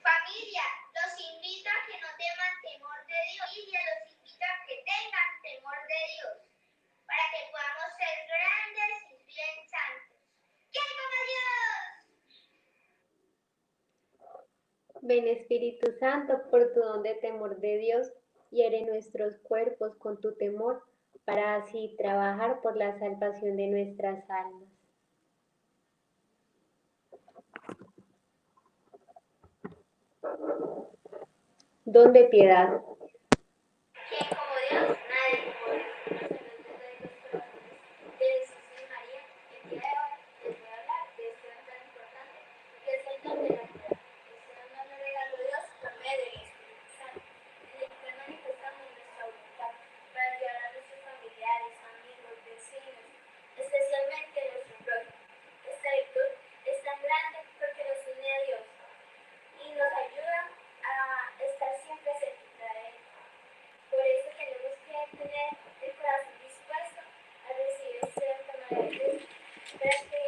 Familia, los invito a que no teman temor de Dios. Familia, los invito a que tengan temor de Dios para que podamos ser grandes y bien santos. ¿Quién como Dios? Ven Espíritu Santo, por tu don de temor de Dios, hiere nuestros cuerpos con tu temor, para así trabajar por la salvación de nuestras almas. Don de piedad. ¿Quién como Dios? Nadie como Dios. De Jesús y María, el día de hoy les voy a hablar de este don tan importante que es el don de la piedad. Este don nos lo regaló Dios por medio del Espíritu Santo, en el que manifestamos nuestra voluntad para ayudar a nuestros familiares, amigos, vecinos, especialmente a nuestro prójimo. Esta virtud es tan grande porque nos une a Dios y nos ayuda a estar siempre cerca de Él. Por eso tenemos que tener el corazón dispuesto a recibir este don tan maravilloso, para que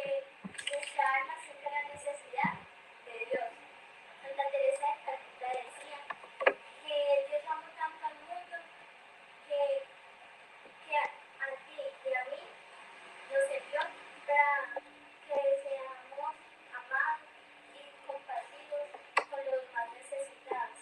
nuestra alma sienta la necesidad de Dios. Santa Teresa de Calcuta decía que Dios amó tanto al mundo que a ti y a mí nos envió para que seamos amados y compasivos con los más necesitados.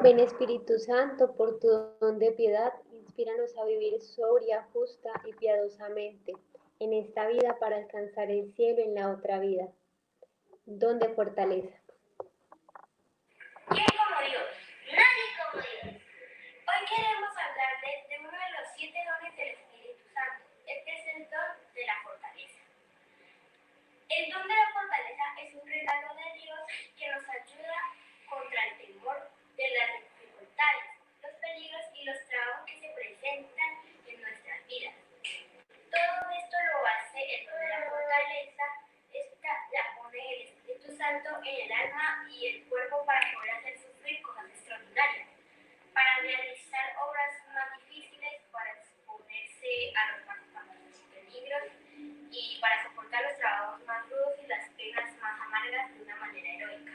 Ven Espíritu Santo, por tu don de piedad, inspíranos a vivir sobria, justa y piadosamente en esta vida para alcanzar el cielo en la otra vida. Don de fortaleza. ¿Quién como Dios? Nadie como Dios. Hoy queremos hablarles de uno de los 7 dones del Espíritu Santo. Este es el don de la fortaleza. El don de la fortaleza es un regalo de Dios que nos ayuda contra el temor de las dificultades, los peligros y los trabajos que se presentan en nuestras vidas. Todo esto lo hace el don de la fortaleza. Esta la pone el Espíritu Santo en el alma y el cuerpo para poder hacer sufrir cosas extraordinarias, para realizar obras más difíciles, para exponerse a los más famosos peligros y para soportar los trabajos más rudos y las penas más amargas de una manera heroica.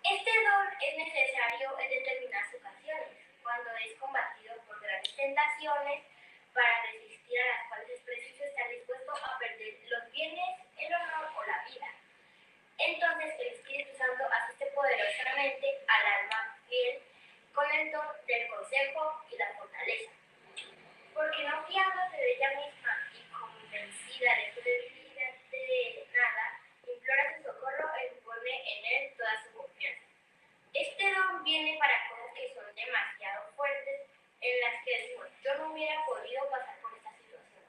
Este don es necesario en determinadas ocasiones, cuando es combatido por grandes tentaciones, para resistir a las cuales es preciso estar dispuesto a perder los bienes, el honor o la vida. Entonces el Espíritu Santo asiste poderosamente al alma fiel con el don del consejo y la fortaleza. Porque no fiándose de ella misma y convencida de su debilidad de nada, implora su socorro e impone en él toda su confianza. Este don viene para cosas que son demasiado fuertes, en las que decimos, yo no hubiera podido pasar por esta situación.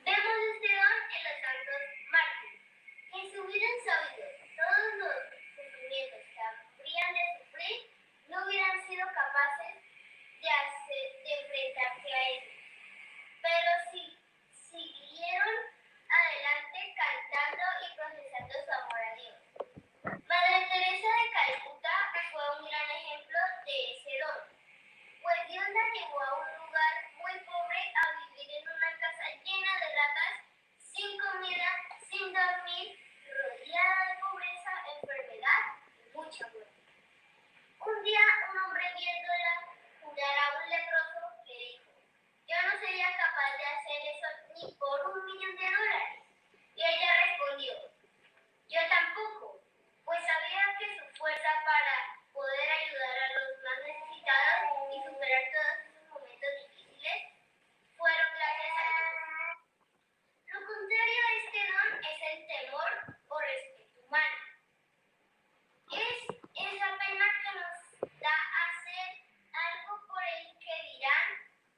Vemos este don en los santos mártires, que en su vida han sabido todos los sufrimientos que habrían de sufrir, no hubieran sido capaces de enfrentarse a ellos. Pero sí siguieron adelante cantando y profesando su amor a Dios. Madre Teresa de Calcuta fue un gran ejemplo de ese don, pues Dios la llevó a un lugar muy pobre a vivir en una casa llena de ratas, sin comida, sin dormir, rodeada de pobreza, enfermedad y mucha muerte. Un día un hombre viéndola curar a un leproso le dijo, yo no sería capaz de hacer eso ni por $1.000.000. Y ella respondió, yo tampoco, pues sabía que su fuerza para poder ayudar a los más necesitados y superar todos esos momentos difíciles fueron gracias a Dios. Lo contrario a este don es el temor o respeto humano. Es esa pena que nos da hacer algo por el que dirán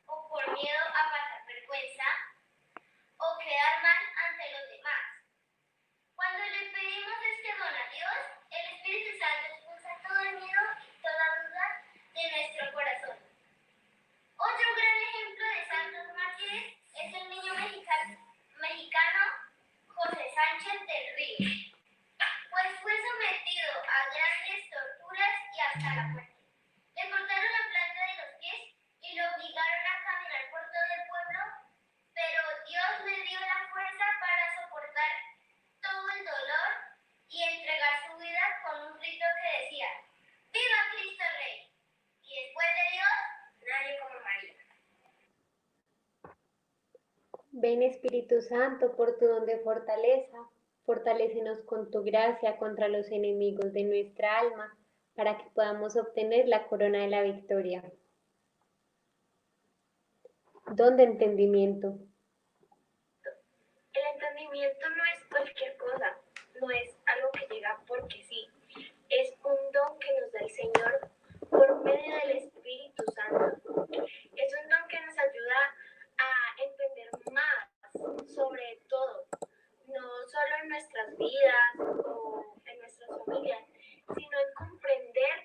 o por miedo a pasar vergüenza o quedar mal ante los demás. Cuando le pedimos este don a Dios, el Espíritu Santo expulsa todo el miedo y toda duda de nuestro corazón. Otro gran ejemplo de santos mártires es el niño mexicano José Sánchez del Río, pues fue sometido a grandes torturas y hasta la muerte. Le cortaron la planta de los pies y lo obligaron a caminar por todo el pueblo, pero Dios le dio la fuerza para soportar todo el dolor y entregar su vida con un grito que decía, ¡Viva Cristo Rey! Y después de Dios, nadie como María. Ven Espíritu Santo, por tu don de fortaleza, fortalécenos con tu gracia contra los enemigos de nuestra alma, para que podamos obtener la corona de la victoria. Don de entendimiento. El Señor por medio del Espíritu Santo. Es un don que nos ayuda a entender más sobre todo, no solo en nuestras vidas o en nuestras familias, sino en comprender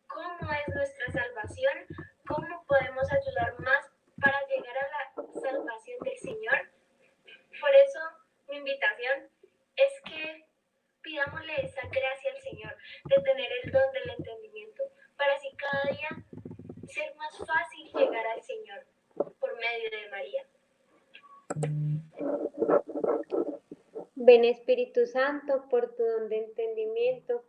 cómo es nuestra salvación, cómo podemos ayudar más para llegar a la salvación del Señor. Por eso mi invitación es que pidámosle esa gracia al Señor de tener el don del entendimiento, para así cada día ser más fácil llegar al Señor por medio de María. Ven Espíritu Santo, por tu don de entendimiento,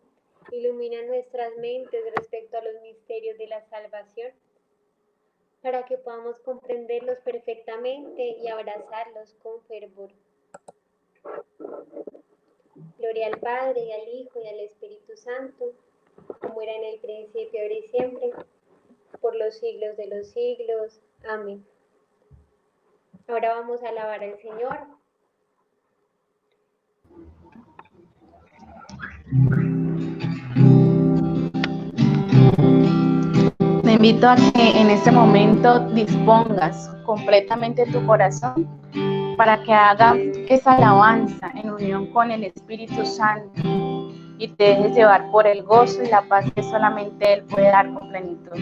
ilumina nuestras mentes respecto a los misterios de la salvación, para que podamos comprenderlos perfectamente y abrazarlos con fervor. Gloria al Padre, y al Hijo, y al Espíritu Santo, como era en el principio, ahora y siempre, por los siglos de los siglos. Amén. Ahora vamos a alabar al Señor. Te invito a que en este momento dispongas completamente tu corazón para que haga esa alabanza en unión con el Espíritu Santo y te dejes llevar por el gozo y la paz que solamente Él puede dar con plenitud.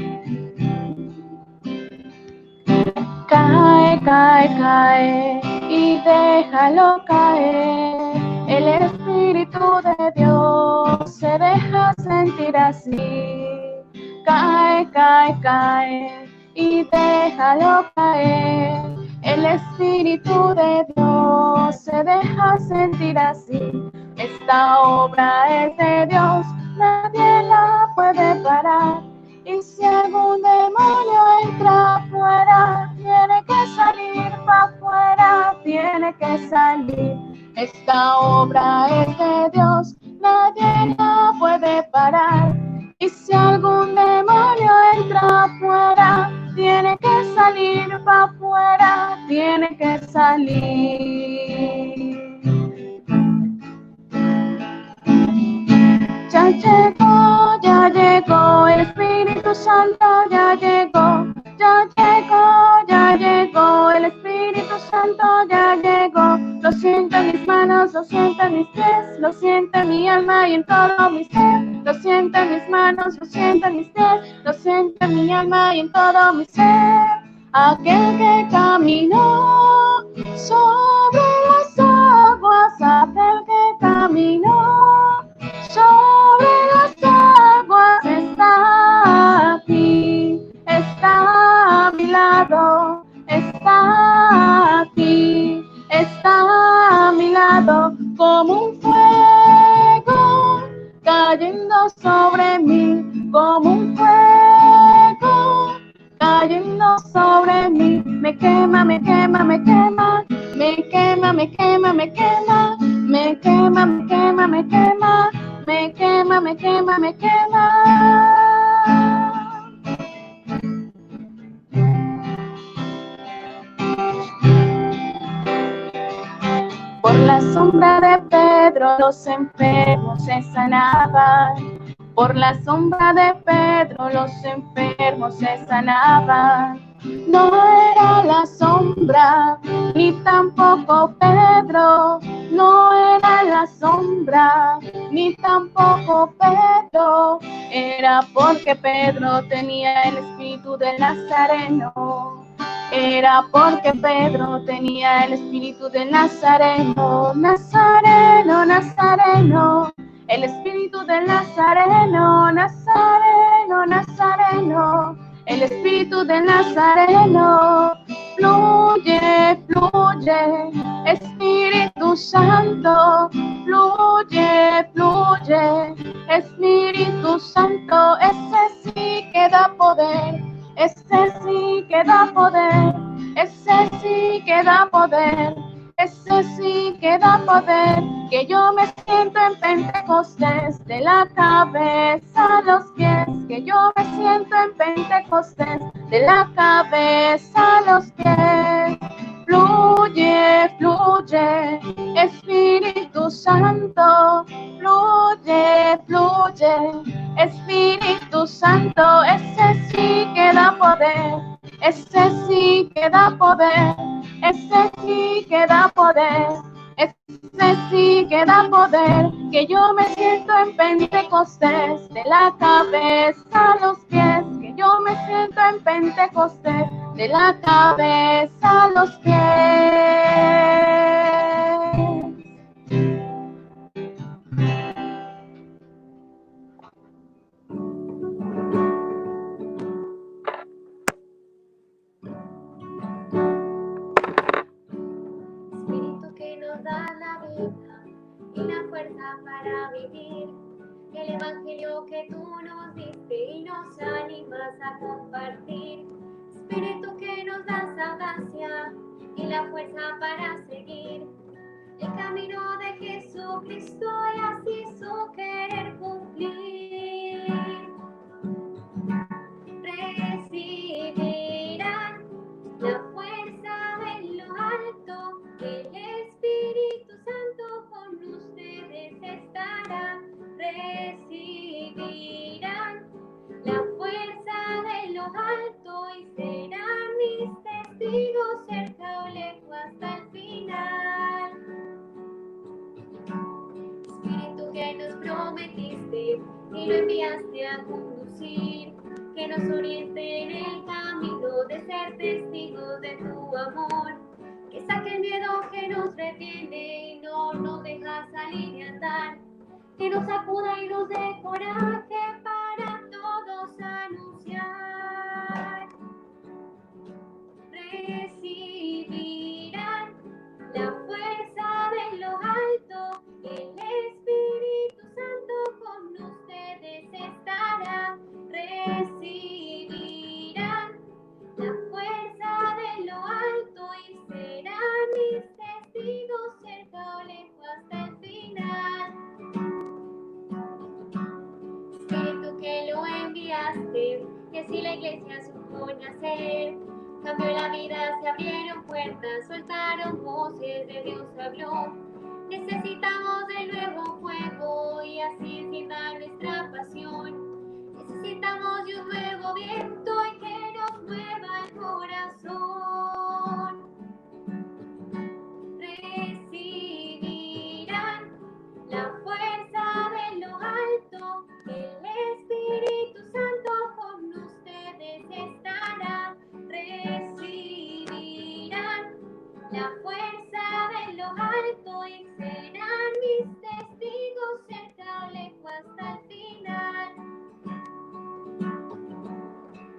Cae, cae, cae y déjalo caer. El Espíritu de Dios se deja sentir así. Cae, cae, cae y déjalo caer. El Espíritu de Dios se deja sentir así. Esta obra es de Dios, nadie la puede parar. Y si algún demonio entra afuera, tiene que salir para afuera, tiene que salir. Esta obra es de Dios, nadie la puede parar. Y si algún demonio entra afuera, tiene que salir para afuera, tiene que salir. Ya llegó, el Espíritu Santo ya llegó, ya llegó, ya llegó, el Espíritu Santo ya llegó. Lo siento en mis manos, lo siento en mis pies, lo siento en mi alma y en todo mi ser. Lo siento en mis manos, lo siento en mis pies, lo siento en mi alma y en todo mi ser. Aquel que caminó sobre las aguas, aquel que caminó sobre las aguas está aquí, está a mi lado, está aquí, está a mi lado, como un fuego cayendo sobre mí, como un fuego cayendo sobre mí. Me quema, me quema, me quema, me quema, me quema, me quema, me quema, me quema, me quema, me quema, me quema, me quema. Por la sombra de Pedro los enfermos se sanaban. Por la sombra de Pedro los enfermos se sanaban. No era la sombra, ni tampoco Pedro. No era la sombra, ni tampoco Pedro. Era porque Pedro tenía el espíritu del Nazareno. Era porque Pedro tenía el espíritu del Nazareno. Nazareno, Nazareno. El espíritu del Nazareno, Nazareno, Nazareno. El espíritu del Nazareno. Fluye, fluye, Espíritu Santo. Fluye, fluye, Espíritu Santo. Ese sí que da poder. Ese sí que da poder. Ese sí que da poder. Ese sí que da poder, que yo me siento en Pentecostés, de la cabeza a los pies, que yo me siento en Pentecostés, de la cabeza a los pies. Fluye, fluye, Espíritu Santo, fluye, fluye, Espíritu Espíritu Santo, ese sí que da poder, ese sí que da poder, ese sí que da poder, ese sí que da poder, que yo me siento en Pentecostés, de la cabeza a los pies, que yo me siento en Pentecostés, de la cabeza a los pies. Espíritu que nos da la vida y la fuerza para vivir el evangelio que tú nos diste y nos animas a compartir. Espíritu que nos da audacia y la fuerza para seguir el camino de Jesucristo y así su querer cumplir. Recibirán la fuerza de lo alto, el Espíritu Santo con ustedes estará. Recibirán la fuerza de lo alto y serán mis testigos cerca o lejos hasta el final. Espíritu que nos prometiste y lo enviaste a conducir, que nos oriente en el camino de ser testigos de tu amor, que saque el miedo que nos retiene y no nos deja salir y andar, que nos sacuda y nos dé coraje para todos anunciar. Recibirán la fuerza de lo alto, el Espíritu Santo con ustedes estará. Recibirán la fuerza de lo alto y serán mis testigos cerca o lejos hasta el final. Espíritu que lo enviaste, que si la iglesia supo nacer, cambió la vida, se abrieron puertas, soltaron voces, de Dios habló. Necesitamos del nuevo fuego y así encienda nuestra pasión. Necesitamos de un nuevo viento y que nos mueva el corazón. Recibirán la fuerza de lo alto, el Espíritu Santo con ustedes estará. Recibirán la fuerza de lo alto y serán mis testigos cerca o lejos hasta el final.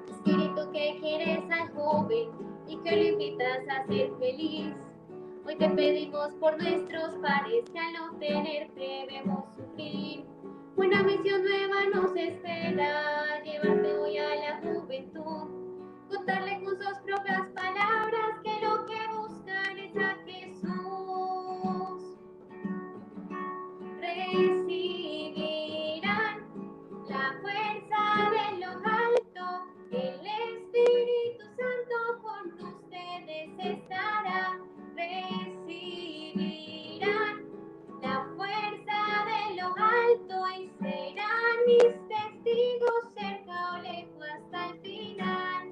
Espíritu que quieres al joven y que lo invitas a ser feliz, hoy te pedimos por nuestros pares que al no tenerte debemos sufrir. Una misión nueva nos espera, llevarte hoy a la juventud, contarle con sus propias palabras que lo que buscan es a Jesús. Recibirán la fuerza de lo alto, el Espíritu Santo con ustedes estará. Recibirán la fuerza de lo alto y serán mis testigos cerca o lejos hasta el final.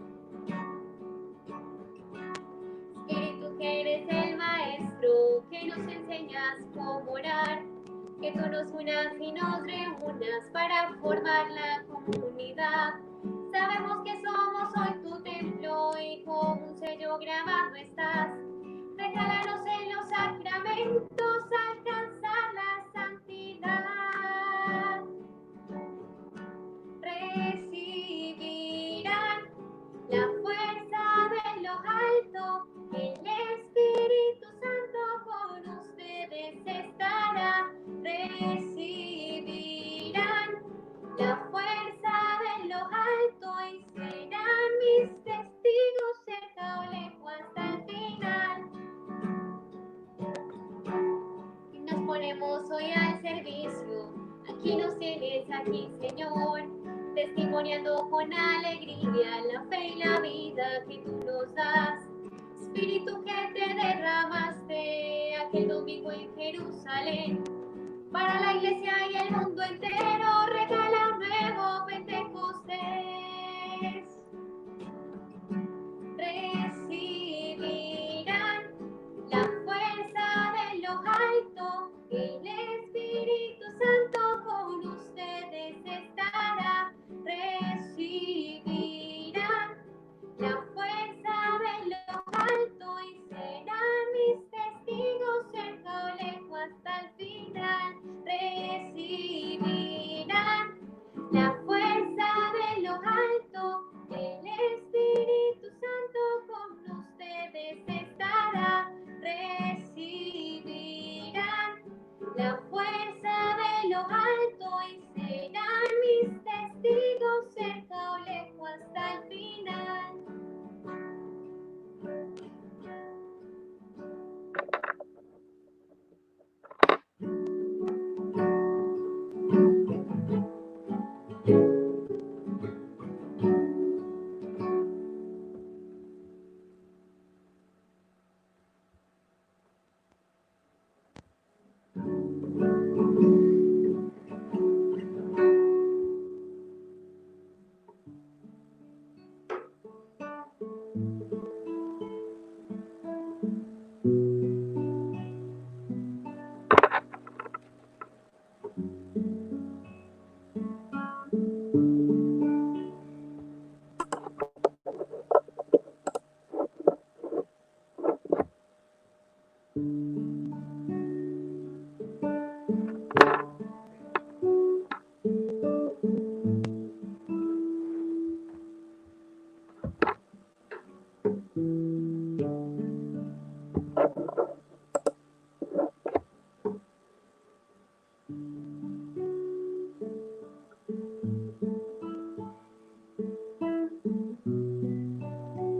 Espíritu que eres el maestro, que nos enseñas cómo orar, que tú nos unas y nos reúnas para formar la comunidad. Sabemos que somos hoy tu templo y como un sello grabado estás. Regálanos en los sacramentos alcanzar la santidad. Recibirán la fuerza de lo alto, el Espíritu Santo con ustedes estará. Recibirán la fuerza de lo alto y serán mis testigos cerca o lejos hasta el final. Y nos ponemos hoy al servicio, aquí nos tienes, aquí Señor, testimoniando con alegría la fe y la vida que tú nos das. Espíritu que te derramaste aquel domingo en Jerusalén, para la iglesia y el mundo entero regala un nuevo Pentecostés.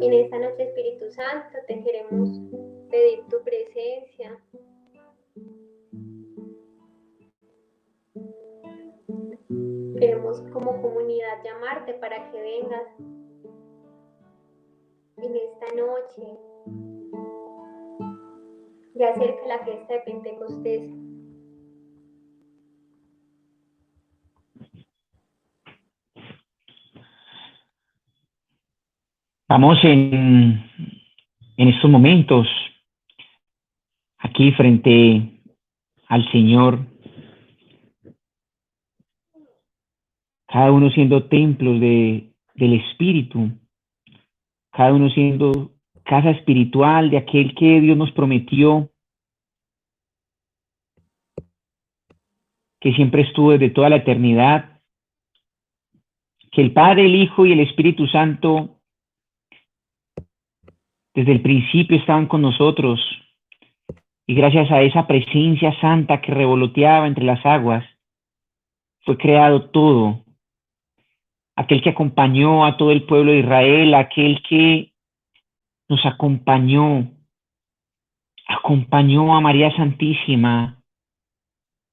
En esta noche, Espíritu Santo, te queremos pedir tu presencia. Queremos como comunidad llamarte para que vengas en esta noche. Ya acerca la fiesta de Pentecostés. Vamos en estos momentos aquí frente al Señor, cada uno siendo templos del Espíritu, cada uno siendo casa espiritual de aquel que Dios nos prometió, que siempre estuvo desde toda la eternidad, que el Padre, el Hijo y el Espíritu Santo desde el principio estaban con nosotros, y gracias a esa presencia santa que revoloteaba entre las aguas, fue creado todo. Aquel que acompañó a todo el pueblo de Israel, aquel que nos acompañó a María Santísima,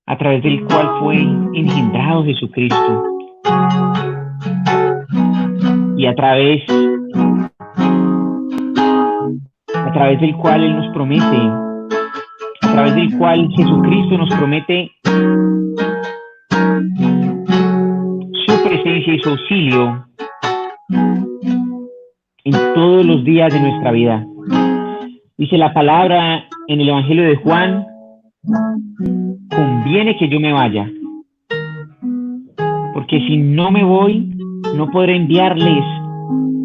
a través del cual fue engendrado Jesucristo. Y a través del cual Él nos promete, a través del cual Jesucristo nos promete su presencia y su auxilio en todos los días de nuestra vida. Dice la palabra en el Evangelio de Juan: conviene que yo me vaya, porque si no me voy, no podré enviarles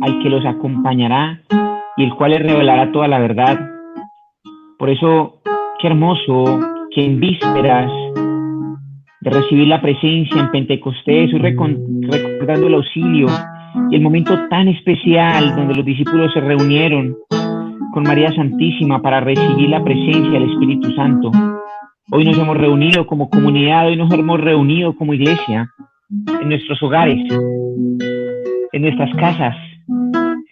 al que los acompañará y el cual les revelará toda la verdad. Por eso, qué hermoso que en vísperas de recibir la presencia en Pentecostés, hoy recordando el auxilio y el momento tan especial donde los discípulos se reunieron con María Santísima para recibir la presencia del Espíritu Santo. Hoy nos hemos reunido como comunidad, hoy nos hemos reunido como iglesia, en nuestros hogares, en nuestras casas,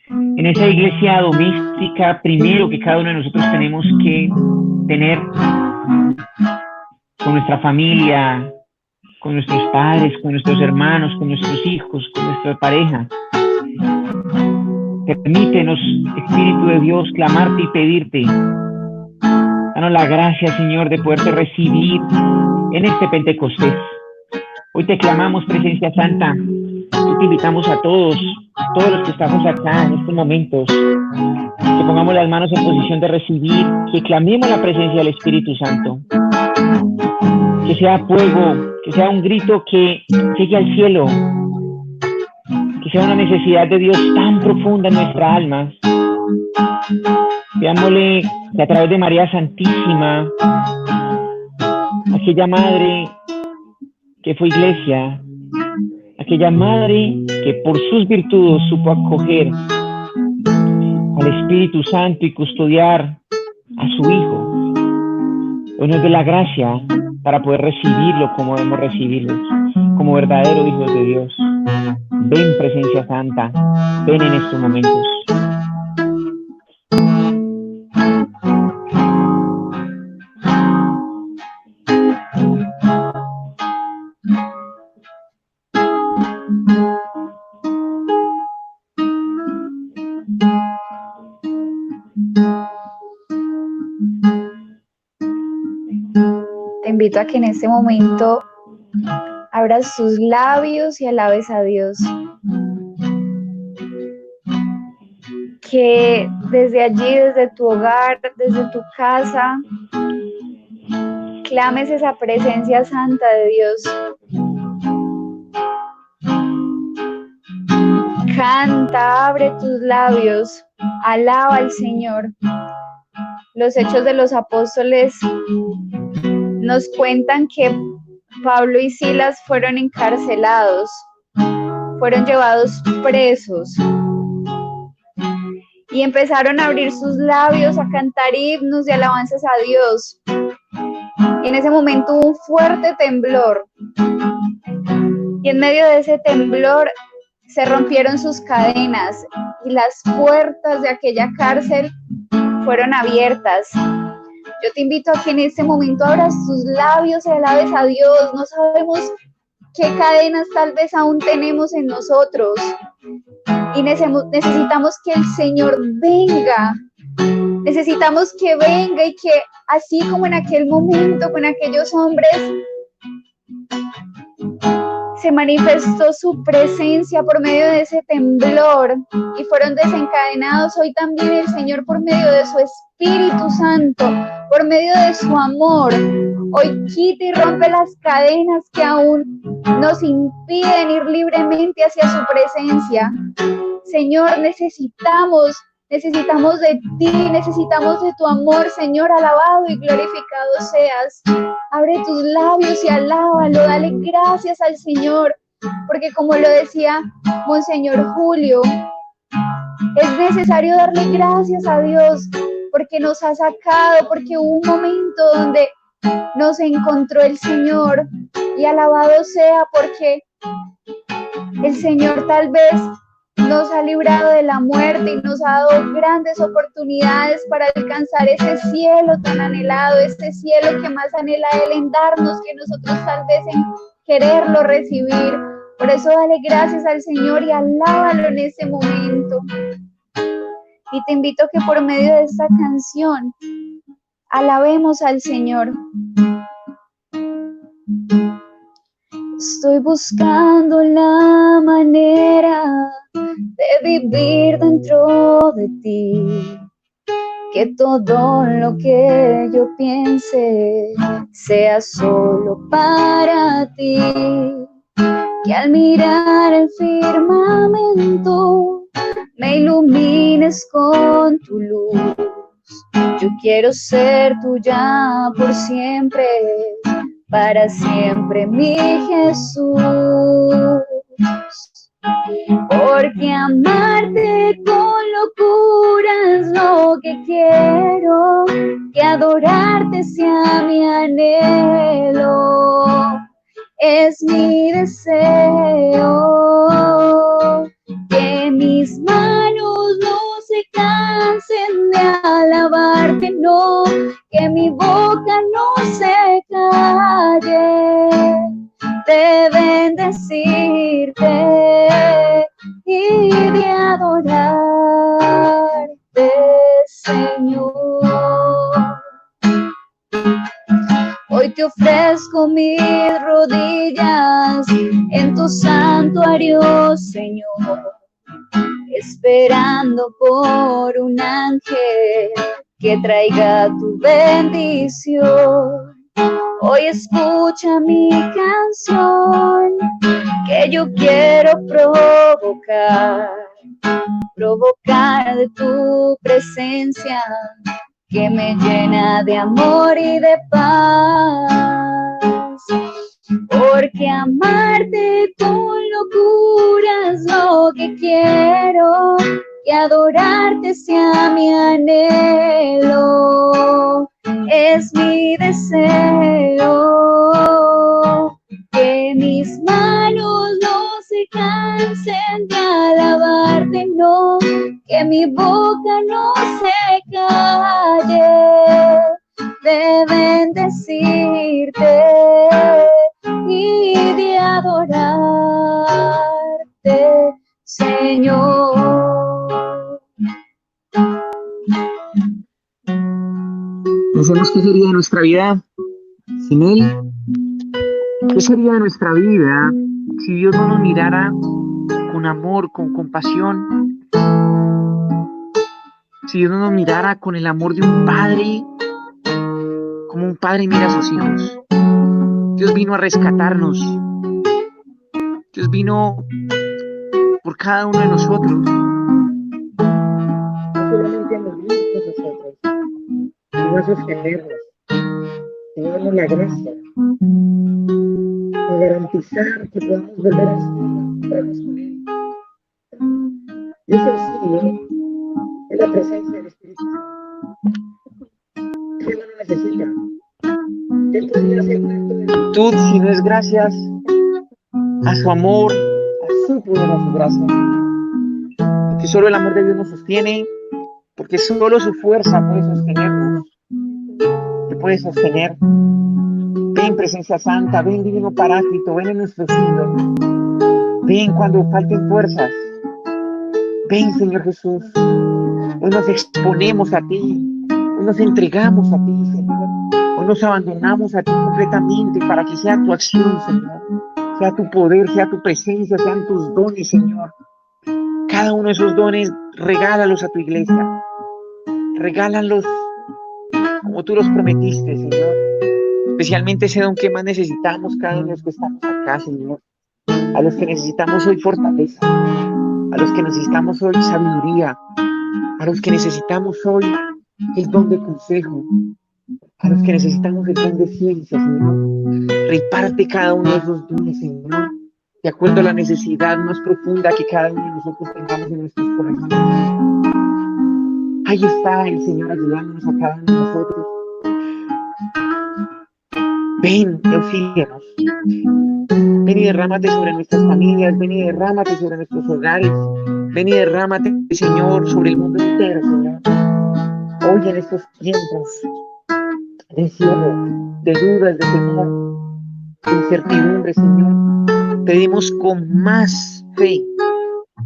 en esa iglesia doméstica primero que cada uno de nosotros tenemos que tener con nuestra familia, con nuestros padres, con nuestros hermanos, con nuestros hijos, con nuestra pareja. Permítenos, Espíritu de Dios, clamarte y pedirte. Danos la gracia, Señor, de poderte recibir en este Pentecostés. Hoy te clamamos, presencia santa. Hoy te invitamos a todos los que estamos acá en estos momentos, que pongamos las manos en posición de recibir, que clamemos la presencia del Espíritu Santo. Que sea fuego, que sea un grito que llegue al cielo, que sea una necesidad de Dios tan profunda en nuestra alma. Pidámosle que a través de María Santísima, aquella madre que fue iglesia, aquella madre que por sus virtudes supo acoger al Espíritu Santo y custodiar a su Hijo, hoy nos dé la gracia para poder recibirlo como debemos recibirlo, como verdaderos hijos de Dios. Ven, presencia santa, ven en estos momentos. Te invito a que en este momento abras tus labios y alabes a Dios. Que desde allí, desde tu hogar, desde tu casa, clames esa presencia santa de Dios. Canta, abre tus labios, alaba al Señor. Los Hechos de los Apóstoles nos cuentan que Pablo y Silas fueron encarcelados, fueron llevados presos. y empezaron a abrir sus labios a cantar himnos y alabanzas a Dios. Y en ese momento hubo un fuerte temblor. Y en medio de ese temblor se rompieron sus cadenas y las puertas de aquella cárcel fueron abiertas. Yo te invito a que en este momento abras tus labios y alabes a Dios. No sabemos qué cadenas tal vez aún tenemos en nosotros. Y necesitamos que el Señor venga. Necesitamos que venga y que así como en aquel momento con aquellos hombres se manifestó su presencia por medio de ese temblor y fueron desencadenados, hoy también el Señor por medio de su Espíritu Santo, por medio de su amor, hoy quita y rompe las cadenas que aún nos impiden ir libremente hacia su presencia. Señor, necesitamos de ti, necesitamos de tu amor, Señor, alabado y glorificado seas. Abre tus labios y alábalo, dale gracias al Señor, porque como lo decía Monseñor Julio, es necesario darle gracias a Dios, porque nos ha sacado, porque hubo un momento donde nos encontró el Señor, y alabado sea porque el Señor tal vez nos ha librado de la muerte y nos ha dado grandes oportunidades para alcanzar ese cielo tan anhelado, este cielo que más anhela Él en darnos, que nosotros tal vez en quererlo recibir. Por eso dale gracias al Señor y alábalo en este momento. Y te invito a que por medio de esta canción alabemos al Señor. Estoy buscando la manera de vivir dentro de ti, que todo lo que yo piense sea solo para ti, que al mirar el firmamento me ilumines con tu luz. Yo quiero ser tuya por siempre, para siempre, mi Jesús. Porque amarte con locura es lo que quiero, que adorarte sea mi anhelo, es mi deseo, que mis manos no se cansen de alabarte, no, que mi boca no se calle de bendecirte y de adorarte, Señor. Hoy te ofrezco mis rodillas en tu santuario, Señor, esperando por un ángel que traiga tu bendición. Hoy escucha mi canción, que yo quiero provocar de tu presencia, que me llena de amor y de paz. Porque amarte con locura es lo que quiero, que adorarte sea mi anhelo, es mi deseo, que mis manos no se cansen de alabarte, no, que mi boca no se calle de bendecirte y de adorarte, Señor. Pensemos qué sería de nuestra vida sin Él. ¿Qué sería de nuestra vida si Dios no nos mirara con amor, con compasión? Si Dios no nos mirara con el amor de un padre, como un padre mira a sus hijos. Dios vino a rescatarnos. Dios vino por cada uno de nosotros. No solamente a morir por nosotros, sino a sostenernos, sino a darnos la gracia, a garantizar que podamos volver a encontrarnos con Él. Dios es así, la presencia del Espíritu Santo. ¿Qué no lo necesita? ¿Qué podría hacer un acto de virtud si no es gracias a su amor, a su poder, a su gracia? Porque solo el amor de Dios nos sostiene, porque solo su fuerza puede sostenernos, te puede sostener. Ven, presencia santa, ven, divino paráclito, ven en nuestro siglo. Ven cuando falten fuerzas. Ven, Señor Jesús. Hoy nos exponemos a ti. Hoy nos entregamos a ti, Señor. Hoy nos abandonamos a ti completamente para que sea tu acción, Señor. Sea tu poder, sea tu presencia, sean tus dones, Señor. Cada uno de esos dones, regálalos a tu iglesia. Regálalos como tú los prometiste, Señor. Especialmente ese don que más necesitamos cada uno de los que estamos acá, Señor. A los que necesitamos hoy fortaleza, a los que necesitamos hoy sabiduría, a los que necesitamos hoy el don de consejo, a los que necesitamos el don de ciencia, Señor. Reparte cada uno de esos dones, Señor, de acuerdo a la necesidad más profunda que cada uno de nosotros tengamos en nuestros corazones. Ahí está el Señor ayudándonos a cada uno de nosotros. Ven, auxílianos. Ven y derrámate sobre nuestras familias, ven y derrámate sobre nuestros hogares, ven y derrámate, Señor, sobre el mundo entero, Señor. Hoy en estos tiempos de encierro, de dudas, de temor, de incertidumbre, Señor, pedimos con más fe,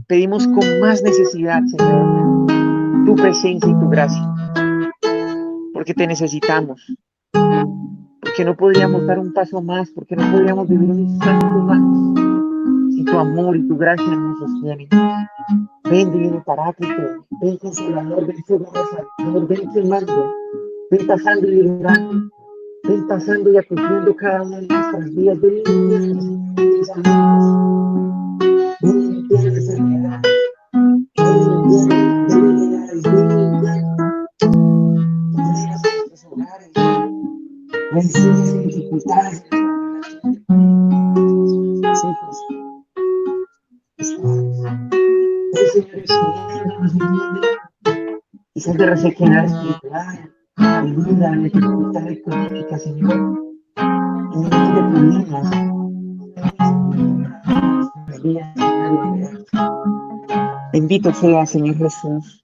pedimos con más necesidad, Señor, tu presencia y tu gracia, porque te necesitamos. Porque no podríamos dar un paso más, porque no podríamos vivir un instante más si tu amor y tu gracia nos sostienen. Ven, divino paráclito, ven consolador, ven fuego resaltador, ven quemando, ven pasando y liberando, ven pasando y acogiendo cada una de nuestras vidas, ven limpiando nuestros pensamientos, ven limpiando nuestras enfermedades, ven nuestros hogares. Vencidas en dificultades, hijos, Señor, quizás de resequedad espiritual, de duda, de dificultad económica, Señor, en medio de problemas, bendito sea, Señor Jesús.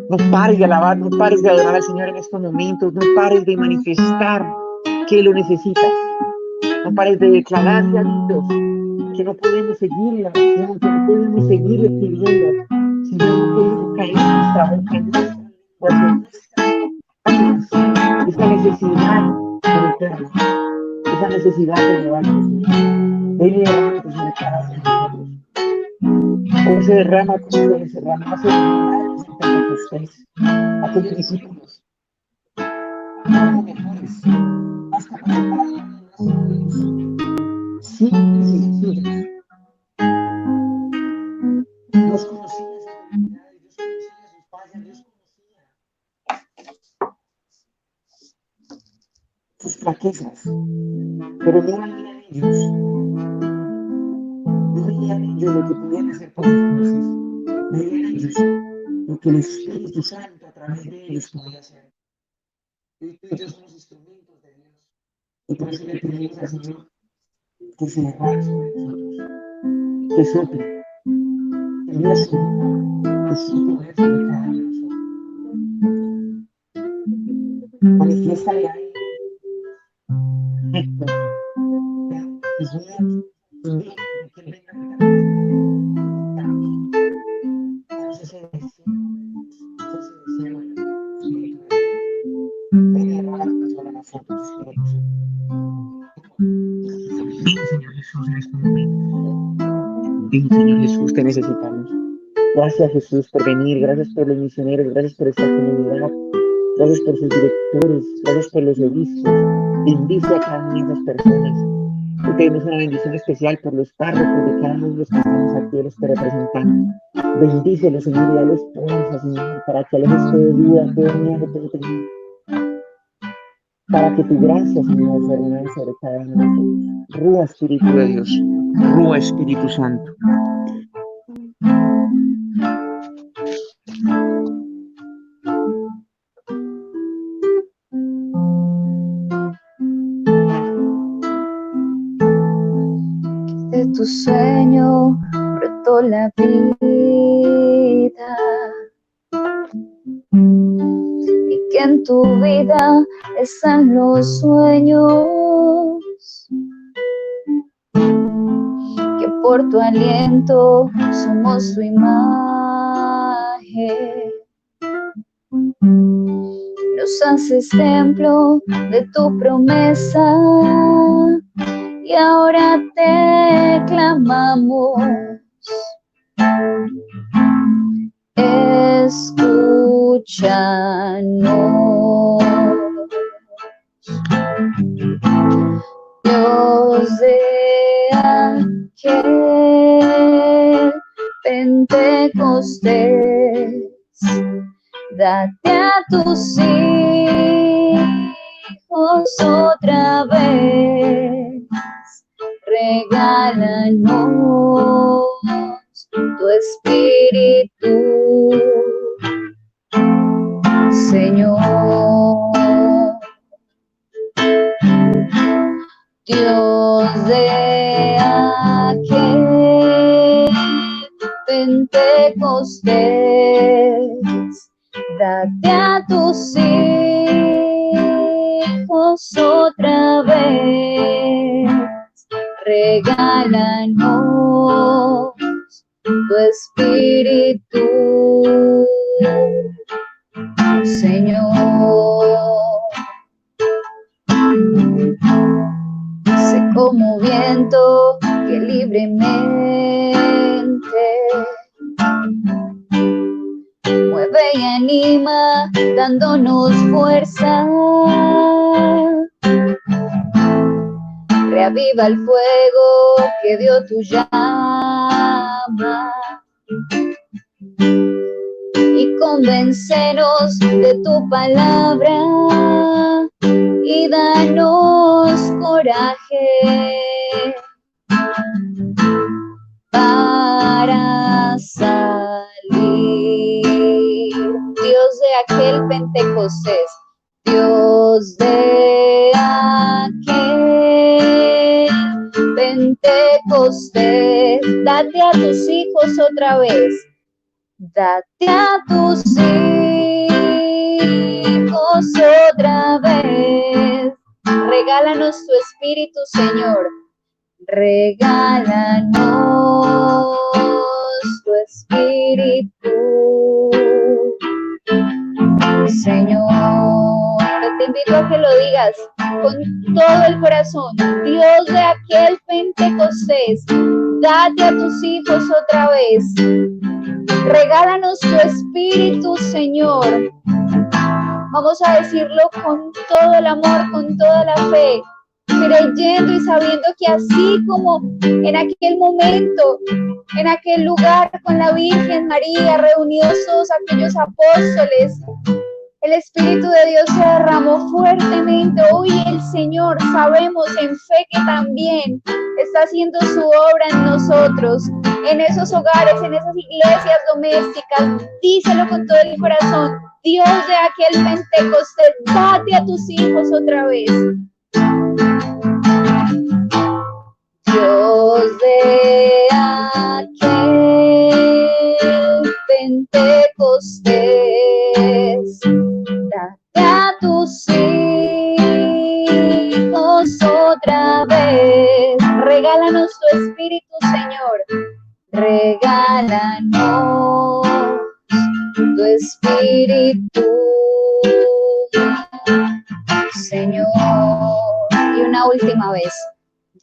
No pares de alabar, no pares de adorar al Señor en estos momentos, no pares de manifestar que lo necesitas, no pares de declararle a Dios que no podemos seguir en la oración, que no podemos seguir pidiendo, sino no podemos caer en nuestra boca, en nuestra esa necesidad de eterno, esa necesidad de llevarnos. Ven y derrámate sobre cada uno de nosotros. Hoy se derrama como se derrama sobre Pentecostés, aquellos discípulos más mejores, más capacitados, sí, sencillos. Dios conocía esas habilidades, Dios conocía sus fallas, Dios conocía sus flaquezas, pero no veían ellos, no veían ellos lo que podían hacer por los dioses, veían ellos lo que el Espíritu Santo a través de ellos podía hacer. Y ellos somos instrumentos de Dios. Y por eso le pedimos al Señor que se derrame sobre nosotros, que sople, que envíe su que su poder sobre cada uno de nosotros. Manifiéstale ahí. Es mío, que Él venga a damos ese deseo, ven y derrámate sobre nosotros, Espíritu Santo. Ven, Señor Jesús, en este momento. Ven, Señor Jesús, te necesitamos. Gracias, Jesús, por venir. Gracias por los misioneros. Gracias por esta comunidad. Gracias por sus directores. Gracias por los obispos. Bendice a cada una de esas personas. Hoy pedimos una bendición especial por los párrocos de cada uno de los que estamos aquí, los que representamos. Bendícelos, Señor, y dales fuerza, Señor, para que alejes toda duda, todo miedo, todo temor. Para que tu gracia, Señor, se renueve sobre cada uno de nosotros. Rúa, Espíritu de Dios. Rúa, Espíritu Santo. tu sueño brotó la vida, y que en tu vida están los sueños, que por tu aliento somos tu imagen. Nos haces templo de tu promesa, y ahora te clamamos. Escúchanos, Dios de aquel Pentecostés, date a tus hijos otra vez, regálanos tu espíritu, Señor. Dios de aquel Pentecostés, date a tus hijos otra vez, regálanos tu espíritu, Señor. Sé como viento que libremente mueve y anima, dándonos fuerza. Reaviva el fuego que dio tu llama, y convéncenos de tu palabra, y danos coraje para salir. Dios de aquel Pentecostés, Dios de aquel Pentecostés, date a tus hijos otra vez, date a tus hijos otra vez, regálanos tu espíritu, Señor, regálanos tu espíritu, Señor. Te invito a que lo digas con todo el corazón. Dios de aquel Pentecostés, date a tus hijos otra vez, regálanos tu espíritu, Señor. Vamos a decirlo con todo el amor, con toda la fe, creyendo y sabiendo que así como en aquel momento, en aquel lugar con la Virgen María, reunidos todos aquellos apóstoles, el Espíritu de Dios se derramó fuertemente. Hoy el Señor, sabemos en fe que también está haciendo su obra en nosotros, en esos hogares, en esas iglesias domésticas. Díselo con todo el corazón. Dios de aquel Pentecostés, date a tus hijos otra vez. Dios de aquel Pentecostés, date a tus hijos otra vez, regálanos tu espíritu, Señor, regálanos tu espíritu, Señor. Y una última vez.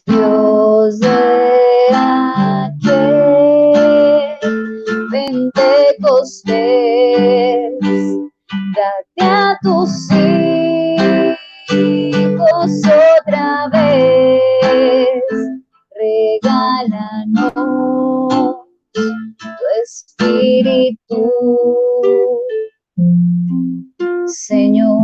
Dios de aquel Pentecostés, date a tus hijos otra vez, regálanos tu espíritu, Señor.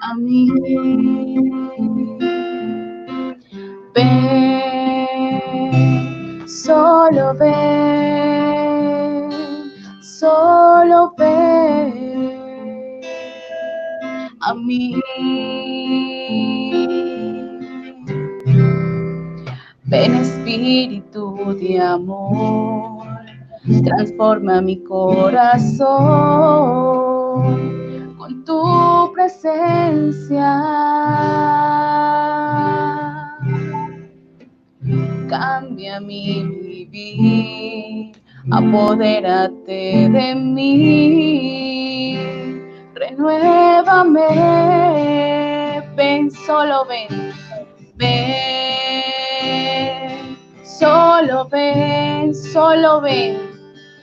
a mí. Ven, solo ven, solo ven a mí. Ven, Espíritu de amor, transforma mi corazón con tu presencia. Cambia mi vivir, apodérate de mí, renuévame. Ven, solo ven, ven, solo ven, solo ven,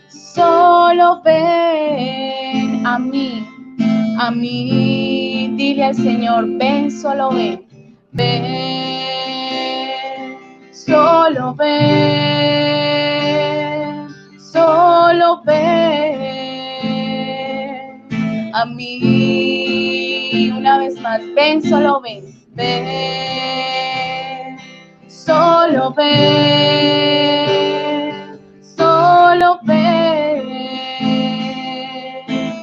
solo ven a mí, a mí. Dile al Señor, ven, solo ven, ven, solo ven, solo ven a mí. Una vez más, ven, solo ven, ven, solo ven, solo ven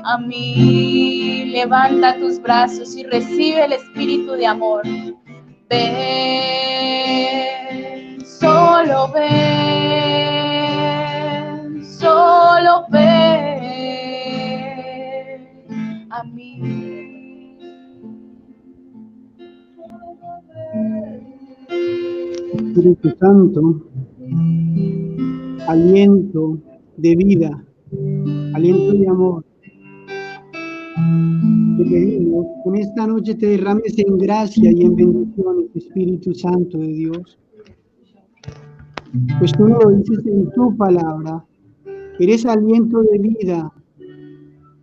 a mí. Levanta tus brazos y recibe el Espíritu de amor. Ven, solo ven, solo ven a mí. Espíritu Santo, aliento de vida, aliento de amor. Te pedimos que en esta noche te derrames en gracia y en bendiciones, Espíritu Santo de Dios. Pues tú lo dices en tu palabra, eres aliento de vida.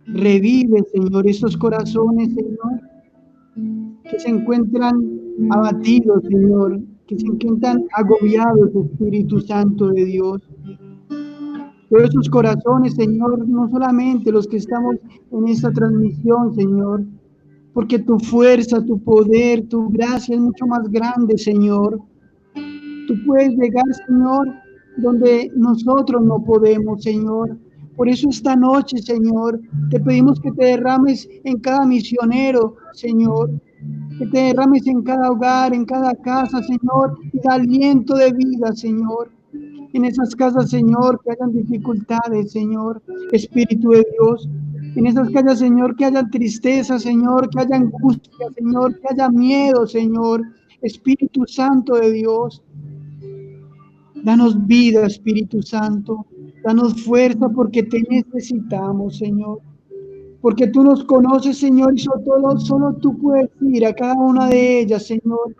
Revive, Señor, esos corazones, Señor, que se encuentran abatidos, Señor, que se encuentran agobiados, Espíritu Santo de Dios. Todos esos corazones, Señor, no solamente los que estamos en esta transmisión, Señor, porque tu fuerza, tu poder, tu gracia es mucho más grande, Señor. Tú puedes llegar, Señor, donde nosotros no podemos, Señor. Por eso esta noche, Señor, te pedimos que te derrames en cada misionero, Señor, que te derrames en cada hogar, en cada casa, Señor, y da aliento de vida, Señor. En esas casas, Señor, que hayan dificultades, Señor, Espíritu de Dios. En esas casas, Señor, que haya tristeza, Señor, que haya angustia, Señor, que haya miedo, Señor, Espíritu Santo de Dios. Danos vida, Espíritu Santo. Danos fuerza porque te necesitamos, Señor. Porque tú nos conoces, Señor, y solo tú puedes ir a cada una de ellas, Señor.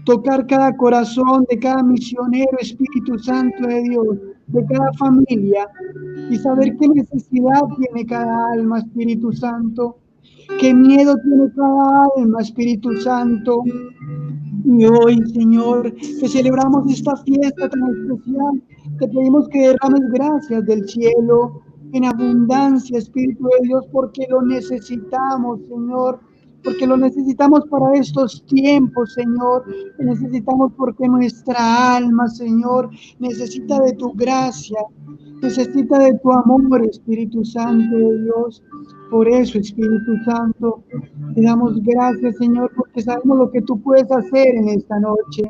Tocar cada corazón de cada misionero, Espíritu Santo de Dios, de cada familia, y saber qué necesidad tiene cada alma, Espíritu Santo, qué miedo tiene cada alma, Espíritu Santo. Y hoy, Señor, que celebramos esta fiesta tan especial, te pedimos que derrames gracias del cielo en abundancia, Espíritu de Dios, porque lo necesitamos, Señor. Porque lo necesitamos para estos tiempos, Señor. Lo necesitamos porque nuestra alma, Señor, necesita de tu gracia, necesita de tu amor, Espíritu Santo de Dios. Por eso, Espíritu Santo, te damos gracias, Señor, porque sabemos lo que tú puedes hacer en esta noche.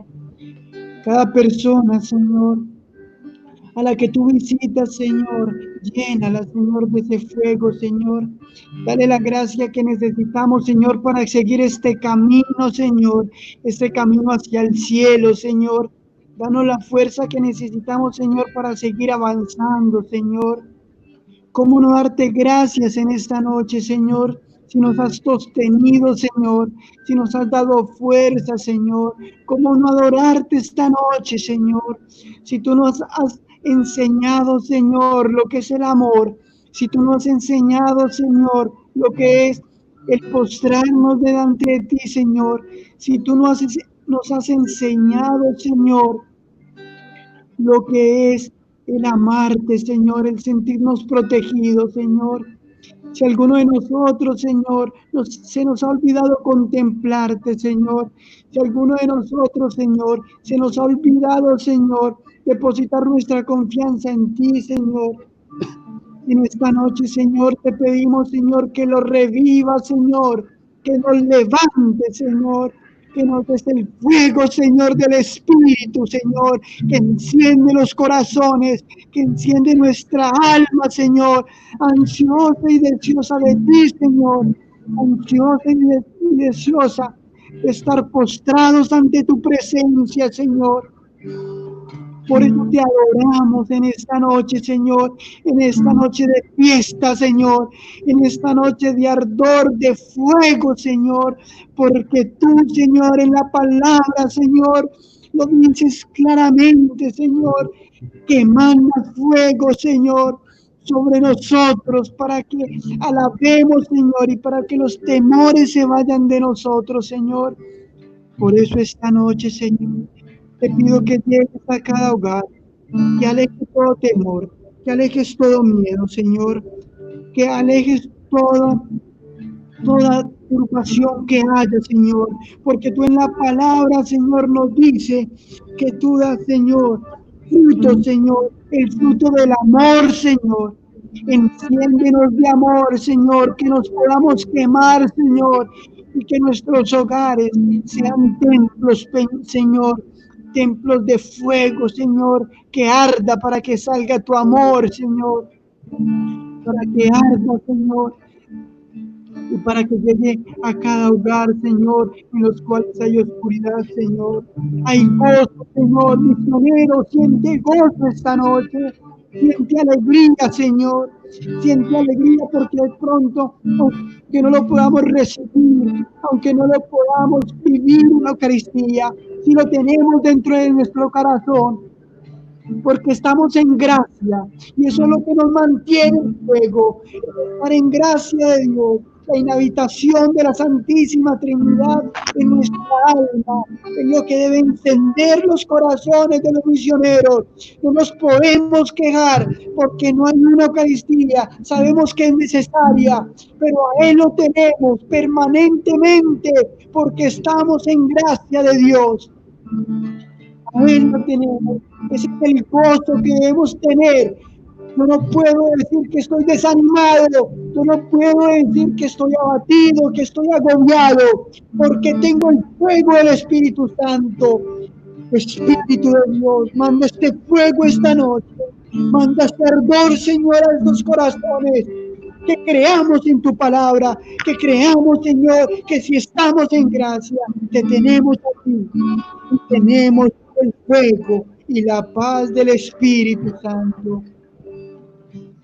Cada persona, Señor, a la que tú visitas, Señor, llénala, Señor, de ese fuego, Señor. Dale la gracia que necesitamos, Señor, para seguir este camino, Señor, este camino hacia el cielo, Señor. Danos la fuerza que necesitamos, Señor, para seguir avanzando, Señor. ¿Cómo no darte gracias en esta noche, Señor? Si nos has sostenido, Señor, si nos has dado fuerza, Señor. ¿Cómo no adorarte esta noche, Señor? Si tú nos has enseñado, Señor, lo que es el amor. Si tú nos has enseñado, Señor, lo que es el postrarnos delante de ti, Señor. Si tú nos has enseñado, Señor, lo que es el amarte, Señor, el sentirnos protegidos, Señor. Si alguno de nosotros, Señor, se nos ha olvidado contemplarte, Señor. Si alguno de nosotros, Señor, se nos ha olvidado, Señor, depositar nuestra confianza en ti, Señor. En esta noche, Señor, te pedimos, Señor, que lo reviva, Señor, que nos levante, Señor, que nos des el fuego, Señor, del Espíritu, Señor, que enciende los corazones, que enciende nuestra alma, Señor, ansiosa y deseosa de ti, Señor, ansiosa y deseosa de estar postrados ante tu presencia, Señor. Por eso te adoramos en esta noche, Señor, en esta noche de fiesta, Señor, en esta noche de ardor, de fuego, Señor, porque tú, Señor, en la palabra, Señor, lo dices claramente, Señor, que manda fuego, Señor, sobre nosotros para que alabemos, Señor, y para que los temores se vayan de nosotros, Señor. Por eso esta noche, Señor, te pido que llegues a cada hogar, que alejes todo temor, que alejes todo miedo, Señor, que alejes toda turbación que haya, Señor, porque tú en la palabra, Señor, nos dice que tú das, Señor, fruto, Señor, el fruto del amor, Señor. Enciéndenos de amor, Señor, que nos podamos quemar, Señor, y que nuestros hogares sean templos, Señor, templos de fuego, Señor, que arda para que salga tu amor, Señor, para que arda, Señor, y para que llegue a cada hogar, Señor, en los cuales hay oscuridad, Señor. Hay gozo, Señor, misionero, siente gozo esta noche, siente alegría, Señor, siente alegría porque de pronto, aunque no lo podamos recibir, aunque no lo podamos vivir en la Eucaristía, si lo tenemos dentro de nuestro corazón, porque estamos en gracia, y eso es lo que nos mantiene en fuego, estar en gracia de Dios, la inhabitación de la Santísima Trinidad en nuestra alma, es lo que debe encender los corazones de los misioneros. No nos podemos quejar porque no hay una Eucaristía, sabemos que es necesaria, pero a Él lo tenemos permanentemente porque estamos en gracia de Dios. A Él lo tenemos, ese es el gozo que debemos tener. Yo no puedo decir que estoy desanimado, yo no puedo decir que estoy abatido, que estoy agobiado, porque tengo el fuego del Espíritu Santo. Espíritu de Dios, manda este fuego esta noche, manda este ardor, Señor, a estos corazones, que creamos en tu palabra, que creamos, Señor, que si estamos en gracia, te tenemos a ti, y tenemos el fuego y la paz del Espíritu Santo.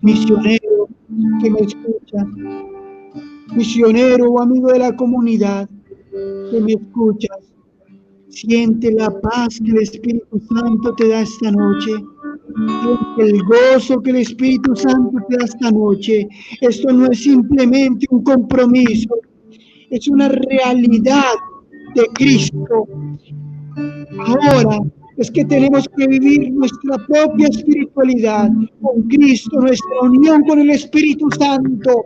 Misionero que me escuchas, misionero o amigo de la comunidad que me escuchas, siente la paz que el Espíritu Santo te da esta noche, siente el gozo que el Espíritu Santo te da esta noche. Esto no es simplemente un compromiso, es una realidad de Cristo. Ahora es que tenemos que vivir nuestra propia espiritualidad con Cristo, nuestra unión con el Espíritu Santo.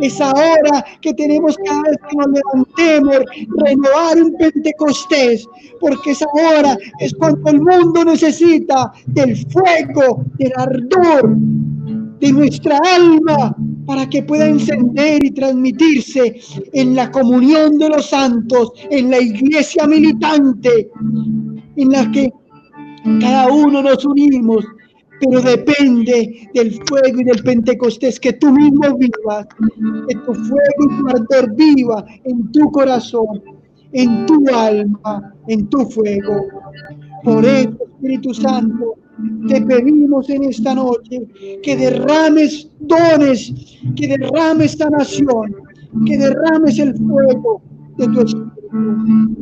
Es ahora que tenemos, cada vez que nos levantemos, renovar un Pentecostés, porque es ahora, es cuando el mundo necesita del fuego, del ardor de nuestra alma, para que pueda encender y transmitirse en la comunión de los santos, en la iglesia militante, en la que cada uno nos unimos, pero depende del fuego y del Pentecostés, que tú mismo vivas, que tu fuego y tu ardor viva en tu corazón, en tu alma, en tu fuego. Por eso, Espíritu Santo, te pedimos en esta noche que derrames dones, que derrames sanación, que derrames el fuego de tu Espíritu.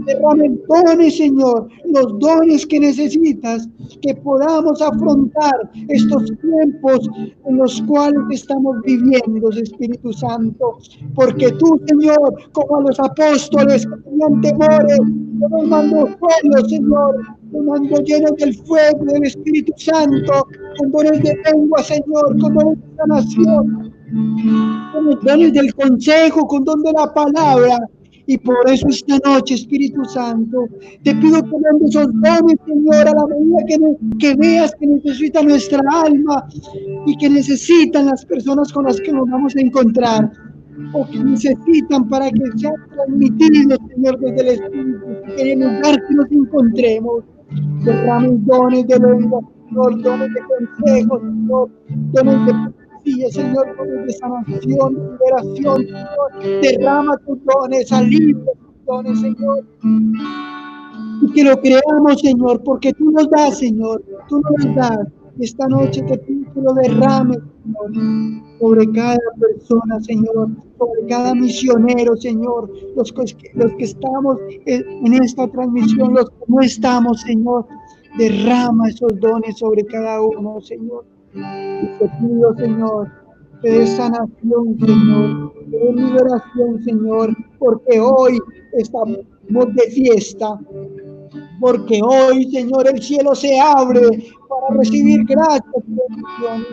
Derrame dones, Señor, los dones que necesitas, que podamos afrontar estos tiempos en los cuales estamos viviendo, Espíritu Santo, porque tú, Señor, como a los apóstoles que tenían temores, no nos mandó solo, Señor, nos mandó llenos del fuego del Espíritu Santo, con dones de lengua, Señor, con dones de sanación, con los dones del consejo, con don de la palabra. Y por eso esta noche, Espíritu Santo, te pido que mandes esos dones, Señor, a la medida que veas que necesita nuestra alma y que necesitan las personas con las que nos vamos a encontrar, o que necesitan para que sean transmitidos, Señor, desde el Espíritu, en el lugar que nos encontremos. Derramos dones de lengua, Señor, dones de consejo, Señor, dones de profecía, Señor, dones de sanación, de liberación, Señor. Derrama tus dones, alivia tus dones, Señor. Y que lo creamos, Señor, porque tú nos das, Señor, tú nos das. Esta noche te pido que lo derrames, Señor, sobre cada persona, Señor, sobre cada misionero, Señor, los que estamos en esta transmisión, los que no estamos, Señor, derrama esos dones sobre cada uno, Señor. Y te pido, Señor, que des sanación, Señor, que des liberación, Señor, porque hoy estamos de fiesta. Porque hoy, Señor, el cielo se abre para recibir gracias y bendiciones.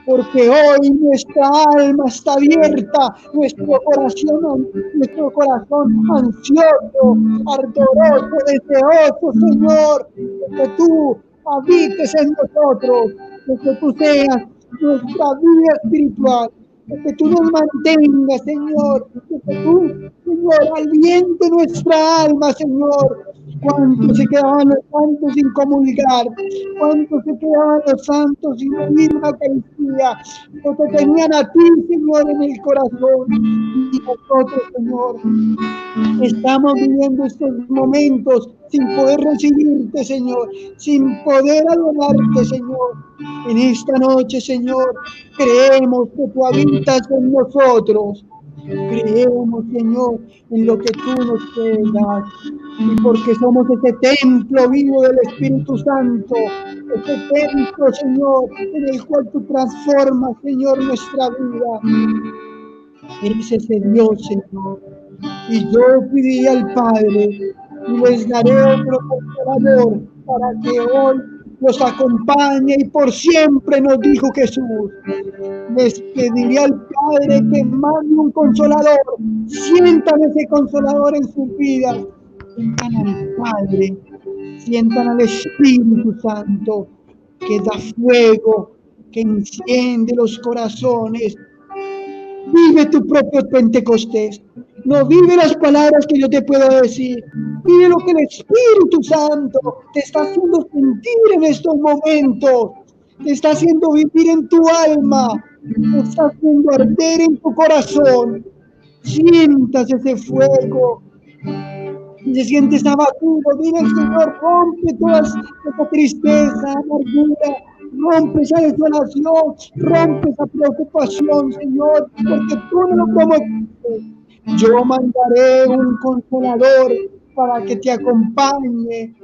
Porque hoy nuestra alma está abierta, nuestro corazón ansioso, ardoroso, deseoso, Señor, de que tú habites en nosotros, de que tú seas nuestra vida espiritual, de que tú nos mantengas, Señor, de que tú, Señor, aliente nuestra alma, Señor. ¿Cuántos se quedaban los santos sin comulgar? ¿Cuántos se quedaban los santos sin vivir una Eucaristía? Porque tenían a ti, Señor, en el corazón. Y nosotros, Señor, estamos viviendo estos momentos sin poder recibirte, Señor, sin poder adorarte, Señor. En esta noche, Señor, creemos que tú habitas en nosotros. Creemos, Señor, en lo que tú nos puedes dar. Y porque somos ese templo vivo del Espíritu Santo, ese templo, Señor, en el cual tú transformas, Señor, nuestra vida. Eres ese Dios, Señor. Y yo pedí al Padre y les daré otro consolador para que hoy los acompañe y por siempre, nos dijo Jesús. Les pediré al Padre que mande un consolador. Sientan ese consolador en sus vidas. Sientan al Padre, sientan al Espíritu Santo, que da fuego, que enciende los corazones. Vive tu propio Pentecostés. No vive las palabras que yo te puedo decir. Vive lo que el Espíritu Santo te está haciendo sentir en estos momentos. Te está haciendo vivir en tu alma. Te está haciendo arder en tu corazón. Sientas ese fuego. Si te sientes abatido, dile al Señor, rompe toda esa tristeza, amargura, rompe esa desolación, rompe esa preocupación, Señor, porque tú no lo prometiste. Yo mandaré un consolador para que te acompañe.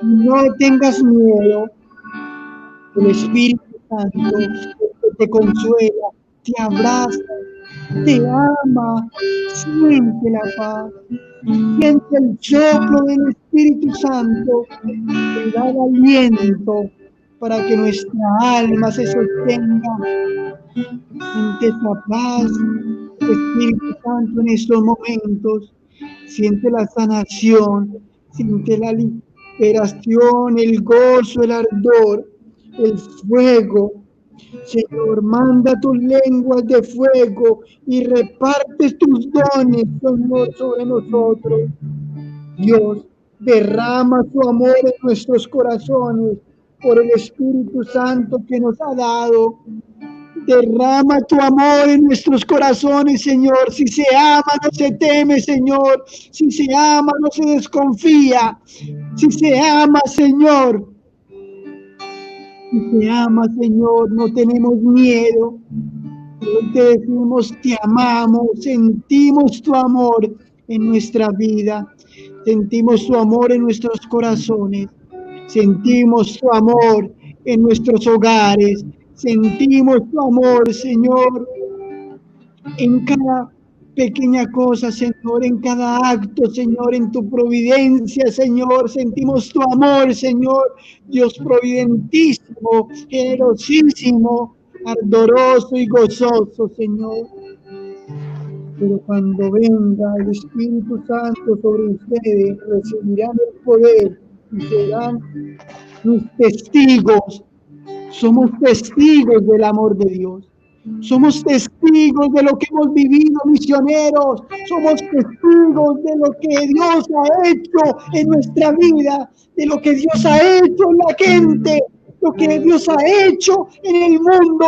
No tengas miedo. El Espíritu Santo te consuela, te abraza, te ama. Siente la paz. Siente el soplo del Espíritu Santo, te da el aliento para que nuestra alma se sostenga. Siente esa paz, Espíritu Santo, en estos momentos. Siente la sanación, siente la liberación, el gozo, el ardor, el fuego. Señor, manda tus lenguas de fuego y repartes tus dones, Señor, sobre nosotros. Dios, derrama tu amor en nuestros corazones por el Espíritu Santo que nos ha dado. Derrama tu amor en nuestros corazones, Señor. Si se ama, no se teme, Señor. Si se ama, no se desconfía. Si se ama, Señor. Si te ama, Señor, no tenemos miedo. Hoy te decimos, te amamos, sentimos tu amor en nuestra vida, sentimos tu amor en nuestros corazones, sentimos tu amor en nuestros hogares, sentimos tu amor, Señor, en cada pequeña cosa, Señor, en cada acto, Señor, en tu providencia, Señor, sentimos tu amor, Señor, Dios providentísimo, generosísimo, ardoroso y gozoso, Señor. Pero cuando venga el Espíritu Santo sobre ustedes, recibirán el poder y serán mis testigos. Somos testigos del amor de Dios. Somos testigos de lo que hemos vivido, misioneros. Somos testigos de lo que Dios ha hecho en nuestra vida, de lo que Dios ha hecho en la gente, lo que Dios ha hecho en el mundo,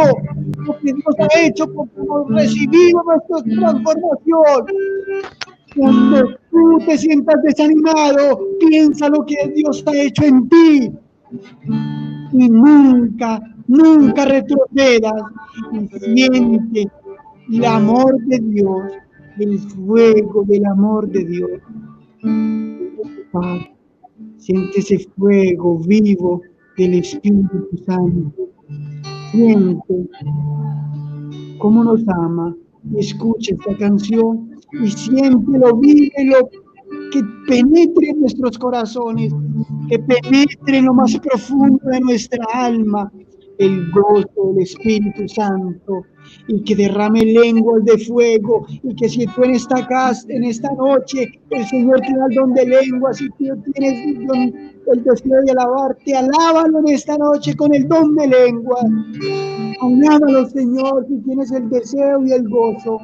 lo que Dios ha hecho porque hemos recibido nuestra transformación. Cuando tú te sientas desanimado, piensa lo que Dios ha hecho en ti. Y nunca retrocedas y siente el amor de Dios, el fuego del amor de Dios. Padre, siente ese fuego vivo del Espíritu Santo. Siente cómo nos ama. Escucha esta canción y siéntelo, vívelo, que penetre en nuestros corazones, que penetre en lo más profundo de nuestra alma el gozo del Espíritu Santo, y que derrame lenguas de fuego, y que si tú en esta casa, en esta noche, el Señor te da el don de lenguas, y tú tienes el deseo de alabarte, alábalo en esta noche con el don de lenguas. Alábalo, Señor, si tienes el deseo y el gozo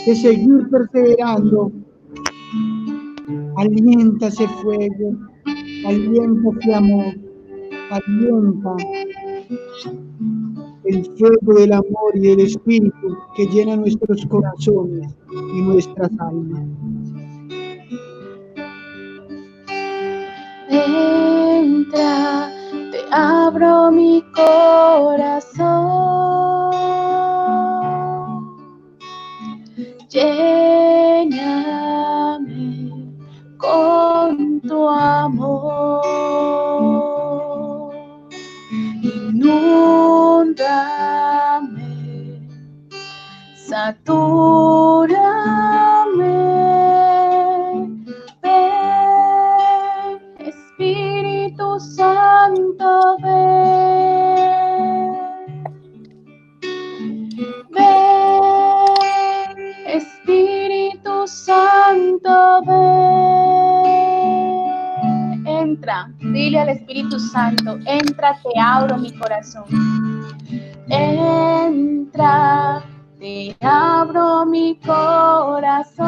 de seguir perseverando. Alienta ese fuego, alienta ese amor, alienta el fuego del amor y del Espíritu que llena nuestros corazones y nuestras almas. Entra, te abro mi corazón, lléname con tu amor, inúndame, satúrame, ven, Espíritu Santo, ven, ven, Espíritu Santo, ven. Entra, dile al Espíritu Santo, entra, te abro mi corazón. Entra, te abro mi corazón,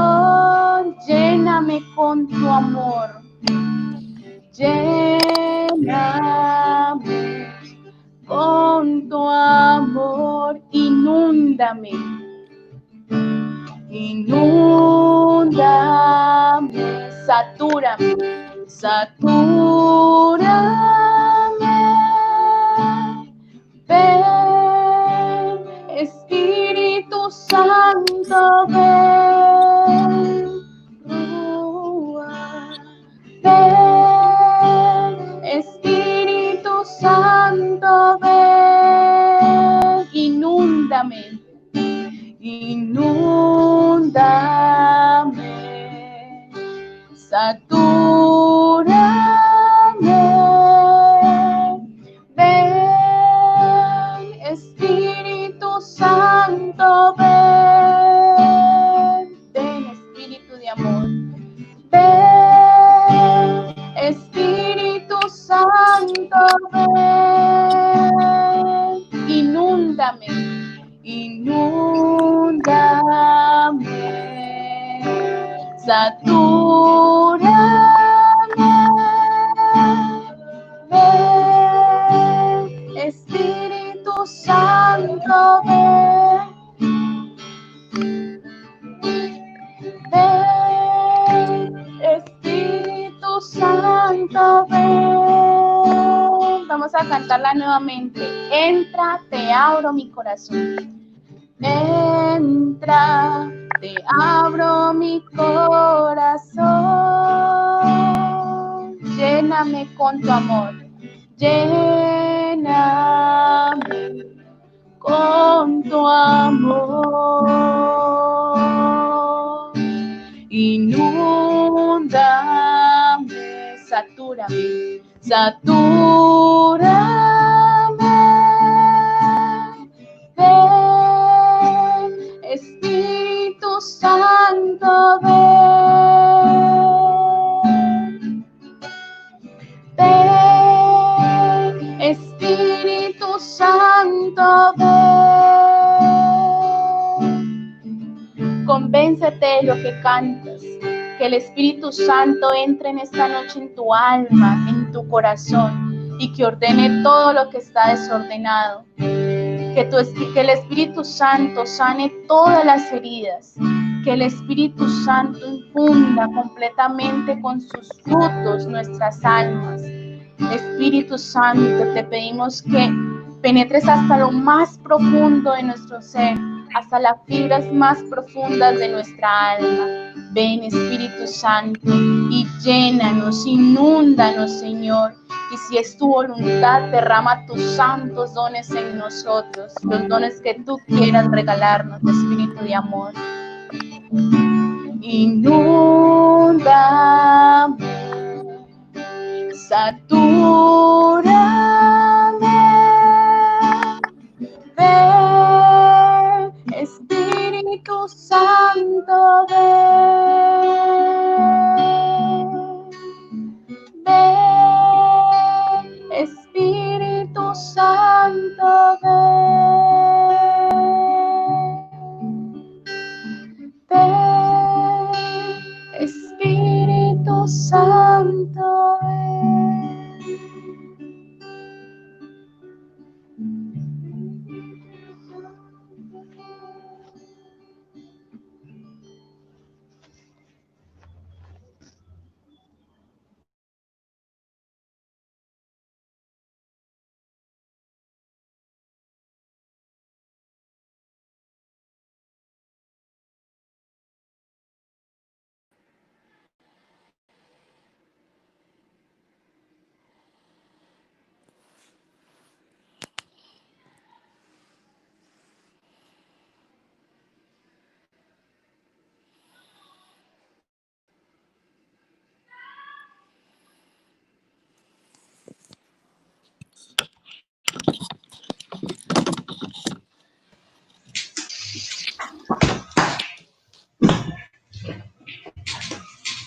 lléname con tu amor, lléname con tu amor, inúndame, inúndame, satúrame, satúrame, ven, Espíritu Santo, ven, ven, Espíritu Santo, ven, inúndame, inúndame, satúrame, ven, Espíritu Santo, ven, ven, Espíritu de amor, ven, Espíritu Santo, ven, inúndame, inúndame, satúrame, ven, Espíritu Santo, ven, ven, Espíritu Santo, ven. Vamos a cantarla nuevamente. Entra, te abro mi corazón. Entra, te abro mi corazón, lléname con tu amor, lléname con tu amor, inúndame, satúrame, satúrame, Santo, ven. Ven, Espíritu Santo, ven. Convéncete de lo que cantas, que el Espíritu Santo entre en esta noche en tu alma, en tu corazón, y que ordene todo lo que está desordenado. Que el Espíritu Santo sane todas las heridas, que el Espíritu Santo infunda completamente con sus frutos nuestras almas. Espíritu Santo, te pedimos que penetres hasta lo más profundo de nuestro ser, hasta las fibras más profundas de nuestra alma. Ven, Espíritu Santo, y llénanos, inúndanos, Señor. Y si es tu voluntad, derrama tus santos dones en nosotros, los dones que tú quieras regalarnos, Espíritu de amor. Inúndame, satúrame, ven, Espíritu Santo, ven, Espíritu Santo, ven, Espíritu Santo,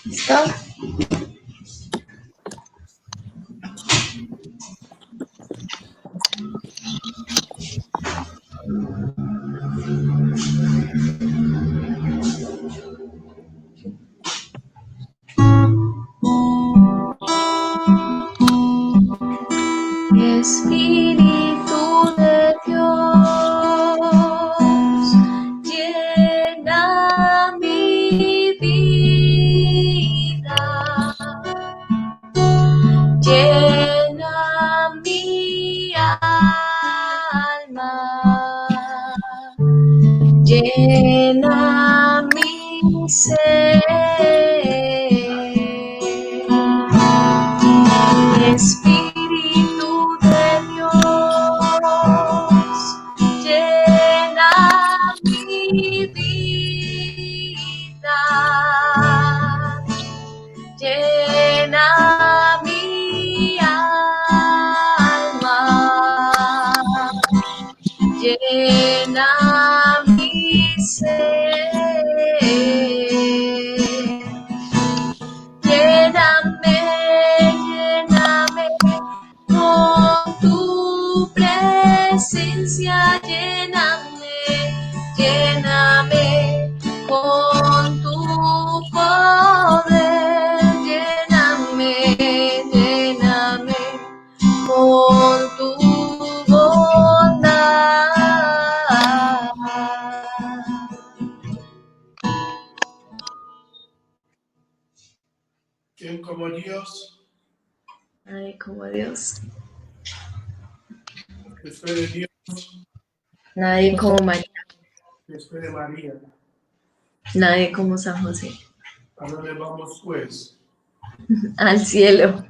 ¿Listo? Espíritu de Dios, llena mi vida, llena mi alma, llena mi ser. Espíritu de Dios, llena mi vida, llena mi alma, llena mi ser. Lléname, lléname con tu presencia, lléname, lléname con tu poder, lléname, lléname con tu bondad. ¿Quién como Dios? Nadie como Dios. Después de Dios, Nadie como María. después de María. Nadie como San José. ¿A dónde vamos pues? Al cielo.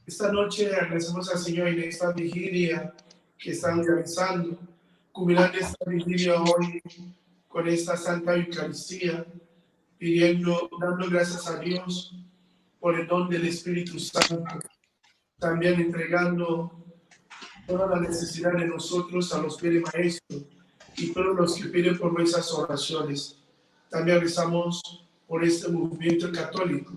Esta noche agradecemos al Señor en esta vigilia que estamos realizando, culminando esta vigilia hoy con esta Santa Eucaristía, pidiendo, dando gracias a Dios por el don del Espíritu Santo, también entregando toda la necesidad de nosotros a los pies del Maestro y todos los que piden por nuestras oraciones. También rezamos por este movimiento católico,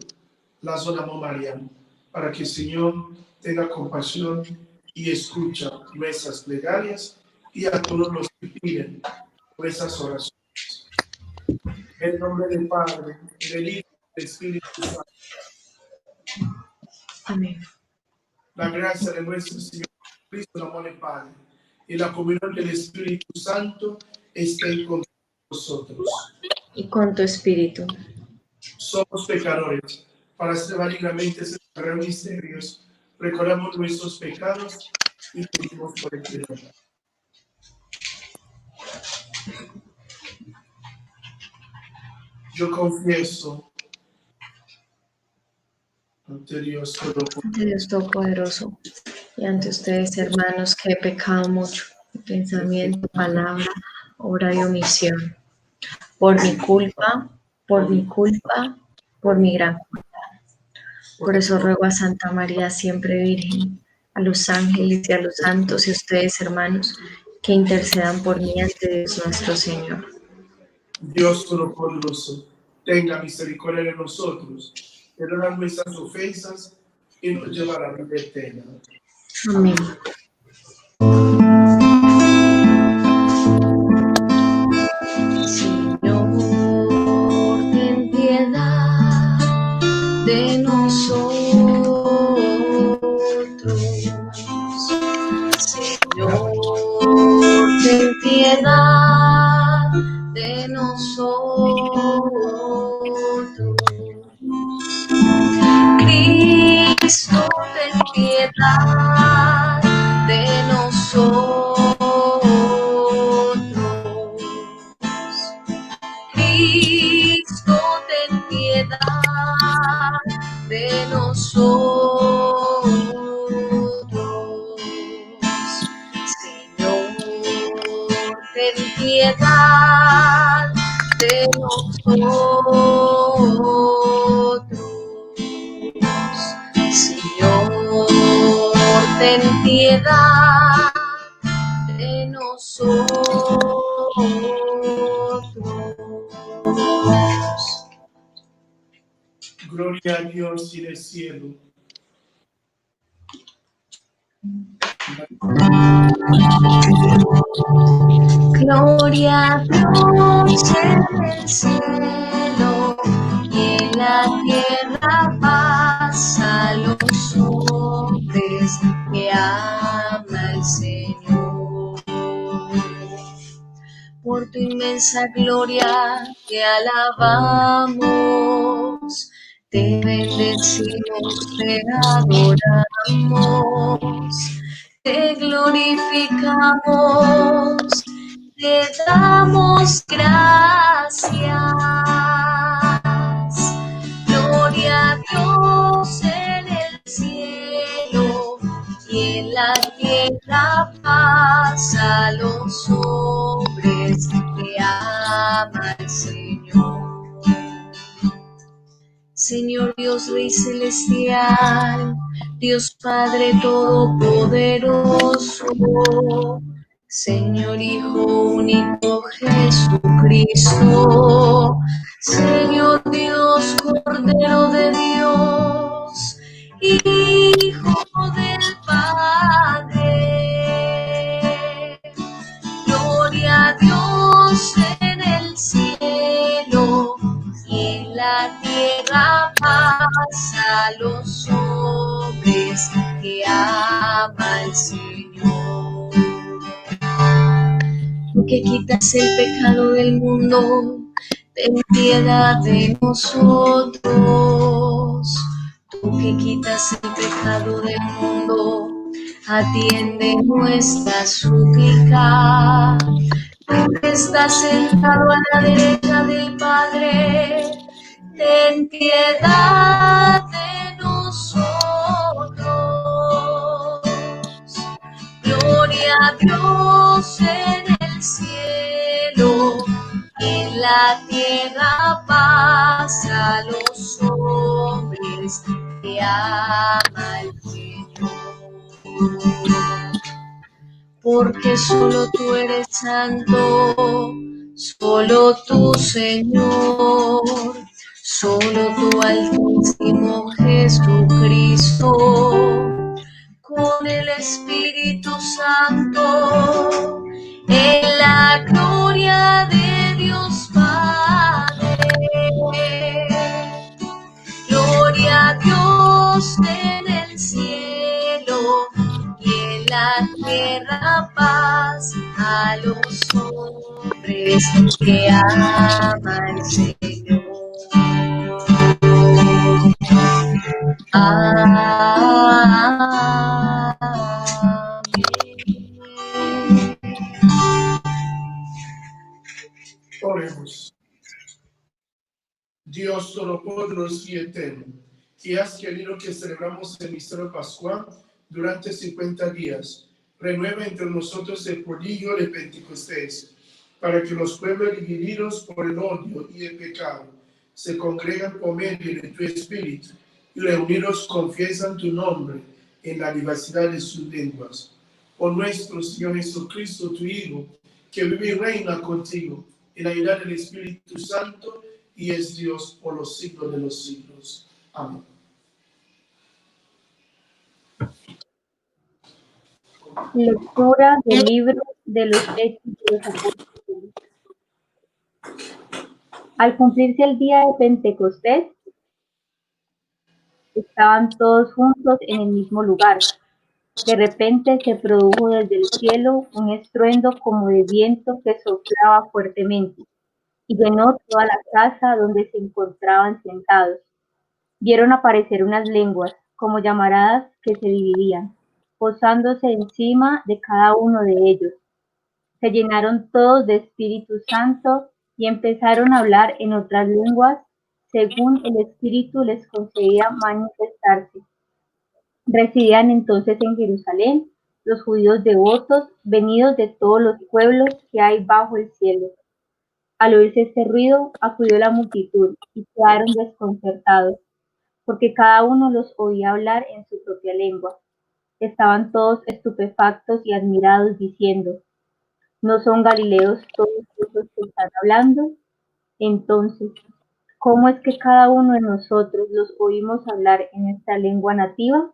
Lazo de Amor Mariano, para que el Señor tenga compasión y escucha nuestras plegarias y a todos los que piden nuestras oraciones. En el nombre del Padre, del Hijo y del Espíritu Santo. Amén. La gracia de nuestro Señor Cristo, el amor del Padre y la comunión del Espíritu Santo estén con nosotros. Y con tu espíritu. Somos pecadores. Para celebrar dignamente estos misterios, recordamos nuestros pecados y pedimos por el perdón. Yo confieso ante Dios Todopoderoso y ante ustedes, hermanos, que he pecado mucho de pensamiento, palabra, obra y omisión. Por mi culpa, por mi gran culpa. Por eso ruego a Santa María, siempre Virgen, a los ángeles y a los santos y a ustedes, hermanos, que intercedan por mí ante Dios nuestro Señor. Dios Todopoderoso, tenga misericordia de nosotros, perdona nuestras ofensas y nos lleva a la vida eterna. Amén. Señor, ten piedad de nosotros. Señor, ten piedad de nosotros. Cristo, ten piedad de nosotros. Cristo, ten piedad de nosotros. Señor, ten piedad de nosotros. Señor, ten piedad de nosotros. Gloria a Dios en el cielo. Gloria a Dios en el cielo y en la tierra paz a los hombres que ama el Señor. Por tu inmensa gloria te alabamos, te bendecimos, te adoramos, te glorificamos, te damos gracias. Gloria a Dios en el cielo y en la tierra paz a los hombres que ama el Señor. Señor Dios Rey Celestial, Dios Padre Todopoderoso, Señor Hijo único Jesucristo, Señor Dios, Cordero de Dios, Hijo del Padre. Gloria a Dios en el cielo y en la tierra paz a los hombres que ama el Señor. Tú que quitas el pecado del mundo, ten piedad de nosotros. Tú que quitas el pecado del mundo, atiende nuestra súplica. Tú que estás sentado a la derecha del Padre, ten piedad de nosotros. Gloria a Dios en el cielo, en la tierra paz a los hombres que ama el Señor. Porque solo tú eres santo, Solo tú, Señor, solo tú, Altísimo Jesucristo, con el Espíritu Santo, en la gloria de Dios Padre. Gloria a Dios en el cielo y en la tierra paz a los hombres que ama el Señor. Oremos. Dios Todopoderoso y Eterno, que has querido que celebramos el misterio pascual durante 50 días, renueva entre nosotros el prodigio de Pentecostés, para que los pueblos divididos por el odio y el pecado se congregan por medio de tu Espíritu y reunidos confiesan tu nombre en la diversidad de sus lenguas. Por nuestro Señor Jesucristo, tu Hijo, que vive y reina contigo en la unidad del Espíritu Santo y es Dios por los siglos de los siglos. Amén. Lectura del libro de los Hechos de los Apóstoles. Al cumplirse el día de Pentecostés, estaban todos juntos en el mismo lugar. De repente se produjo desde el cielo un estruendo como de viento que soplaba fuertemente y llenó toda la casa donde se encontraban sentados. Vieron aparecer unas lenguas como llamaradas que se dividían, posándose encima de cada uno de ellos. Se llenaron todos de Espíritu Santo y empezaron a hablar en otras lenguas según el Espíritu les concedía manifestarse. Residían entonces en Jerusalén los judíos devotos venidos de todos los pueblos que hay bajo el cielo. Al oírse este ruido, acudió la multitud y quedaron desconcertados, porque cada uno los oía hablar en su propia lengua. Estaban todos estupefactos y admirados, diciendo: ¿no son galileos todos estos que están hablando? Entonces, ¿cómo es que cada uno de nosotros los oímos hablar en esta lengua nativa?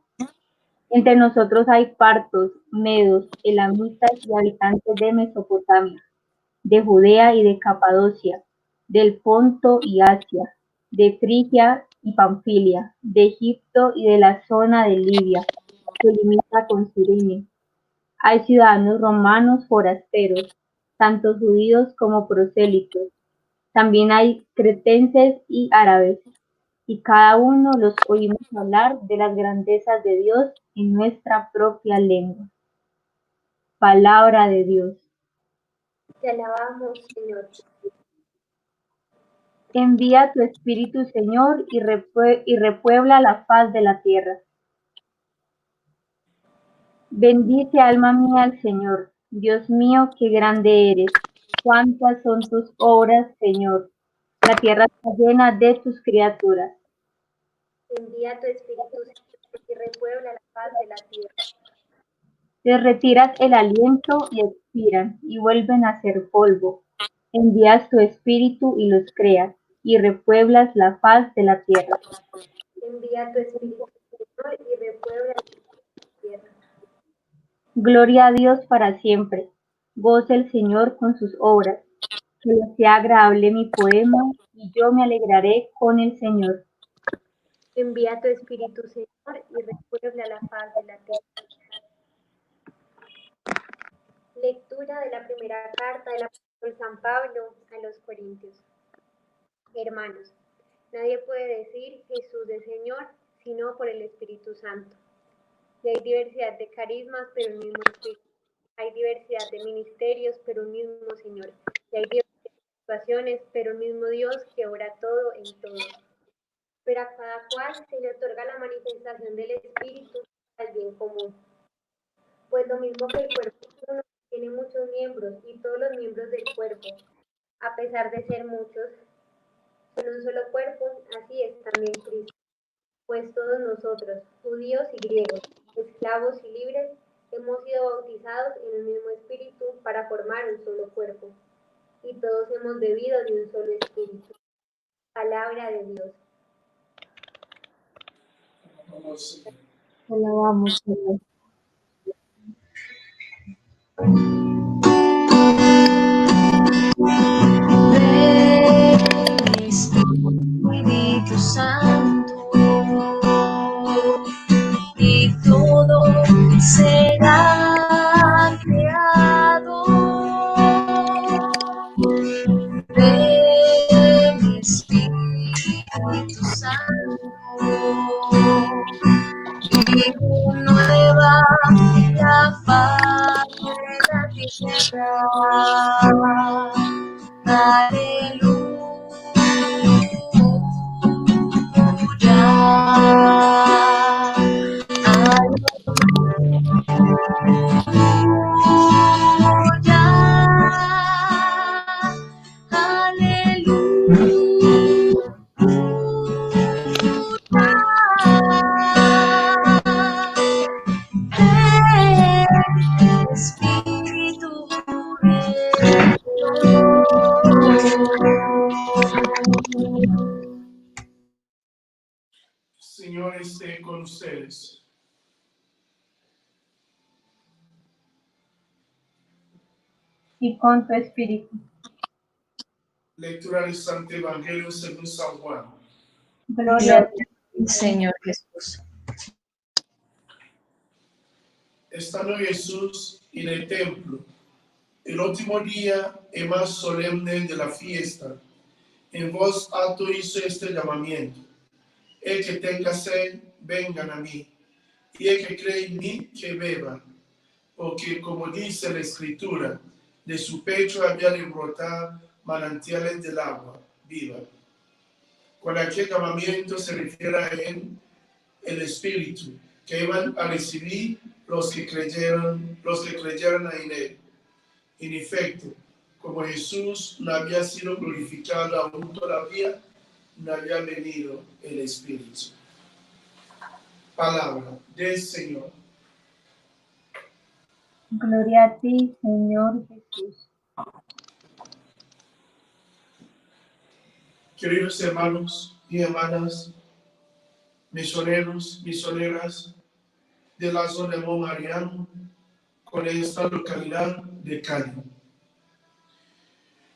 Entre nosotros hay partos, medos, elamitas y habitantes de Mesopotamia, de Judea y de Capadocia, del Ponto y Asia, de Frigia y Panfilia, de Egipto y de la zona de Libia, que limita con Cirene. Hay ciudadanos romanos forasteros, tanto judíos como prosélitos. También hay cretenses y árabes, y cada uno los oímos hablar de las grandezas de Dios en nuestra propia lengua. Palabra de Dios. Te alabamos, Señor. Envía tu Espíritu, Señor, y repuebla la faz de la tierra. Bendice, alma mía, al Señor. Dios mío, qué grande eres. Cuántas son tus obras, Señor. La tierra está llena de tus criaturas. Envía tu Espíritu y repuebla la faz de la tierra. Les retiras el aliento y expiran, y vuelven a ser polvo. Envías tu Espíritu y los creas, y repueblas la faz de la tierra. Envía tu Espíritu, Señor, y repuebla la tierra. Gloria a Dios para siempre. Goce el Señor con sus obras. Que le sea agradable mi poema, y yo me alegraré con el Señor. Envía tu Espíritu, Señor, y repuebla la faz de la tierra. Lectura de la primera carta del apóstol San Pablo a los Corintios. Hermanos, nadie puede decir Jesús es Señor, sino por el Espíritu Santo. Y hay diversidad de carismas, pero un mismo Espíritu. Hay diversidad de ministerios, pero un mismo Señor. Y hay diversidad de situaciones, pero un mismo Dios que obra todo en todo. Pero a cada cual se le otorga la manifestación del Espíritu al bien común. Pues lo mismo que el cuerpo uno tiene muchos miembros, y todos los miembros del cuerpo, a pesar de ser muchos, son un solo cuerpo, así es también Cristo. Pues todos nosotros, judíos y griegos, esclavos y libres, hemos sido bautizados en el mismo Espíritu para formar un solo cuerpo. y todos hemos bebido de un solo espíritu. Palabra de Dios. Alabamos, Señor. Ven, Espíritu Santo, y todo será creado. Ven, Espíritu Santo, y renueva la faz de la tierra. Aleluya. Espíritu Señor esté con ustedes. Y con tu espíritu. Lectura del Santo Evangelio según San Juan. Gloria a ti, Señor Jesús. Estando Jesús en el templo, el último día y más solemne de la fiesta, en voz alta hizo este llamamiento: el que tenga sed, vengan a mí, y el que cree en mí, que beba, porque como dice la Escritura, de su pecho había de brotar manantiales del agua viva. Con aquel llamamiento se refiere a él el Espíritu que iban a recibir los que creyeron en él. En efecto, como Jesús no había sido glorificado aún todavía, no había venido el Espíritu. Palabra del Señor. Gloria a ti, Señor Jesús. Queridos hermanos y hermanas, misioneros, misioneras de la zona de Mariano, con esta localidad de Cali.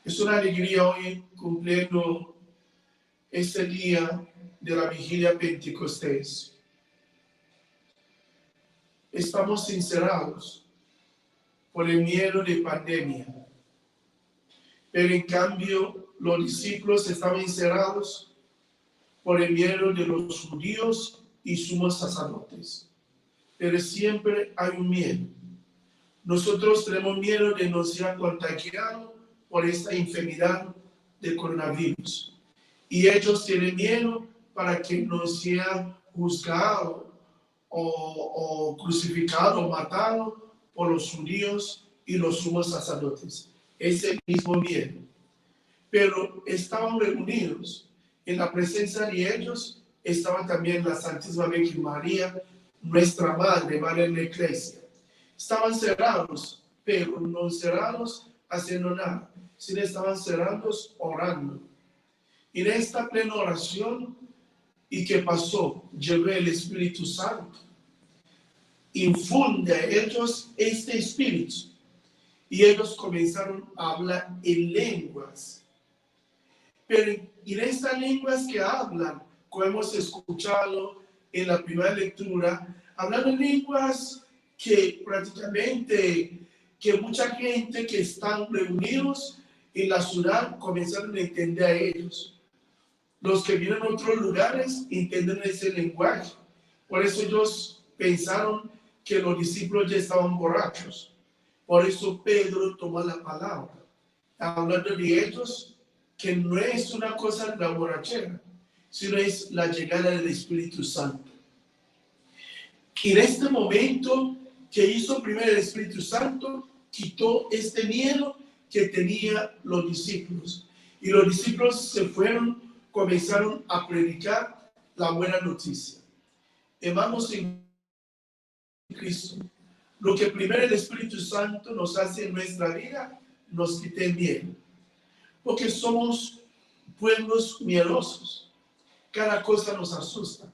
Es una alegría hoy cumpliendo este día de la vigilia Pentecostés. Estamos encerrados por el miedo de pandemia, pero en cambio los discípulos estaban encerrados por el miedo de los judíos y sumos sacerdotes. Pero siempre hay un miedo. Nosotros tenemos miedo de no ser contagiados por esta enfermedad de coronavirus. Y ellos tienen miedo para que no sean juzgados o crucificados o matados por los judíos y los sumos sacerdotes. Es el mismo miedo. Pero estaban reunidos. En la presencia de ellos estaba también la Santísima Virgen María, nuestra Madre, Madre de la Iglesia. Estaban cerrados, pero no cerrados haciendo nada, sino estaban cerrados orando. Y en esta plena oración, ¿y qué pasó? Llegó el Espíritu Santo. Infunde a ellos este Espíritu. Y ellos comenzaron a hablar en lenguas. Pero en estas lenguas que hablan, como hemos escuchado en la primera lectura, hablan en lenguas que prácticamente, que mucha gente que están reunidos en la ciudad comenzaron a entender a ellos. Los que vienen de otros lugares entienden ese lenguaje. Por eso ellos pensaron que los discípulos ya estaban borrachos. Por eso Pedro tomó la palabra, hablando de ellos, que no es una cosa de la borrachera, sino es la llegada del Espíritu Santo. Y en este momento que hizo primero el Espíritu Santo, quitó este miedo que tenían los discípulos. Y los discípulos se fueron, comenzaron a predicar la buena noticia. Hermanos en Cristo, lo que primero el Espíritu Santo nos hace en nuestra vida, nos quita el miedo. porque somos pueblos miedosos. Cada cosa nos asusta.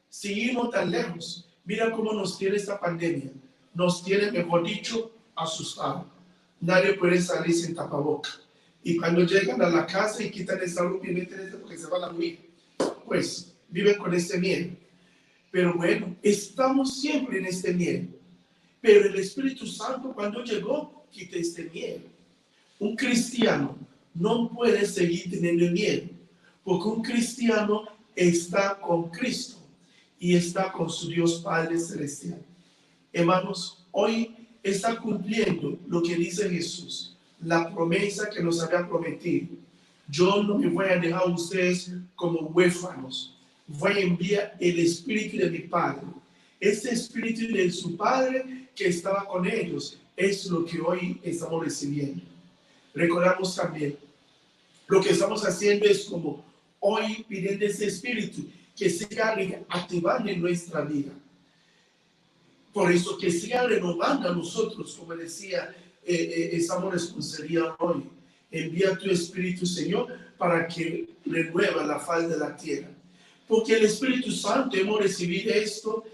Seguimos tan lejos. Mira cómo nos tiene esta pandemia. Nos tiene, mejor dicho, asustados. Nadie puede salir sin tapaboca. Y cuando llegan a la casa y quitan esa ropa y meten este porque se van a morir, pues viven con este miedo. Pero bueno, estamos siempre en este miedo. Pero el Espíritu Santo, cuando llegó, quita este miedo. Un cristiano no puede seguir teniendo miedo, porque un cristiano está con Cristo y está con su Dios Padre Celestial. Hermanos, hoy está cumpliendo lo que dice Jesús, la promesa que nos había prometido. Yo no me voy a dejar a ustedes como huérfanos. Voy a enviar el Espíritu de mi Padre. Este Espíritu de su Padre que estaba con ellos es lo que hoy estamos recibiendo. Recordamos también, lo que estamos haciendo es como hoy pidiendo ese Espíritu que siga activando en nuestra vida. Por eso que siga renovando a nosotros, como decía, estamos responsabilidad hoy. Envía tu Espíritu, Señor, para que renueva la faz de la tierra. Porque el Espíritu Santo hemos recibido esto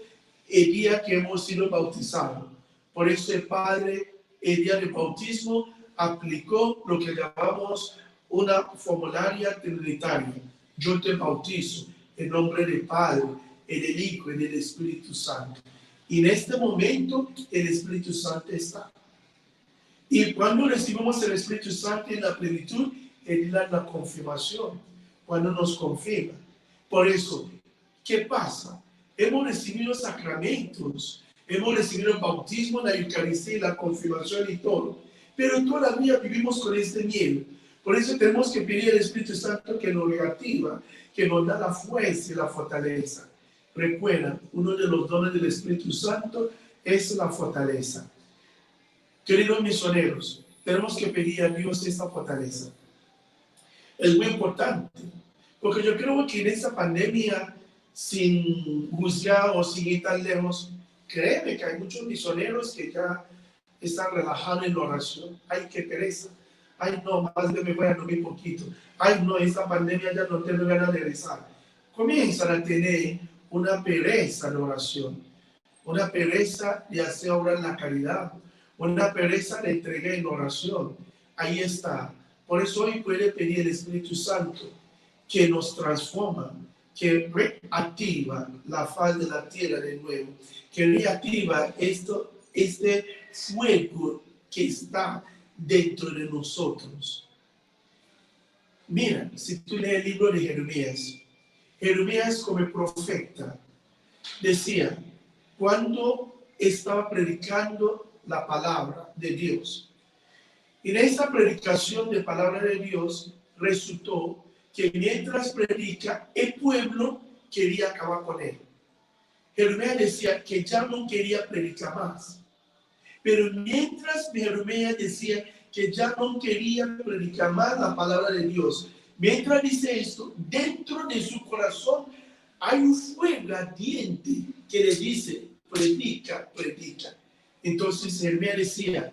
el día que hemos sido bautizados. Por eso el Padre, el día del bautismo, aplicó lo que llamamos una formularia trinitaria. Yo te bautizo en nombre del Padre, y del Hijo y del Espíritu Santo. Y en este momento el Espíritu Santo está. Y cuando recibimos el Espíritu Santo en la plenitud, Él da la confirmación, cuando nos confirma. Por eso, ¿qué pasa? Hemos recibido sacramentos, hemos recibido el bautismo, la Eucaristía, la confirmación y todo. Pero todavía vivimos con este miedo. Por eso tenemos que pedir al Espíritu Santo que nos reactiva, que nos da la fuerza y la fortaleza. Recuerda, uno de los dones del Espíritu Santo es la fortaleza. Queridos misioneros, tenemos que pedir a Dios esta fortaleza. Es muy importante, porque yo creo que en esta pandemia, sin juzgar o sin ir tan lejos, créeme que hay muchos misioneros que ya están relajados en la oración. Ay, qué pereza. Ay, no, más de me voy a dormir poquito. Ay, no, esta pandemia ya no tengo ganas de rezar. Comienzan a tener una pereza de oración, una pereza de hacer obra en la caridad, una pereza de entrega en oración. Ahí está. Por eso hoy puede pedir el Espíritu Santo que nos transforma, que reactiva la faz de la tierra de nuevo, que reactiva este fuego que está dentro de nosotros. Mira, si tú lees el libro de Jeremías, Jeremías como profeta decía, cuando estaba predicando la palabra de Dios, en esta predicación de palabra de Dios resultó que mientras predica, el pueblo quería acabar con él. Jeremías decía que ya no quería predicar más. Pero mientras Jeremías decía que ya no quería predicar más la palabra de Dios, mientras dice esto, dentro de su corazón hay un fuego ardiente que le dice, predica, predica. Entonces Jeremías decía,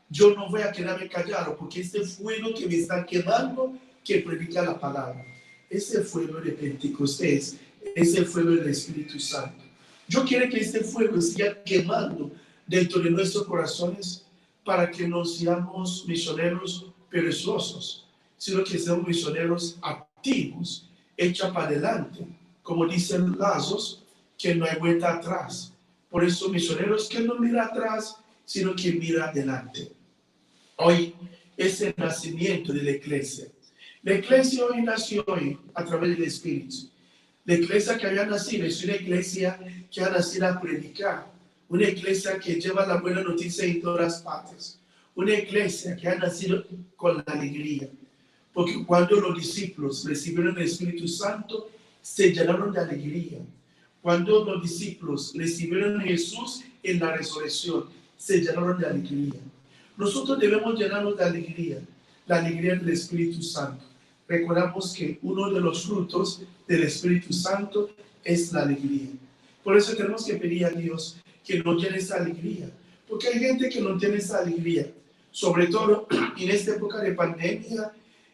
yo no voy a quedarme callado porque este fuego que me está quemando, que predica la palabra. Ese fuego de Pentecostés, ese fuego del Espíritu Santo. Yo quiero que este fuego siga quemando dentro de nuestros corazones para que no seamos misioneros perezosos, sino que seamos misioneros activos, hechos para adelante. Como dicen Lazos, que no hay vuelta atrás. Por eso misioneros que no mira atrás, sino que mira adelante. Hoy es el nacimiento de la iglesia. La iglesia hoy nació hoy a través del Espíritu. La iglesia que había nacido es una iglesia que ha nacido a predicar. Una iglesia que lleva la buena noticia en todas partes. Una iglesia que ha nacido con la alegría. Porque cuando los discípulos recibieron el Espíritu Santo, se llenaron de alegría. Cuando los discípulos recibieron a Jesús en la resurrección, se llenaron de alegría. Nosotros debemos llenarnos de alegría, la alegría del Espíritu Santo. Recordamos que uno de los frutos del Espíritu Santo es la alegría. Por eso tenemos que pedir a Dios que nos llene esa alegría. Porque hay gente que no tiene esa alegría. Sobre todo en esta época de pandemia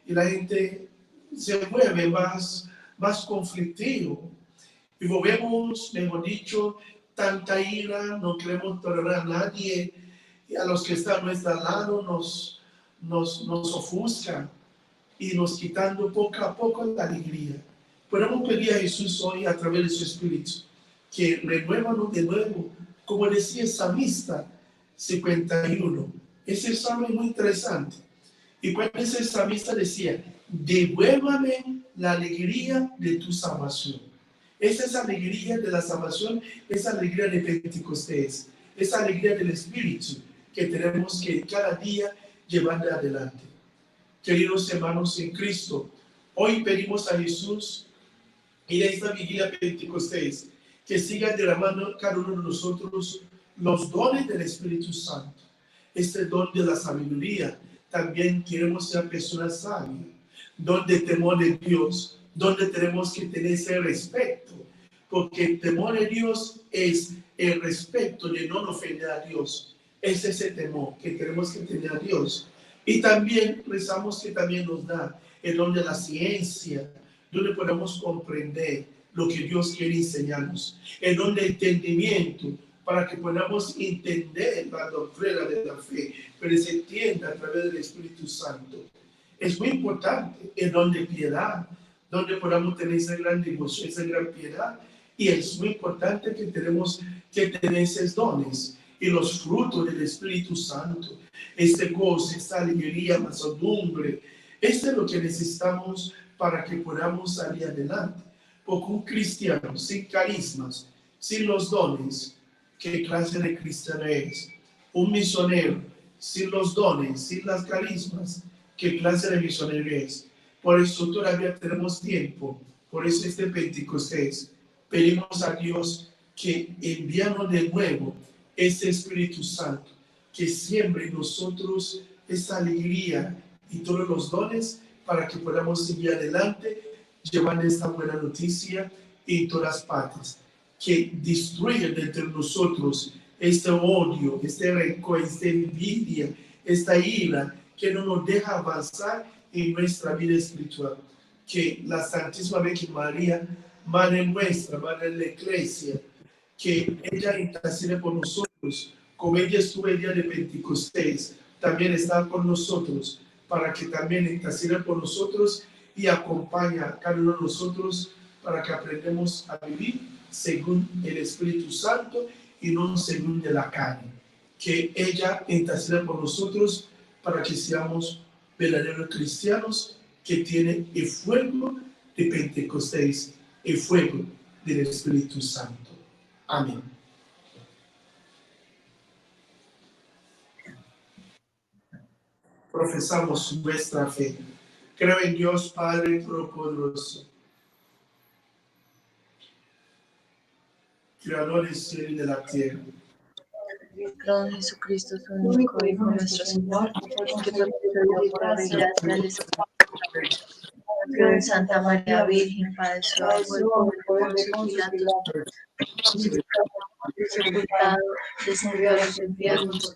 y la gente se vuelve más conflictivo. Y volvemos, mejor dicho, tanta ira, no queremos tolerar a nadie, y a los que están a nuestro lado nos ofuscan y nos quitando poco a poco la alegría. Podemos pedir a Jesús hoy a través de su Espíritu que renuévanos de nuevo, como decía el salmista 51. Ese salmo es muy interesante. Y pues ese salmista decía, devuélvame la alegría de tu salvación. Esa es la alegría de la salvación, esa alegría de Pentecostés, esa alegría del Espíritu que tenemos que cada día llevar adelante. Queridos hermanos en Cristo, hoy pedimos a Jesús en esta vigilia Pentecostés que siga derramando cada uno de nosotros los dones del Espíritu Santo. Este don de la sabiduría, también queremos ser personas sabias, don de temor de Dios, donde tenemos que tener ese respeto, porque el temor de Dios es el respeto de no ofender a Dios. Es ese temor que tenemos que tener a Dios. Y también rezamos que también nos da el don de la ciencia, donde podemos comprender lo que Dios quiere enseñarnos, el don de entendimiento, para que podamos entender la doctrina de la fe, pero se entienda a través del Espíritu Santo. Es muy importante el don de piedad, donde podamos tener esa gran devoción, esa gran piedad, y es muy importante que tenemos que tener esos dones y los frutos del Espíritu Santo, este gozo, esta alegría, mansedumbre. Esto es lo que necesitamos para que podamos salir adelante. Porque un cristiano sin carismas, sin los dones, ¿qué clase de cristiano es? Un misionero sin los dones, sin las carismas, ¿qué clase de misionero es? Por eso todavía tenemos tiempo. Por eso este Pentecostés pedimos a Dios que envíanos de nuevo ese Espíritu Santo, que siembre en nosotros esa alegría y todos los dones para que podamos seguir adelante llevando esta buena noticia en todas partes. Que destruya dentro de nosotros este odio, este rencor, esta envidia, esta ira que no nos deja avanzar en nuestra vida espiritual. Que la Santísima Virgen María, Madre nuestra, Madre de la Iglesia, que ella intercede por nosotros, como ella estuvo el día de Pentecostés, también está con nosotros, para que también interceda por nosotros y acompañe a cada uno de nosotros para que aprendamos a vivir según el Espíritu Santo y no según de la carne. Que ella interceda por nosotros para que seamos verdaderos cristianos que tienen el fuego de Pentecostés, el fuego del Espíritu Santo. Amén. Profesamos nuestra fe. Creo en Dios Padre Todopoderoso, Creador del cielo y de la tierra. Creo en Jesucristo, su único Hijo, nuestro Señor, que por la gracia creo en Santa María Virgen, Padre suyo, sepultado, descendió a los infiernos,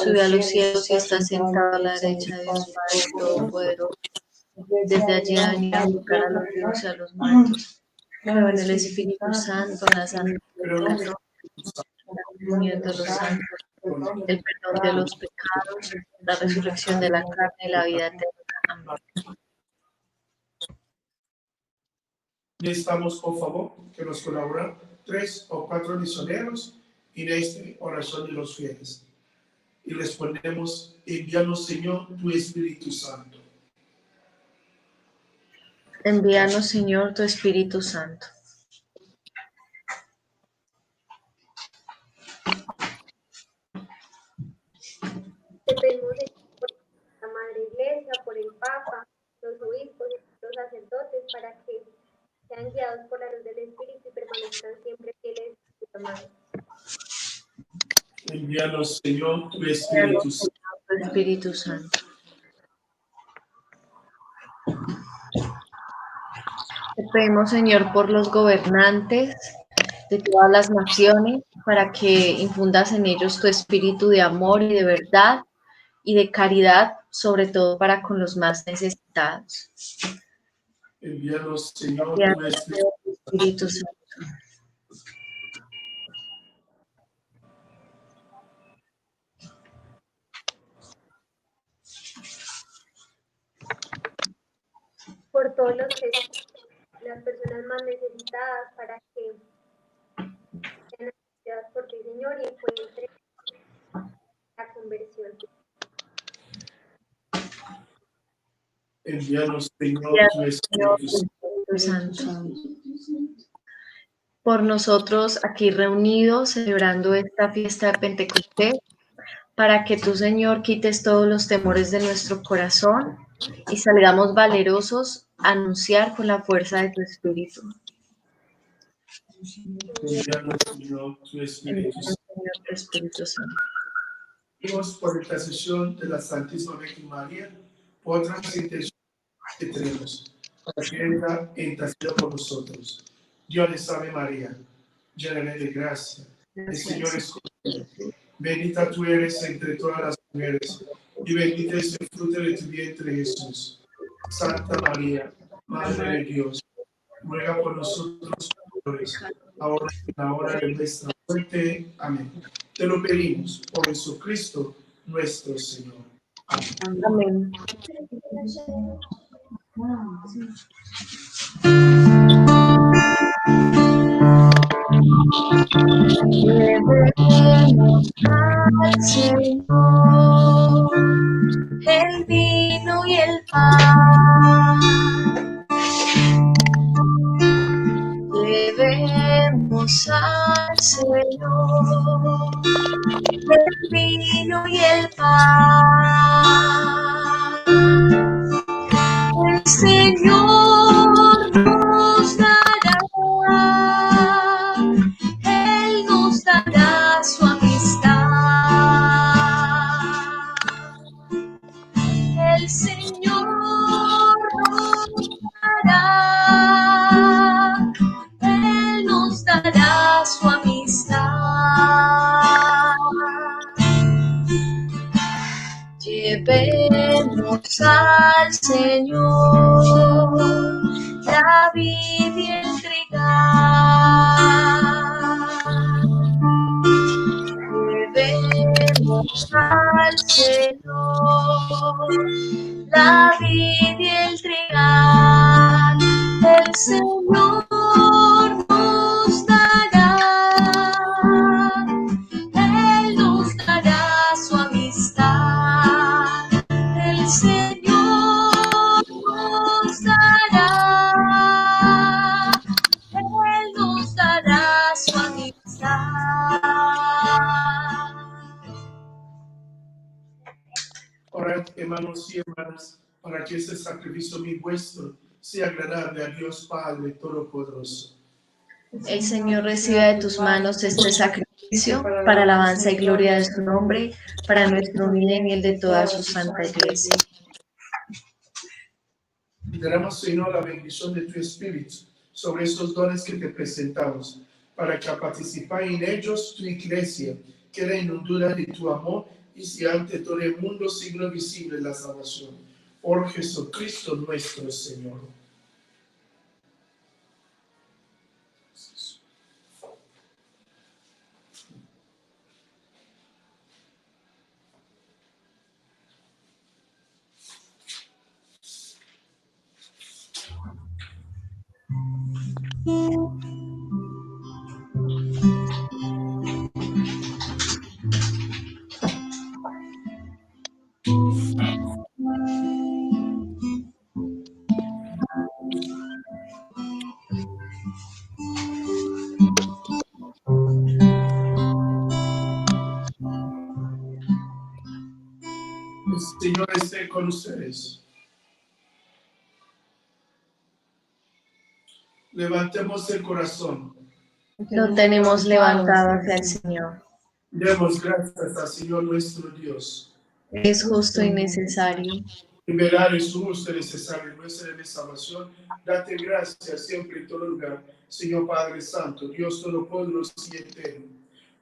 sube a los cielos y está sentado a la derecha de Dios Padre Todopoderoso. Desde allí va a venir a buscar a los vivos y a los muertos. Creo en el Espíritu Santo, en la Santa Iglesia, la comunión de los santos, el perdón de los pecados, la resurrección de la carne y la vida eterna. Amén. Necesitamos, por favor, que nos colaboren 3 o 4 misioneros en esta oración de los fieles. Y respondemos, envíanos, Señor, tu Espíritu Santo. Envíanos, Señor, tu Espíritu Santo. Te pedimos por la Madre Iglesia, por el Papa, los obispos, los sacerdotes, para que sean guiados por la luz del Espíritu y permanezcan siempre fieles a tu llamado. Envíanos, Señor, tu Espíritu Santo. Tu Espíritu Santo. Te pedimos, Señor, por los gobernantes de todas las naciones, para que infundas en ellos tu espíritu de amor y de verdad, y de caridad, sobre todo para con los más necesitados. Envíanos, Señor, tu Espíritu Santo. Por todos las personas más necesitadas, para que sean asistidas por ti, Señor, y encuentren la conversión. Envíanos, Señor, tu Espíritu Santo. Por nosotros aquí reunidos, celebrando esta fiesta de Pentecostés, para que tú, Señor, quites todos los temores de nuestro corazón y salgamos valerosos a anunciar con la fuerza de tu Espíritu. Envíanos, Señor, tu Espíritu Santo. Pedimos por intercesión de la Santísima Virgen María, por otras intenciones que tenemos, para que ella interceda por nosotros. Dios les salve María, llena de gracia, el Señor es contigo. Bendita tú eres entre todas las mujeres, y bendito es el fruto de tu vientre, Jesús. Santa María, Madre de Dios, ruega por nosotros pecadores, ahora y en la hora de nuestra muerte. Amén. Te lo pedimos por Jesucristo nuestro Señor. Amén. Llevemos al Señor el vino y el pan. Llevemos al Señor el vino y el pan. El Señor nos dará, Él nos dará su amistad. El Señor nos dará, Él nos dará su amistad. Llevemos al Señor la vid y el trigal. Llevemos al Señor la vid y el trigal. El Señor nos dará, Él nos dará su amistad. El Señor nos dará, Él nos dará su amistad. Orad, hermanos y hermanas, para que este sacrificio mío vuestro sea agradable a Dios Padre Todopoderoso. El Señor reciba de tus manos este sacrificio para alabanza y gloria de su nombre, para nuestro bien y el de toda su santa iglesia. Y daremos, Señor, la bendición de tu Espíritu sobre estos dones que te presentamos, para que al participar en ellos tu iglesia quede inundada de tu amor y sea ante todo el mundo signo visible de la salvación. Por Jesucristo nuestro Señor. El Señor esté con ustedes. Levantemos el corazón. Lo tenemos levantado hacia el Señor. Demos gracias al Señor nuestro Dios. Es justo y necesario. En verdad es justo y necesario nuestra de salvación. Date gracias siempre en todo lugar, Señor Padre Santo, Dios Todopoderoso y eterno.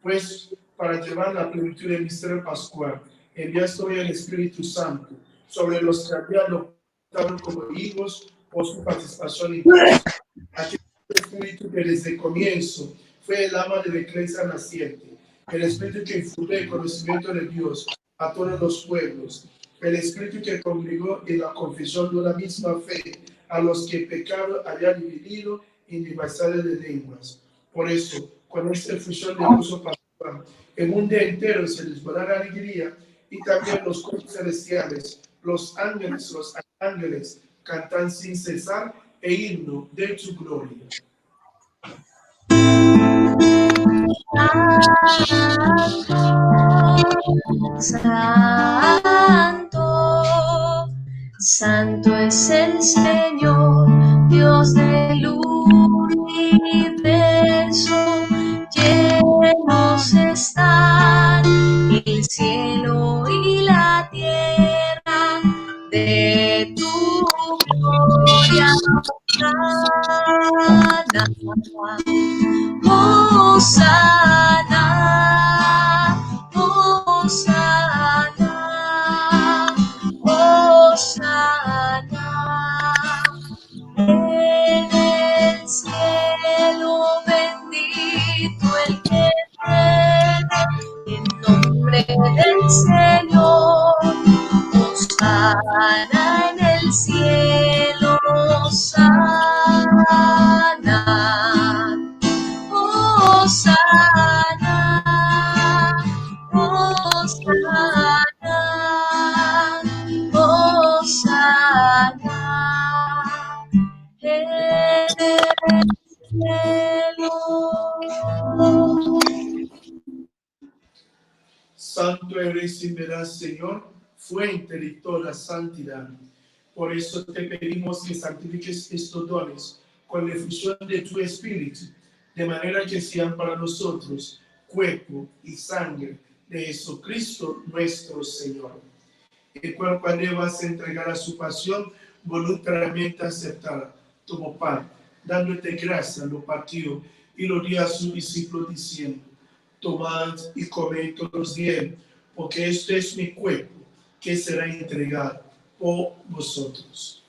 Pues para llevar la plenitud del misterio pascual, enviaste hoy el Espíritu Santo sobre los que habían optado como hijos por su participación en Cristo. Aquel Espíritu que desde el comienzo fue el ama de la iglesia naciente, el Espíritu que infundió el conocimiento de Dios a todos los pueblos, el Espíritu que congregó en la confesión de una misma fe a los que pecaron había dividido en diversidades de lenguas. Por eso, con esta fusión de gozo pascual, el mundo entero se les va a dar alegría, y también los cuerpos celestiales, los ángeles cantan sin cesar el himno de tu gloria. Santo, santo es el Señor, Dios del universo, llenos están el cielo y la tierra de tu gloria. Hosana, Hosana, Hosana, en el cielo bendito el que viene, en nombre del Señor. Hosana en el cielo, Hosana, Hosana, Hosana, Hosana en el cielo. Santo eres y verás, Señor, fuente de toda santidad. Por eso te pedimos que santifiques estos dones con la efusión de tu Espíritu, de manera que sean para nosotros cuerpo y sangre de Jesucristo nuestro Señor, el cual cuando vas a entregar a su pasión voluntariamente aceptada, tomó pan, dándote gracia, lo partió y lo dio a sus discípulos diciendo: tomad y comed todos de él, porque este es mi cuerpo, que será entregado por vosotros.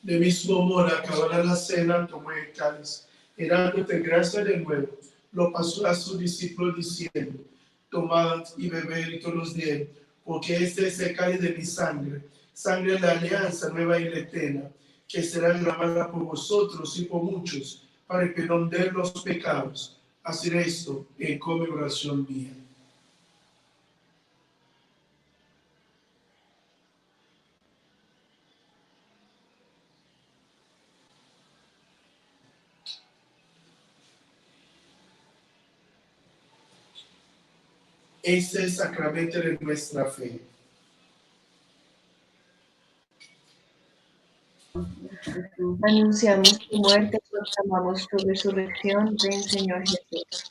De mismo modo, acabada la cena, tomó el cáliz, y dándote gracia de nuevo, lo pasó a sus discípulos diciendo: tomad y bebed todos de él, porque este es el cáliz de mi sangre, sangre de la alianza nueva y eterna, que será derramada por vosotros y por muchos, para el perdón de los pecados. Haced esto en conmemoración mía. Este es el sacramento de nuestra fe. Anunciamos tu muerte, proclamamos tu resurrección. Ven, Señor Jesús.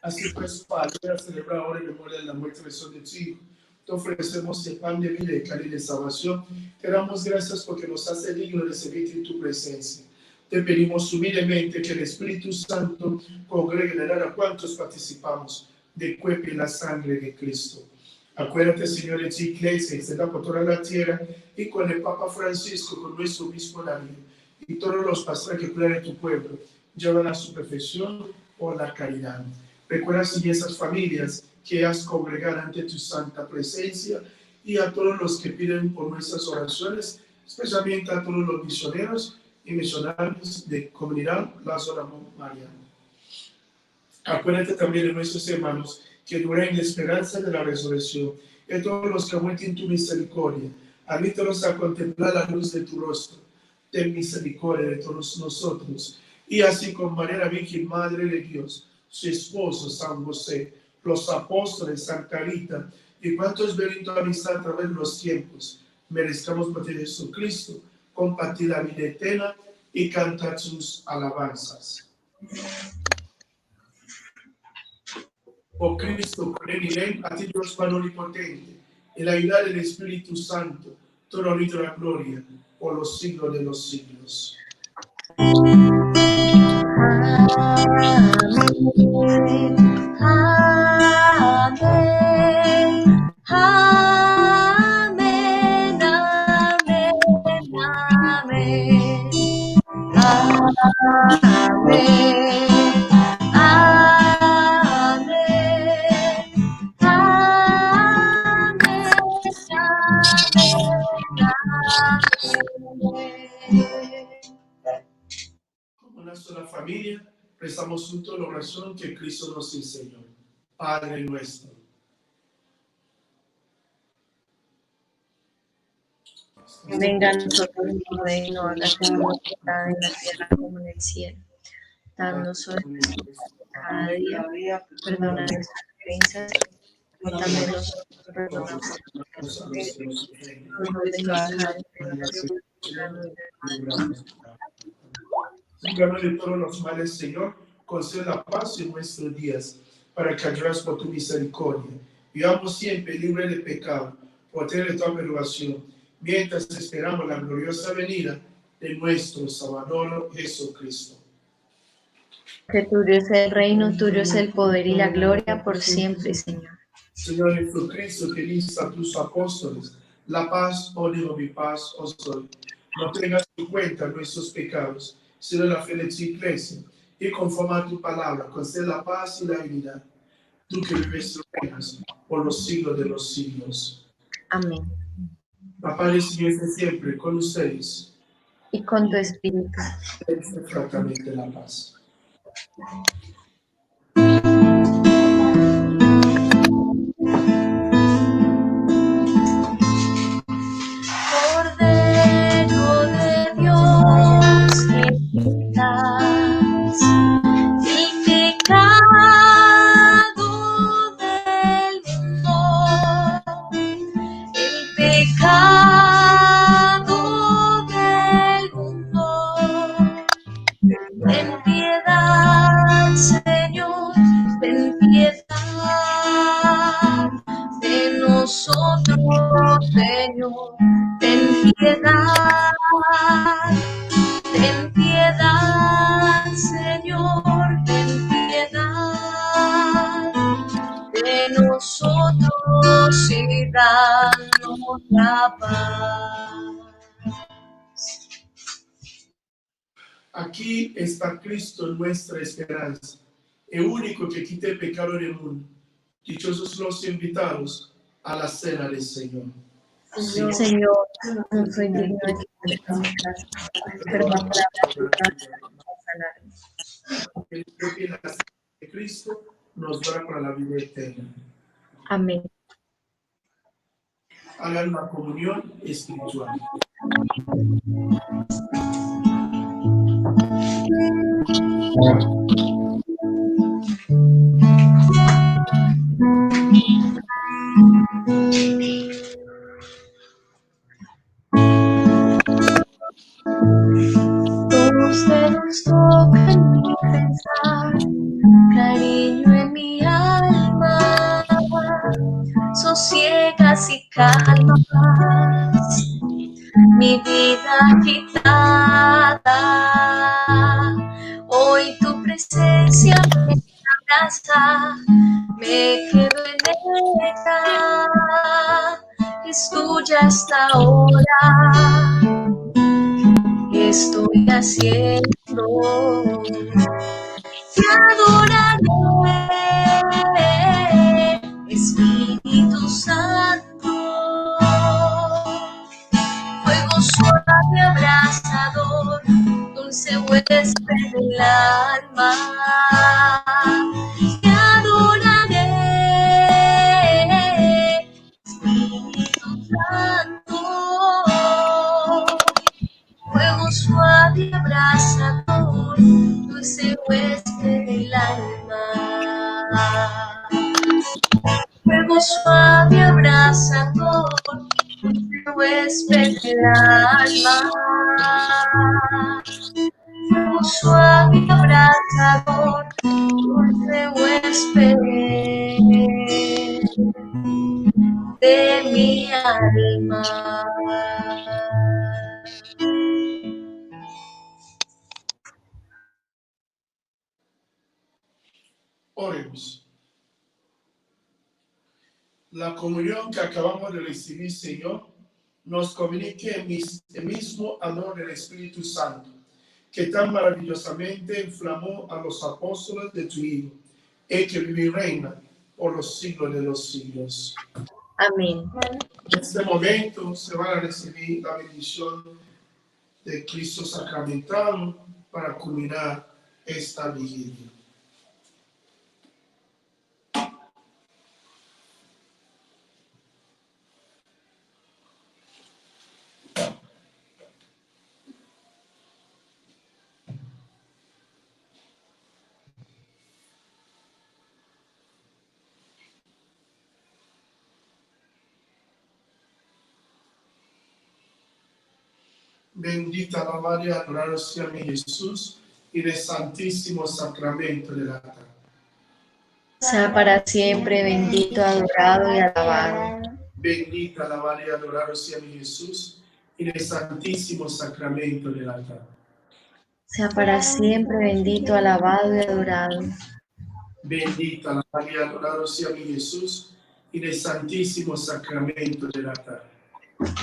Así pues, Padre, a celebrar ahora en memoria de la muerte y resurrección de tu Hijo, te ofrecemos el pan de vida y cáliz de salvación. Te damos gracias porque nos hace digno de servir en tu presencia. Te pedimos humildemente que el Espíritu Santo congregue en a cuantos participamos del cuerpo y la sangre de Cristo. Acuérdate, Señor, de tu iglesia, extendida por toda la tierra, y con el Papa Francisco, con nuestro obispo David, y todos los pastores que cuidan de tu pueblo, llevan a su perfección por la caridad. Recuerda así esas familias que has congregado ante tu santa presencia, y a todos los que piden por nuestras oraciones, especialmente a todos los misioneros y misionarios de comunidad Lázaro Amor Mariano. Acuérdate también de nuestros hermanos que duran en la esperanza de la resurrección, y a todos los que mueren en tu misericordia. Admítelos a contemplar la luz de tu rostro. Ten misericordia de todos nosotros. Y así con María la Virgen, Madre de Dios, su esposo San José, los apóstoles, Santa Rita, y cuantos ven tu amistad a través de los tiempos, merezcamos por ti Jesucristo, compartir la vida eterna y cantar sus alabanzas. Por Cristo, con él y él, a ti Dios Padre Omnipotente, en la ayuda del Espíritu Santo, todo honor y toda gloria, por los siglos de los siglos. Amén. Amén. Amén. Amén. Amén. Como una sola familia, rezamos juntos la oración que Cristo nos enseñó. Padre nuestro. Que venga a nosotros tu reino, hágase tu voluntad en la tierra como en el cielo. Danos hoy cada día, perdona nuestras ofensas, como también nosotros perdonamos a los que nos ofenden. No nos dejes caer en tentación, Líbranos de todos los males, Señor, concede la paz en nuestros días, para que ayudes por tu misericordia. Vivamos siempre libres de pecado, por tener tu aprobación, mientras esperamos la gloriosa venida de nuestro Salvador Jesucristo. que tuyo es el reino, tuyo es el poder y la gloria por siempre, Señor. Señor Jesucristo, que dices a tus apóstoles, la paz os dejo, mi paz os doy. No tengas en cuenta nuestros pecados, sino la fe de tu iglesia, y conforme a tu palabra, concede la paz y la unidad. Tú que vives y reinas por los siglos de los siglos. Amén. La paz del Señor esté siempre con ustedes. Y con tu espíritu. Este francamente la paz. Cordero de Dios, que quitas el pecado del mundo, el pecado del mundo. Ten piedad, Señor, ten piedad de nosotros, Señor. Ten piedad, Señor, ten piedad de nosotros y danos la paz. Aquí está Cristo, nuestra esperanza, el único que quita el pecado del mundo. Dichosos los invitados a la cena del Señor. Señor, no soy digno de que entres en mi casa, pero la palabra para sanarme. El que la cena de Cristo nos da para la vida eterna. Amén. Hagan una comunión espiritual. Tus dedos tocan mi pensar, cariño en mi alma, sosiegas y calmas mi vida agitada. Hoy tu presencia me abraza, me quedo en ella, es tuya hasta ahora. ¿Qué estoy haciendo? Te adoraré, Espíritu Santo. Fuego suave abrasador, dulce huésped del alma. Te adoraré, Espíritu Santo. Fuego suave abrasador, dulce huésped del alma. Fuego suave abrasador, dulce huésped del alma. un suave abrazador, dulce huésped de mi alma. Oremos. La comunión que acabamos de recibir, Señor, nos comunique el mismo amor del Espíritu Santo, que tan maravillosamente inflamó a los apóstoles de tu Hijo, y que vive y reina por los siglos de los siglos. Amén. En este momento se van a recibir la bendición de Cristo sacramentado para culminar esta vigilia. Bendita la María, adorado sea mi Jesús, y del Santísimo Sacramento del altar. Sea para siempre bendito, adorado y alabado. Bendita la María, adorado sea mi Jesús, y del Santísimo Sacramento del altar. Sea para siempre bendito, alabado y adorado. Bendita la María, adorado sea mi Jesús, y del Santísimo Sacramento del altar.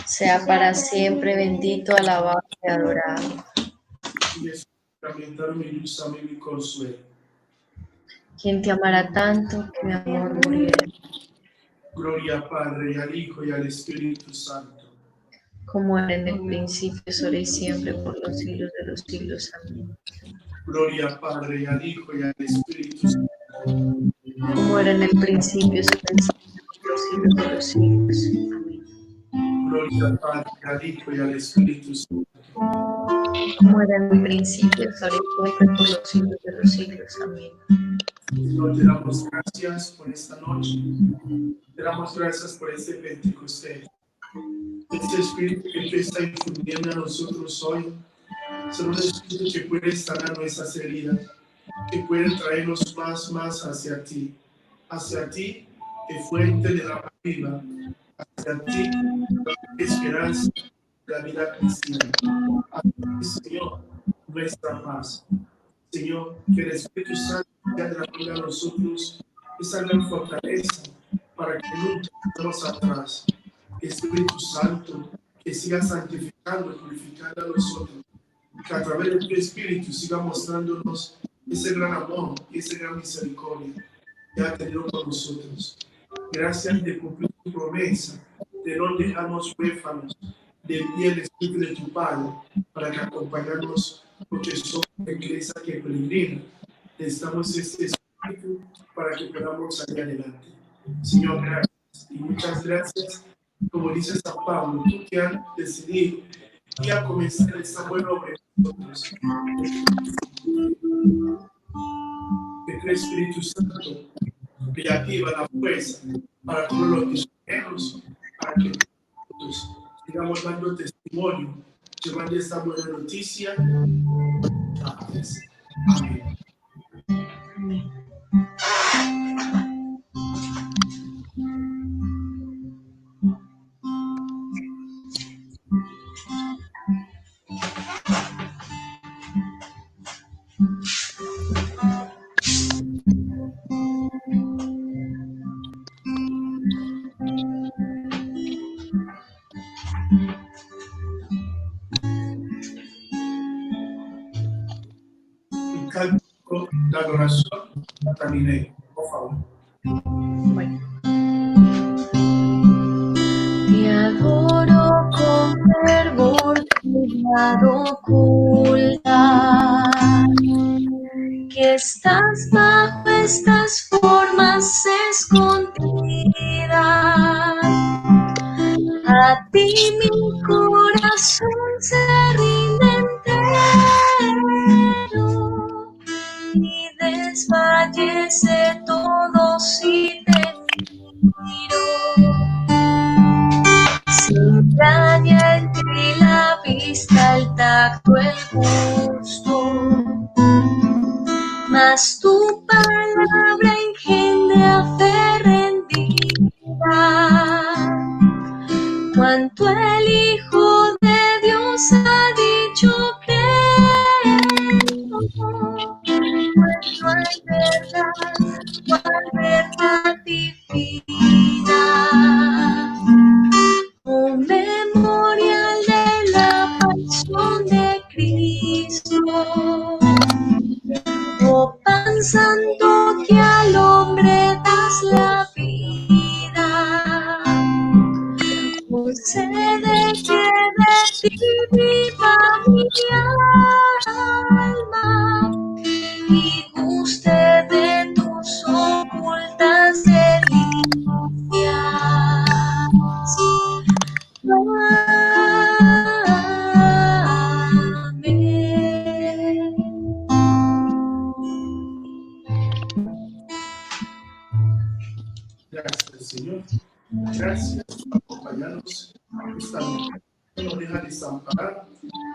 Sea para siempre bendito, alabado y adorado. Y el sacramentado mi luz, a mí mi consuelo. Quien te amará tanto que mi amor muriera. Gloria al Padre, y al Hijo, y al Espíritu Santo. Como era en el principio, es ahora y siempre, por los siglos de los siglos. Amén. Gloria al Padre, y al Hijo, y al Espíritu Santo. Como era en el principio, es ahora y siempre, por los siglos de los siglos. Amén. Gloria al Padre, al Hijo y al Espíritu Santo. Como era en el principio, es ahora y siempre, por los siglos de los siglos. Amén. Señor, te damos gracias por esta noche. Te damos gracias por este Pentecostés. Este Espíritu que tú estás infundiendo a nosotros hoy. Es un Espíritu que puede sanar nuestras heridas, que puede traernos más hacia ti, que fuente de la vida, hacia ti, esperanza de la vida cristiana. Hacia ti, Señor, nuestra paz. Señor, que el Espíritu Santo sea de la vida a nosotros, esa gran fortaleza para que nunca estemos atrás. Espíritu Santo, que siga santificando, purificando a nosotros, que a través de tu Espíritu siga mostrándonos ese gran amor y esa gran misericordia que ha tenido con nosotros. Gracias de cumplir tu promesa, de no dejarnos huérfanos, de enviar el Espíritu de tu Padre para que acompañarnos, porque somos la iglesia que peregrina. Necesitamos este Espíritu para que podamos salir adelante. Señor, gracias y muchas gracias. Como dice San Pablo, tú que has decidido y a comenzar esta buena obra en nosotros. Que tu Espíritu Santo reactiva la fuerza para todos los misioneros, para que nosotros sigamos dando testimonio, llevando esta buena noticia. Amén. La adoración terminé, por favor. Bueno. Te adoro con fervor, verdad oculta, que estás bajo estas formas escondidas. A ti mi corazón se rinde entero y desfallece todo si te miro. Se entraña entre la vista alta palabra engendra fe rendida. Cuanto el Hijo de Dios ha dicho creo, no hay verdad, cual verdad divina. Un memorial de la pasión de Cristo, oh pan santo que al hombre das la vida. Concede que de ti viva mi alma y guste de tus ocultas delicias. Amén. Gracias, Señor. Gracias por acompañarnos esta noche. No deja desamparar,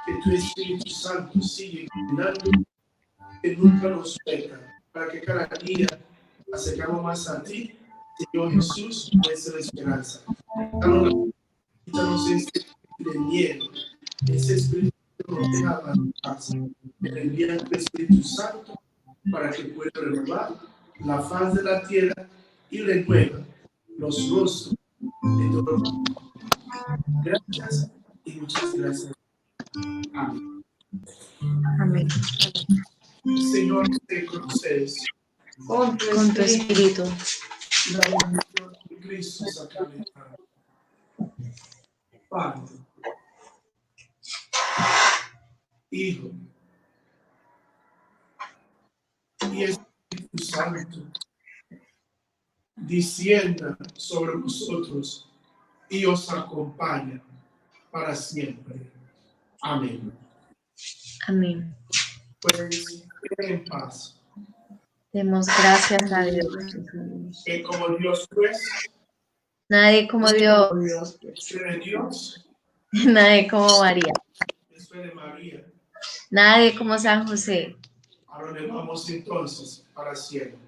que tu Espíritu Santo sigue iluminando, que nunca nos suelta, para que cada día acercamos más a ti, Señor Jesús, nuestra esperanza. Quítanos este espíritu de miedo, ese espíritu que nos deja avanzar. Te envía tu Espíritu Santo para que pueda renovar la faz de la tierra y renueva los rostros de todos. Gracias y muchas gracias. Amén. Amén. Señor, esté con ustedes. Con tu espíritu. La bendición de Cristo sacramental. Padre, Hijo y Espíritu Santo, descienda sobre vosotros y os acompaña para siempre. Amén. Amén. Pues, en paz. Demos gracias a Dios. Que como Dios pues, Nadie como Dios. espere Dios, Nadie como María. espere María. Nadie como San José. Ahora le vamos entonces para siempre.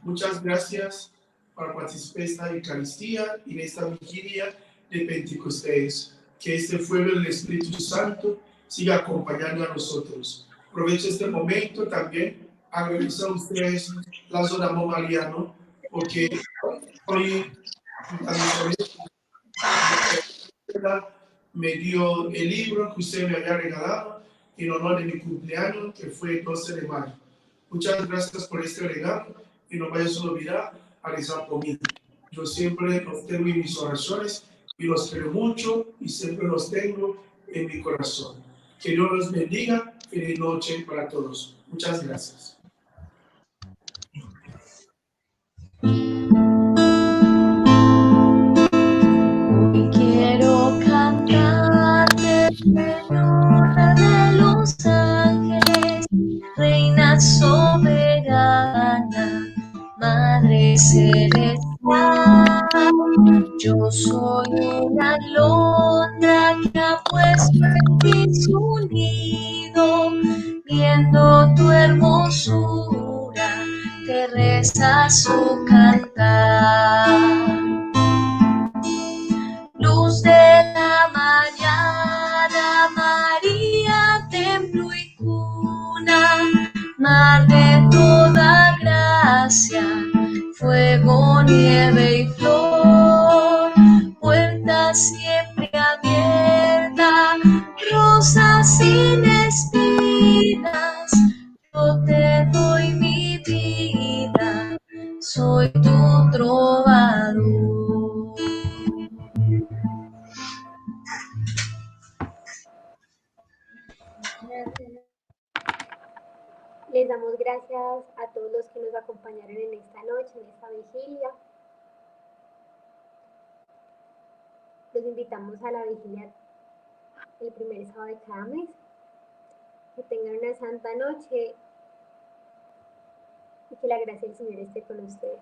Muchas gracias por participar en esta Eucaristía y en esta vigilia de Pentecostés. Que este fuego del Espíritu Santo siga acompañando a nosotros. Aprovecho este momento también a realizar ustedes la zona amor mariano, porque hoy me dio el libro que usted me había regalado en honor de mi cumpleaños, que fue el 12 de mayo. Muchas gracias por este regalo y no vayas a olvidar a rezar por mí. Yo siempre los tengo en mis oraciones y los quiero mucho y siempre los tengo en mi corazón. Que Dios los bendiga. Feliz noche para todos. Muchas gracias. Quiero cantarte, Señora de los ángeles, Reina soberana, Madre celestial. Yo soy una alondra que ha puesto en ti su nido, viendo tu hermosura, te reza su cantar. Luz de la mañana, María, templo y cuna, mar de toda gracia, fuego, nieve y flor, puerta siempre abierta, rosa sin espinas, yo te doy mi vida, soy tu trovador. Les damos gracias a todos los que nos acompañaron en esta noche, en esta vigilia. Los invitamos a la vigilia el primer sábado de cada mes. Que tengan una santa noche y que la gracia del Señor esté con ustedes.